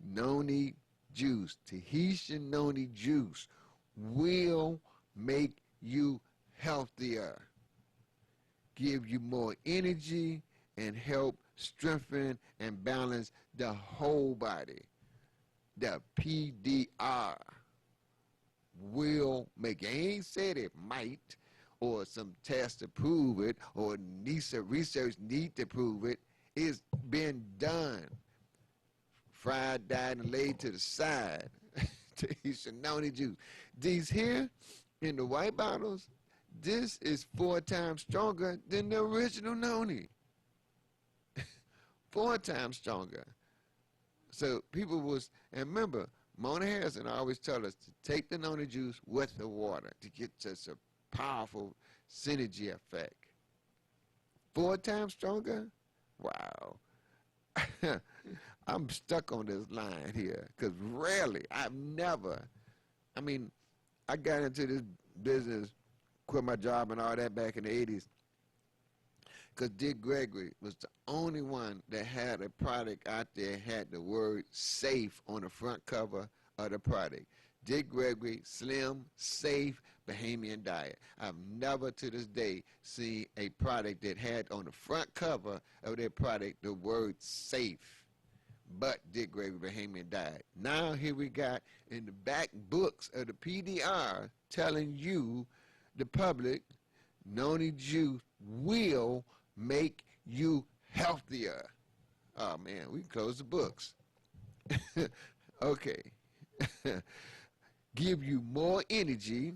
Noni juice, Tahitian noni juice, will make you healthier, give you more energy, and help strengthen and balance the whole body. The PDR will make it. I ain't said it might, or some tests to prove it, or NISA research need to prove it. It's been done. Fried, dyed, and laid to the side. These Shononi juice. These here, in the white bottles, this is 4 times stronger than the original noni. 4 times stronger. So people was, and remember, Mona Harrison always tell us to take the noni juice with the water to get such a powerful synergy effect. 4 times stronger? Wow. I'm stuck on this line here because rarely, I got into this business, quit my job and all that back in the 80s because Dick Gregory was the only one that had a product out there had the word safe on the front cover of the product. Dick Gregory, slim, safe, Bahamian diet. I've never to this day seen a product that had on the front cover of their product the word safe, but Dick Gregory Bahamian diet. Now here we got in the back books of the PDR telling you, the public, noni juice will make you healthier. Oh man, we can close the books. Okay. Give you more energy,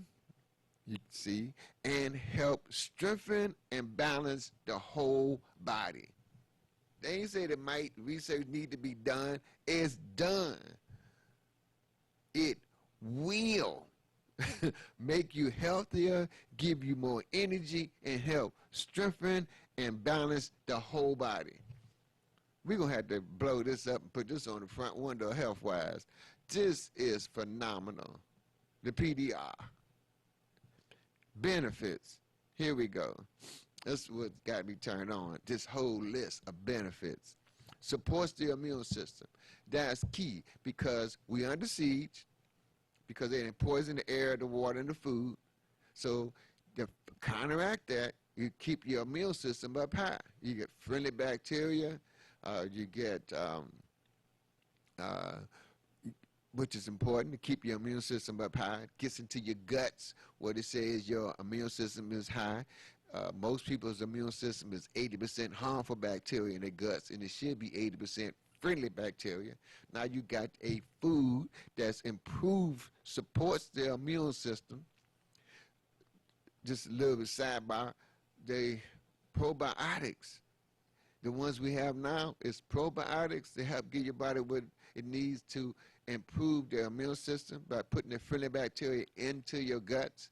you can see, and help strengthen and balance the whole body. They ain't say that might research need to be done. It's done. It will make you healthier, give you more energy, and help strengthen and balance the whole body. We're going to have to blow this up and put this on the front window health-wise. This is phenomenal. The PDR. Benefits. Here we go. That's what's got me turned on. This whole list of benefits. Supports the immune system. That's key because we under siege, because they poison the air, the water, and the food. So to counteract that, you keep your immune system up high. You get friendly bacteria. You get, which is important to keep your immune system up high. It gets into your guts. What it says your immune system is high. Most people's immune system is 80% harmful bacteria in their guts, and it should be 80% friendly bacteria. Now you got a food that's improved, supports the immune system. Just a little bit sidebar, the probiotics, the ones we have now is probiotics to help give your body what it needs to improve their immune system by putting the friendly bacteria into your guts,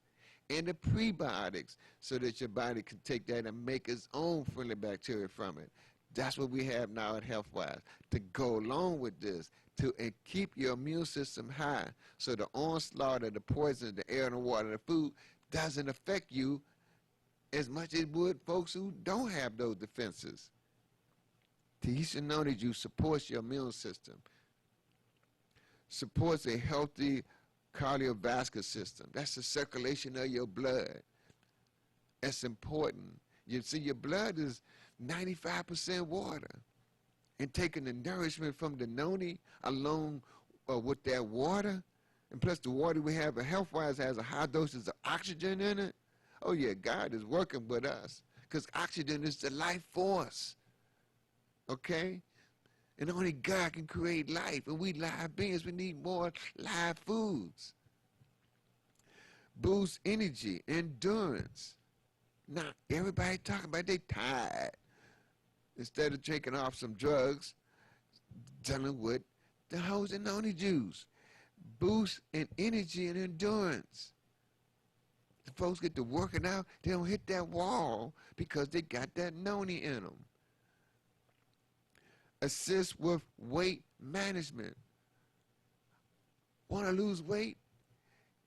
and the prebiotics so that your body can take that and make its own friendly bacteria from it. That's what we have now at HealthWise to go along with this, to keep your immune system high so the onslaught of the poison, the air and the water, the food doesn't affect you as much as it would folks who don't have those defenses. Tahitian noni juice supports your immune system, supports a healthy cardiovascular system. That's the circulation of your blood. That's important. You see, your blood is 95% water. And taking the nourishment from the noni along with that water, and plus the water we have at HealthWise has a high dosage of oxygen in it. Oh yeah, God is working with us because oxygen is the life force. Okay? And only God can create life, and we live beings, we need more live foods. Boost energy, endurance. Now, everybody talking about they tired. Instead of drinking off some drugs, dealing with the hoes and noni juice. Boost in energy and endurance. The folks get to working out, they don't hit that wall because they got that noni in them. Assist with weight management. Want to lose weight?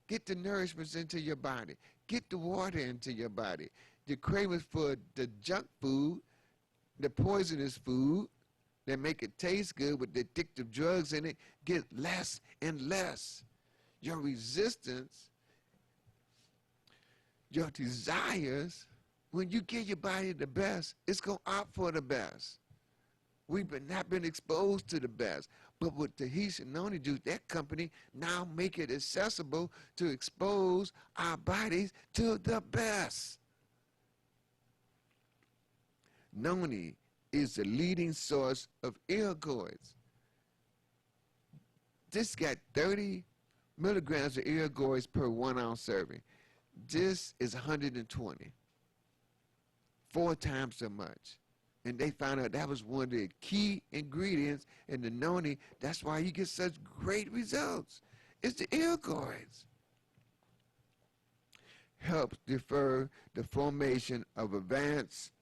Get the nourishments into your body. Get the water into your body. The cravings for the junk food, the poisonous food that make it taste good with the addictive drugs in it, get less and less. Your resistance your desires, when you give your body the best, it's going to opt for the best. We've not been exposed to the best. But with the Tahitian Noni juice, that company now make it accessible to expose our bodies to the best. Noni is the leading source of ergoids. This got 30 milligrams of ergoids per 1 ounce serving. This is 120, 4 times so much. And they found out that was one of the key ingredients in the noni. That's why you get such great results. It's the ergoids. Helps defer the formation of advanced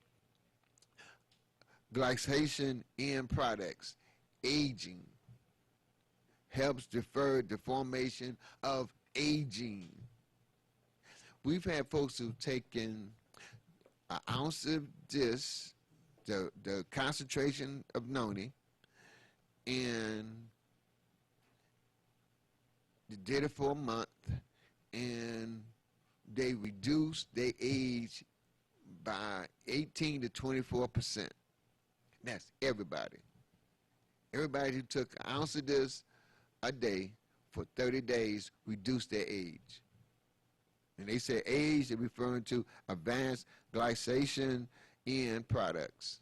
glycation end products, aging. Helps defer the formation of aging. We've had folks who've taken an ounce of this, the concentration of noni, and they did it for a month, and they reduced their age by 18 to 24%. That's everybody. Everybody who took an ounce of this a day for 30 days reduced their age. And they say age, they're referring to advanced glycation end products.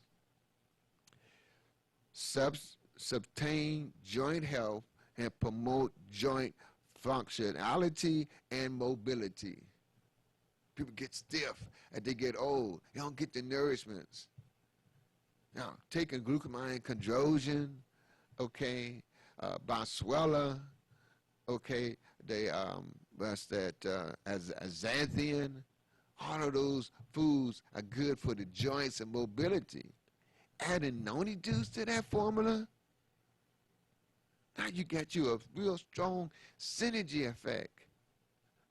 Sustain joint health and promote joint functionality and mobility. People get stiff as they get old. They don't get the nourishments. Now, taking glucosamine chondroitin, okay, Boswellia, okay, they what's that, azanthian, all of those foods are good for the joints and mobility. Adding noni juice to that formula, now you got you a real strong synergy effect.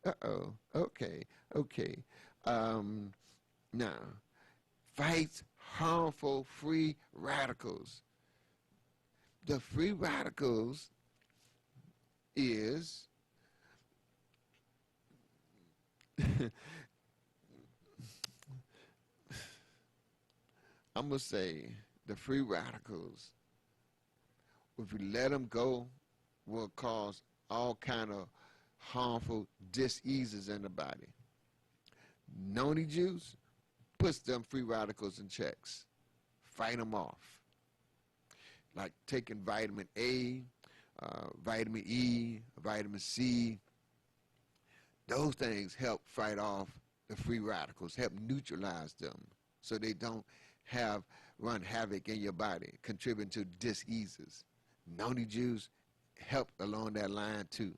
Uh-oh, okay. Now, fights harmful free radicals. The free radicals is I'm going to say the free radicals, if we let them go, will cause all kind of harmful diseases in the body. Noni juice puts them free radicals in checks, fight them off. Like taking vitamin A, vitamin E, vitamin C, those things help fight off the free radicals, help neutralize them so they don't run havoc in your body, contributing to diseases. Noni juice help along that line too.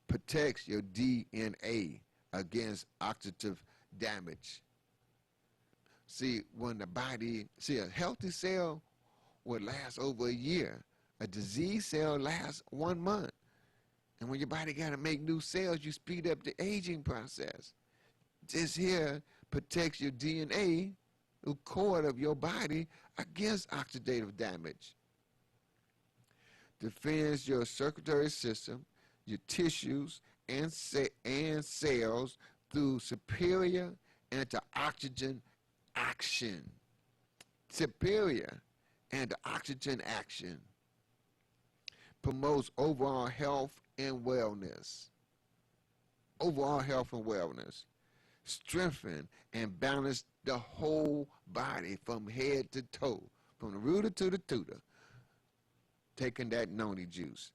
Protects your DNA against oxidative damage. See, when the body, a healthy cell would last over a year. A disease cell lasts 1 month. And when your body got to make new cells, you speed up the aging process. This here protects your DNA, the core of your body, against oxidative damage. Defends your circulatory system, your tissues, and cells through superior antioxidant action. Superior antioxidant action. Promotes overall health and wellness. Overall health and wellness. Strengthen and balance the whole body from head to toe, from the rooter to the tutor. Taking that noni juice.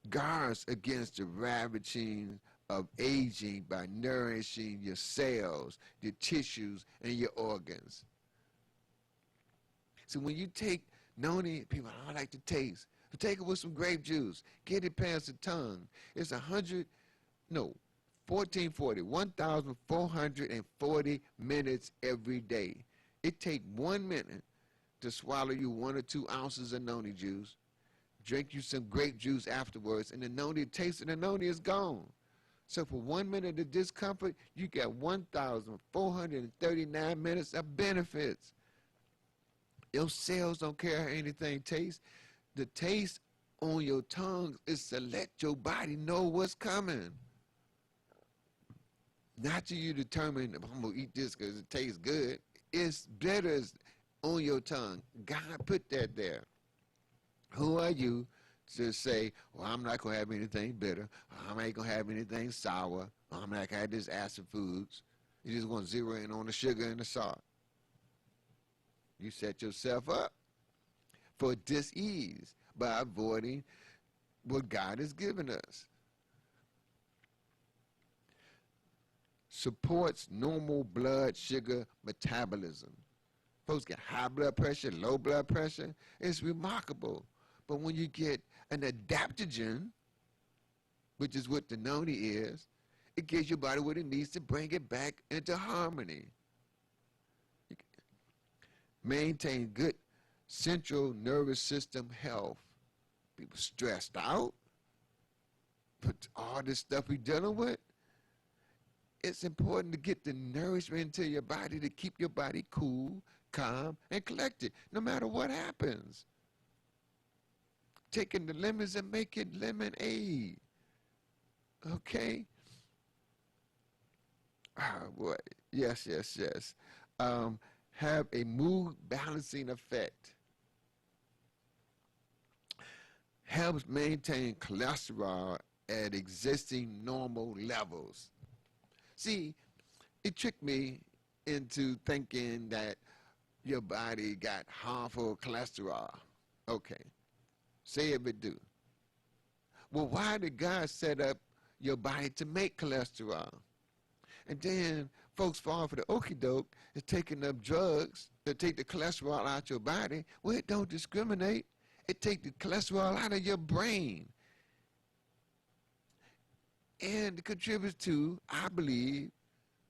Guards against the ravaging of aging by nourishing your cells, your tissues, and your organs. So when you take noni, people don't like the taste. But take it with some grape juice. Get it past the tongue. It's 1,440 minutes every day. It takes 1 minute to swallow you 1 or 2 ounces of noni juice. Drink you some grape juice afterwards, and the taste of the noni is gone. So for 1 minute of discomfort, you get 1,439 minutes of benefits. Your cells don't care how anything tastes. The taste on your tongue is to let your body know what's coming. Not till you determine if I'm going to eat this because it tastes good. It's bitter on your tongue. God put that there. Who are you to say, well, I'm not going to have anything bitter, or I ain't going to have anything sour, or I'm not going to have this acid foods. You just want to zero in on the sugar and the salt. You set yourself up for dis-ease by avoiding what God has given us. Supports normal blood sugar metabolism. Folks get high blood pressure, low blood pressure. It's remarkable. But when you get an adaptogen, which is what the noni is, it gives your body what it needs to bring it back into harmony. Maintain good central nervous system health. People stressed out, but all this stuff we're dealing with, it's important to get the nourishment into your body to keep your body cool, calm, and collected, no matter what happens. Taking the lemons and make it lemonade. Okay? Oh, boy. Yes, yes, yes. Have a mood balancing effect. Helps maintain cholesterol at existing normal levels. See, it tricked me into thinking that your body got harmful cholesterol. Okay. Say if it do. Well, why did God set up your body to make cholesterol? And then folks fall for the okie doke is taking up drugs that take the cholesterol out your body. Well, it don't discriminate. It take the cholesterol out of your brain. And it contributes to, I believe,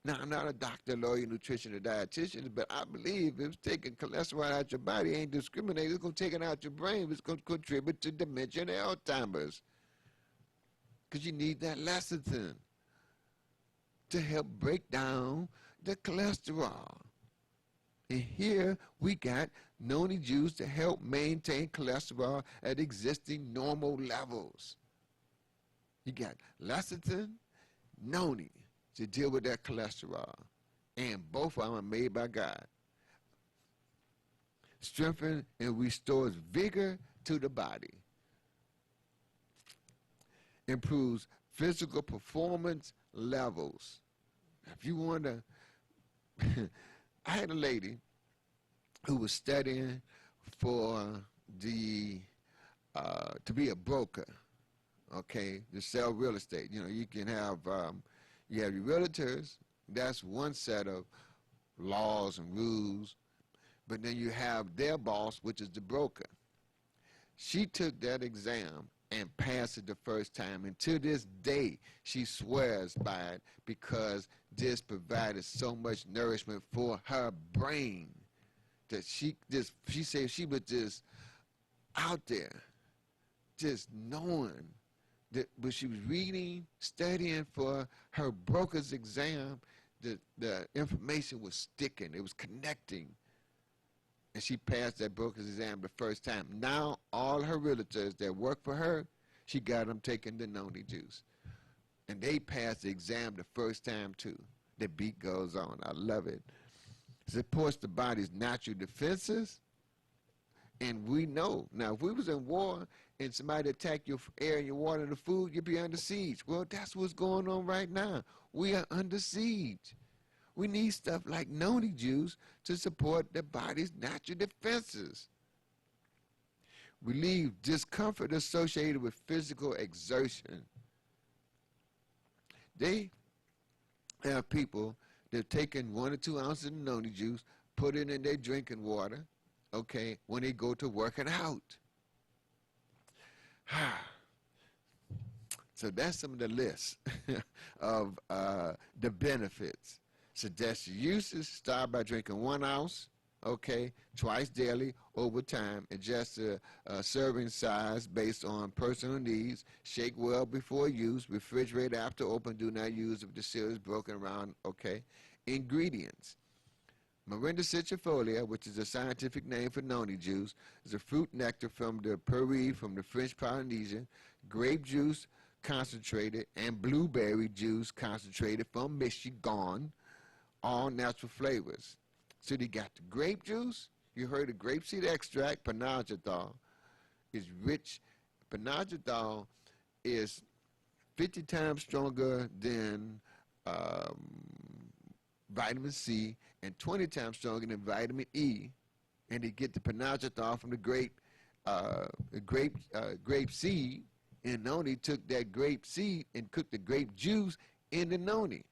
now I'm not a doctor, lawyer, nutrition, or dietitian, but I believe if it's taking cholesterol out your body, it ain't discriminating. It's going to take it out your brain. It's going to contribute to dementia and Alzheimer's. Because you need that lecithin to help break down the cholesterol. And here we got noni juice to help maintain cholesterol at existing normal levels. You got lecithin, noni to deal with that cholesterol. And both of them are made by God. Strengthens and restores vigor to the body. Improves physical performance levels. If you want to, I had a lady who was studying for the, to be a broker, okay, to sell real estate. You know, you can have, you have your realtors, that's one set of laws and rules, but then you have their boss, which is the broker. She took that exam and passed it the first time, and to this day, she swears by it because this provided so much nourishment for her brain that she said she was just out there, just knowing that when she was reading, studying for her broker's exam, the information was sticking, it was connecting. And she passed that broker's exam the first time. Now, all her realtors that work for her, she got them taking the noni juice. And they passed the exam the first time, too. The beat goes on. I love it. Supports the body's natural defenses. And we know. Now, if we was in war and somebody attacked your air and your water and the food, you'd be under siege. Well, that's what's going on right now. We are under siege. We need stuff like noni juice to support the body's natural defenses. Relieve discomfort associated with physical exertion. They have people that have taken 1 or 2 ounces of noni juice, put it in their drinking water, okay, when they go to working out. So that's some of the list of the benefits. Suggested uses: start by drinking 1 ounce, okay, twice daily over time. Adjust the serving size based on personal needs. Shake well before use. Refrigerate after open. Do not use if the seal is broken around, okay. Ingredients: Morinda citrifolia, which is a scientific name for noni juice, is a fruit nectar from the Peru, from the French Polynesia. Grape juice, concentrated and blueberry juice concentrated from Michigan, all natural flavors. So they got the grape juice. You heard of grapeseed extract, panadol is rich. Panadol is 50 times stronger than vitamin C and 20 times stronger than vitamin E. And they get the panadol from the grape seed, and noni took that grape seed and cooked the grape juice in the noni.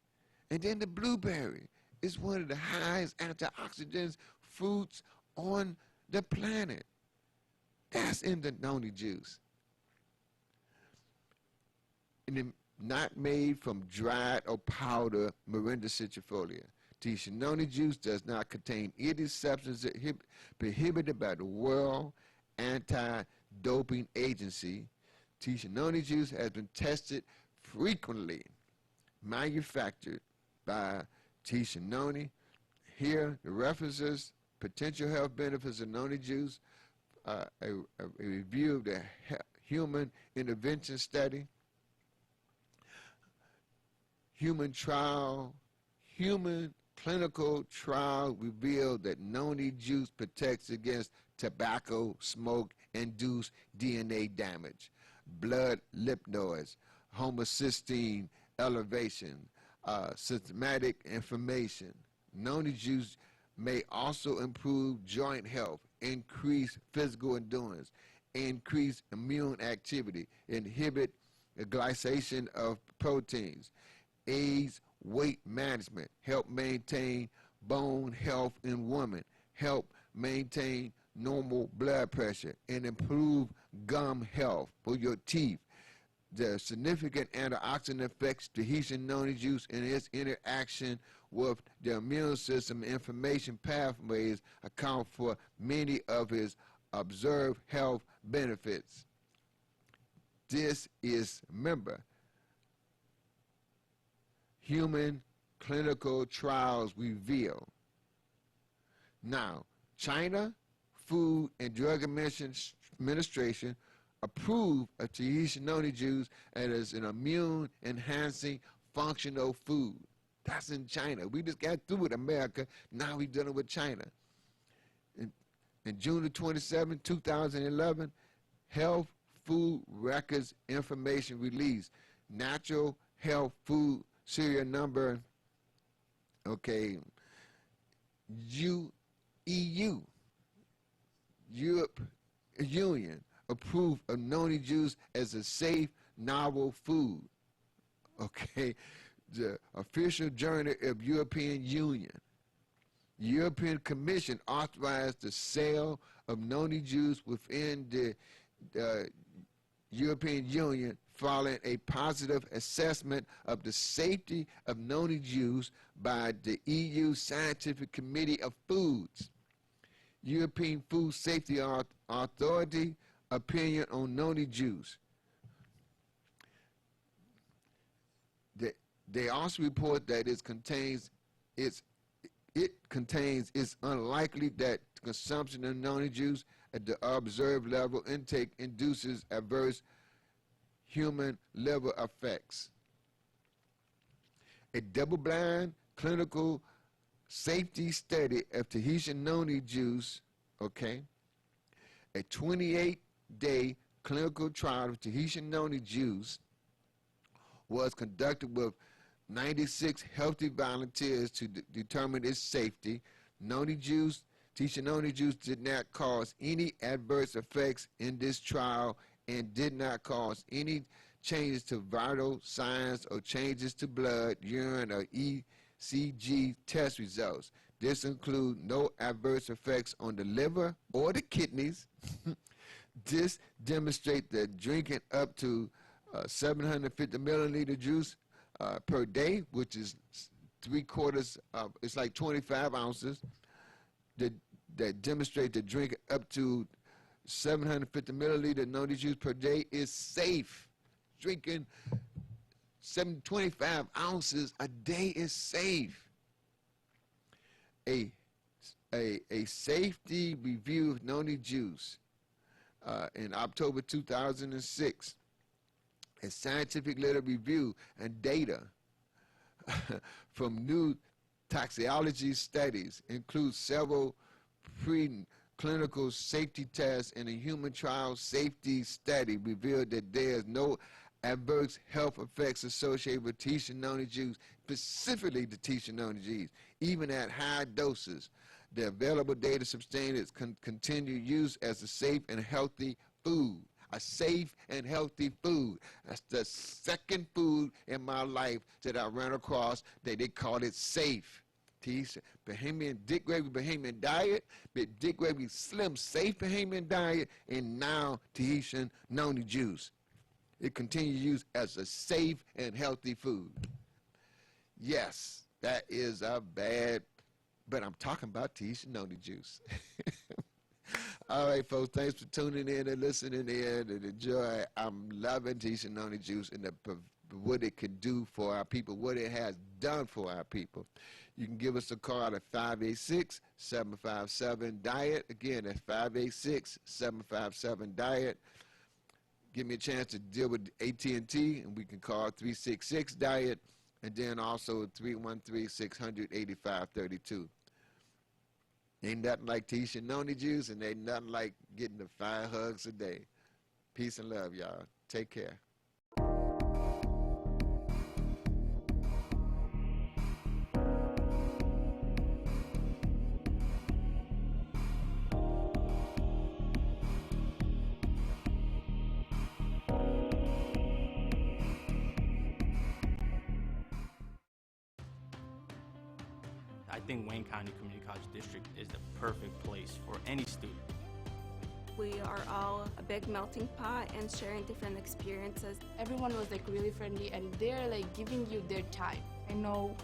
And then the blueberry is one of the highest antioxidants fruits on the planet. That's in the noni juice. And then not made from dried or powdered Morinda citrifolia. Tisha noni juice does not contain any substance prohibited by the World Anti-Doping Agency. Tisha noni juice has been tested frequently. Manufactured by Tisha noni. Here, the references, potential health benefits of noni juice, a review of the human intervention study, human clinical trial revealed that noni juice protects against tobacco smoke-induced DNA damage, blood lipids, homocysteine elevation, systematic inflammation. Noni juice may also improve joint health, increase physical endurance, increase immune activity, inhibit the glycation of proteins, aids weight management, help maintain bone health in women, help maintain normal blood pressure, and improve gum health for your teeth. The significant antioxidant effects Tahitian noni juice and its interaction with the immune system inflammation pathways account for many of its observed health benefits. This is, remember, human clinical trials reveal. Now, China Food and Drug Administration approved of Tahitian noni juice as an immune-enhancing functional food. That's in China. We just got through with America. Now we're dealing with China. In June the 27, 2011, Health Food Records Information released. Natural Health Food Serial Number, okay, EU, Europe Union, approved of noni juice as a safe, novel food. Okay, the official journal of European Union. European Commission authorized the sale of noni juice within the European Union following a positive assessment of the safety of noni juice by the EU Scientific Committee of Foods. European Food Safety Authority opinion on noni juice. They also report that it's unlikely that consumption of noni juice at the observed level intake induces adverse human liver effects. A double-blind clinical safety study of Tahitian noni juice, okay, a 28-day clinical trial of Tahitian noni juice was conducted with 96 healthy volunteers to determine its safety. Tahitian noni juice did not cause any adverse effects in this trial and did not cause any changes to vital signs or changes to blood, urine, or ECG test results. This includes no adverse effects on the liver or the kidneys. This demonstrates that drinking up to 750 milliliter juice per day, which is 3/4 of, it's like 25 ounces, that demonstrate that drinking up to 750 milliliter noni juice per day is safe. Drinking 25 ounces a day is safe. A safety review of noni juice in October 2006 A scientific literature review and data from new toxicology studies includes several preclinical safety tests, and a human trial safety study revealed that there is no adverse health effects associated with T-Shinoni juice, specifically the T-Shinoni juice, even at high doses. The available data sustain its continued use as a safe and healthy food. A safe and healthy food. That's the second food in my life that I ran across that they called it safe. Bahamian Dick Gregory Bahamian diet, Dick Gregory Slim Safe Bahamian diet, and now Tahitian Noni juice. It continues use as a safe and healthy food. Yes, that is a bad, but I'm talking about Tahitian Noni juice. All right, folks, thanks for tuning in and listening in and enjoy. I'm loving Tahitian Noni juice and what it can do for our people, what it has done for our people. You can give us a call at 586-757-DIET. Again, that's 586-757-DIET. Give me a chance to deal with AT&T, and we can call 366-DIET, and then also 313-600-8532. Ain't nothing like Tahitian Noni juice, and ain't nothing like getting the 5 hugs a day. Peace and love, y'all. Take care. I think Wayne County Community College District is the perfect place for any student. We are all a big melting pot and sharing different experiences. Everyone was like really friendly and they're like giving you their time. I know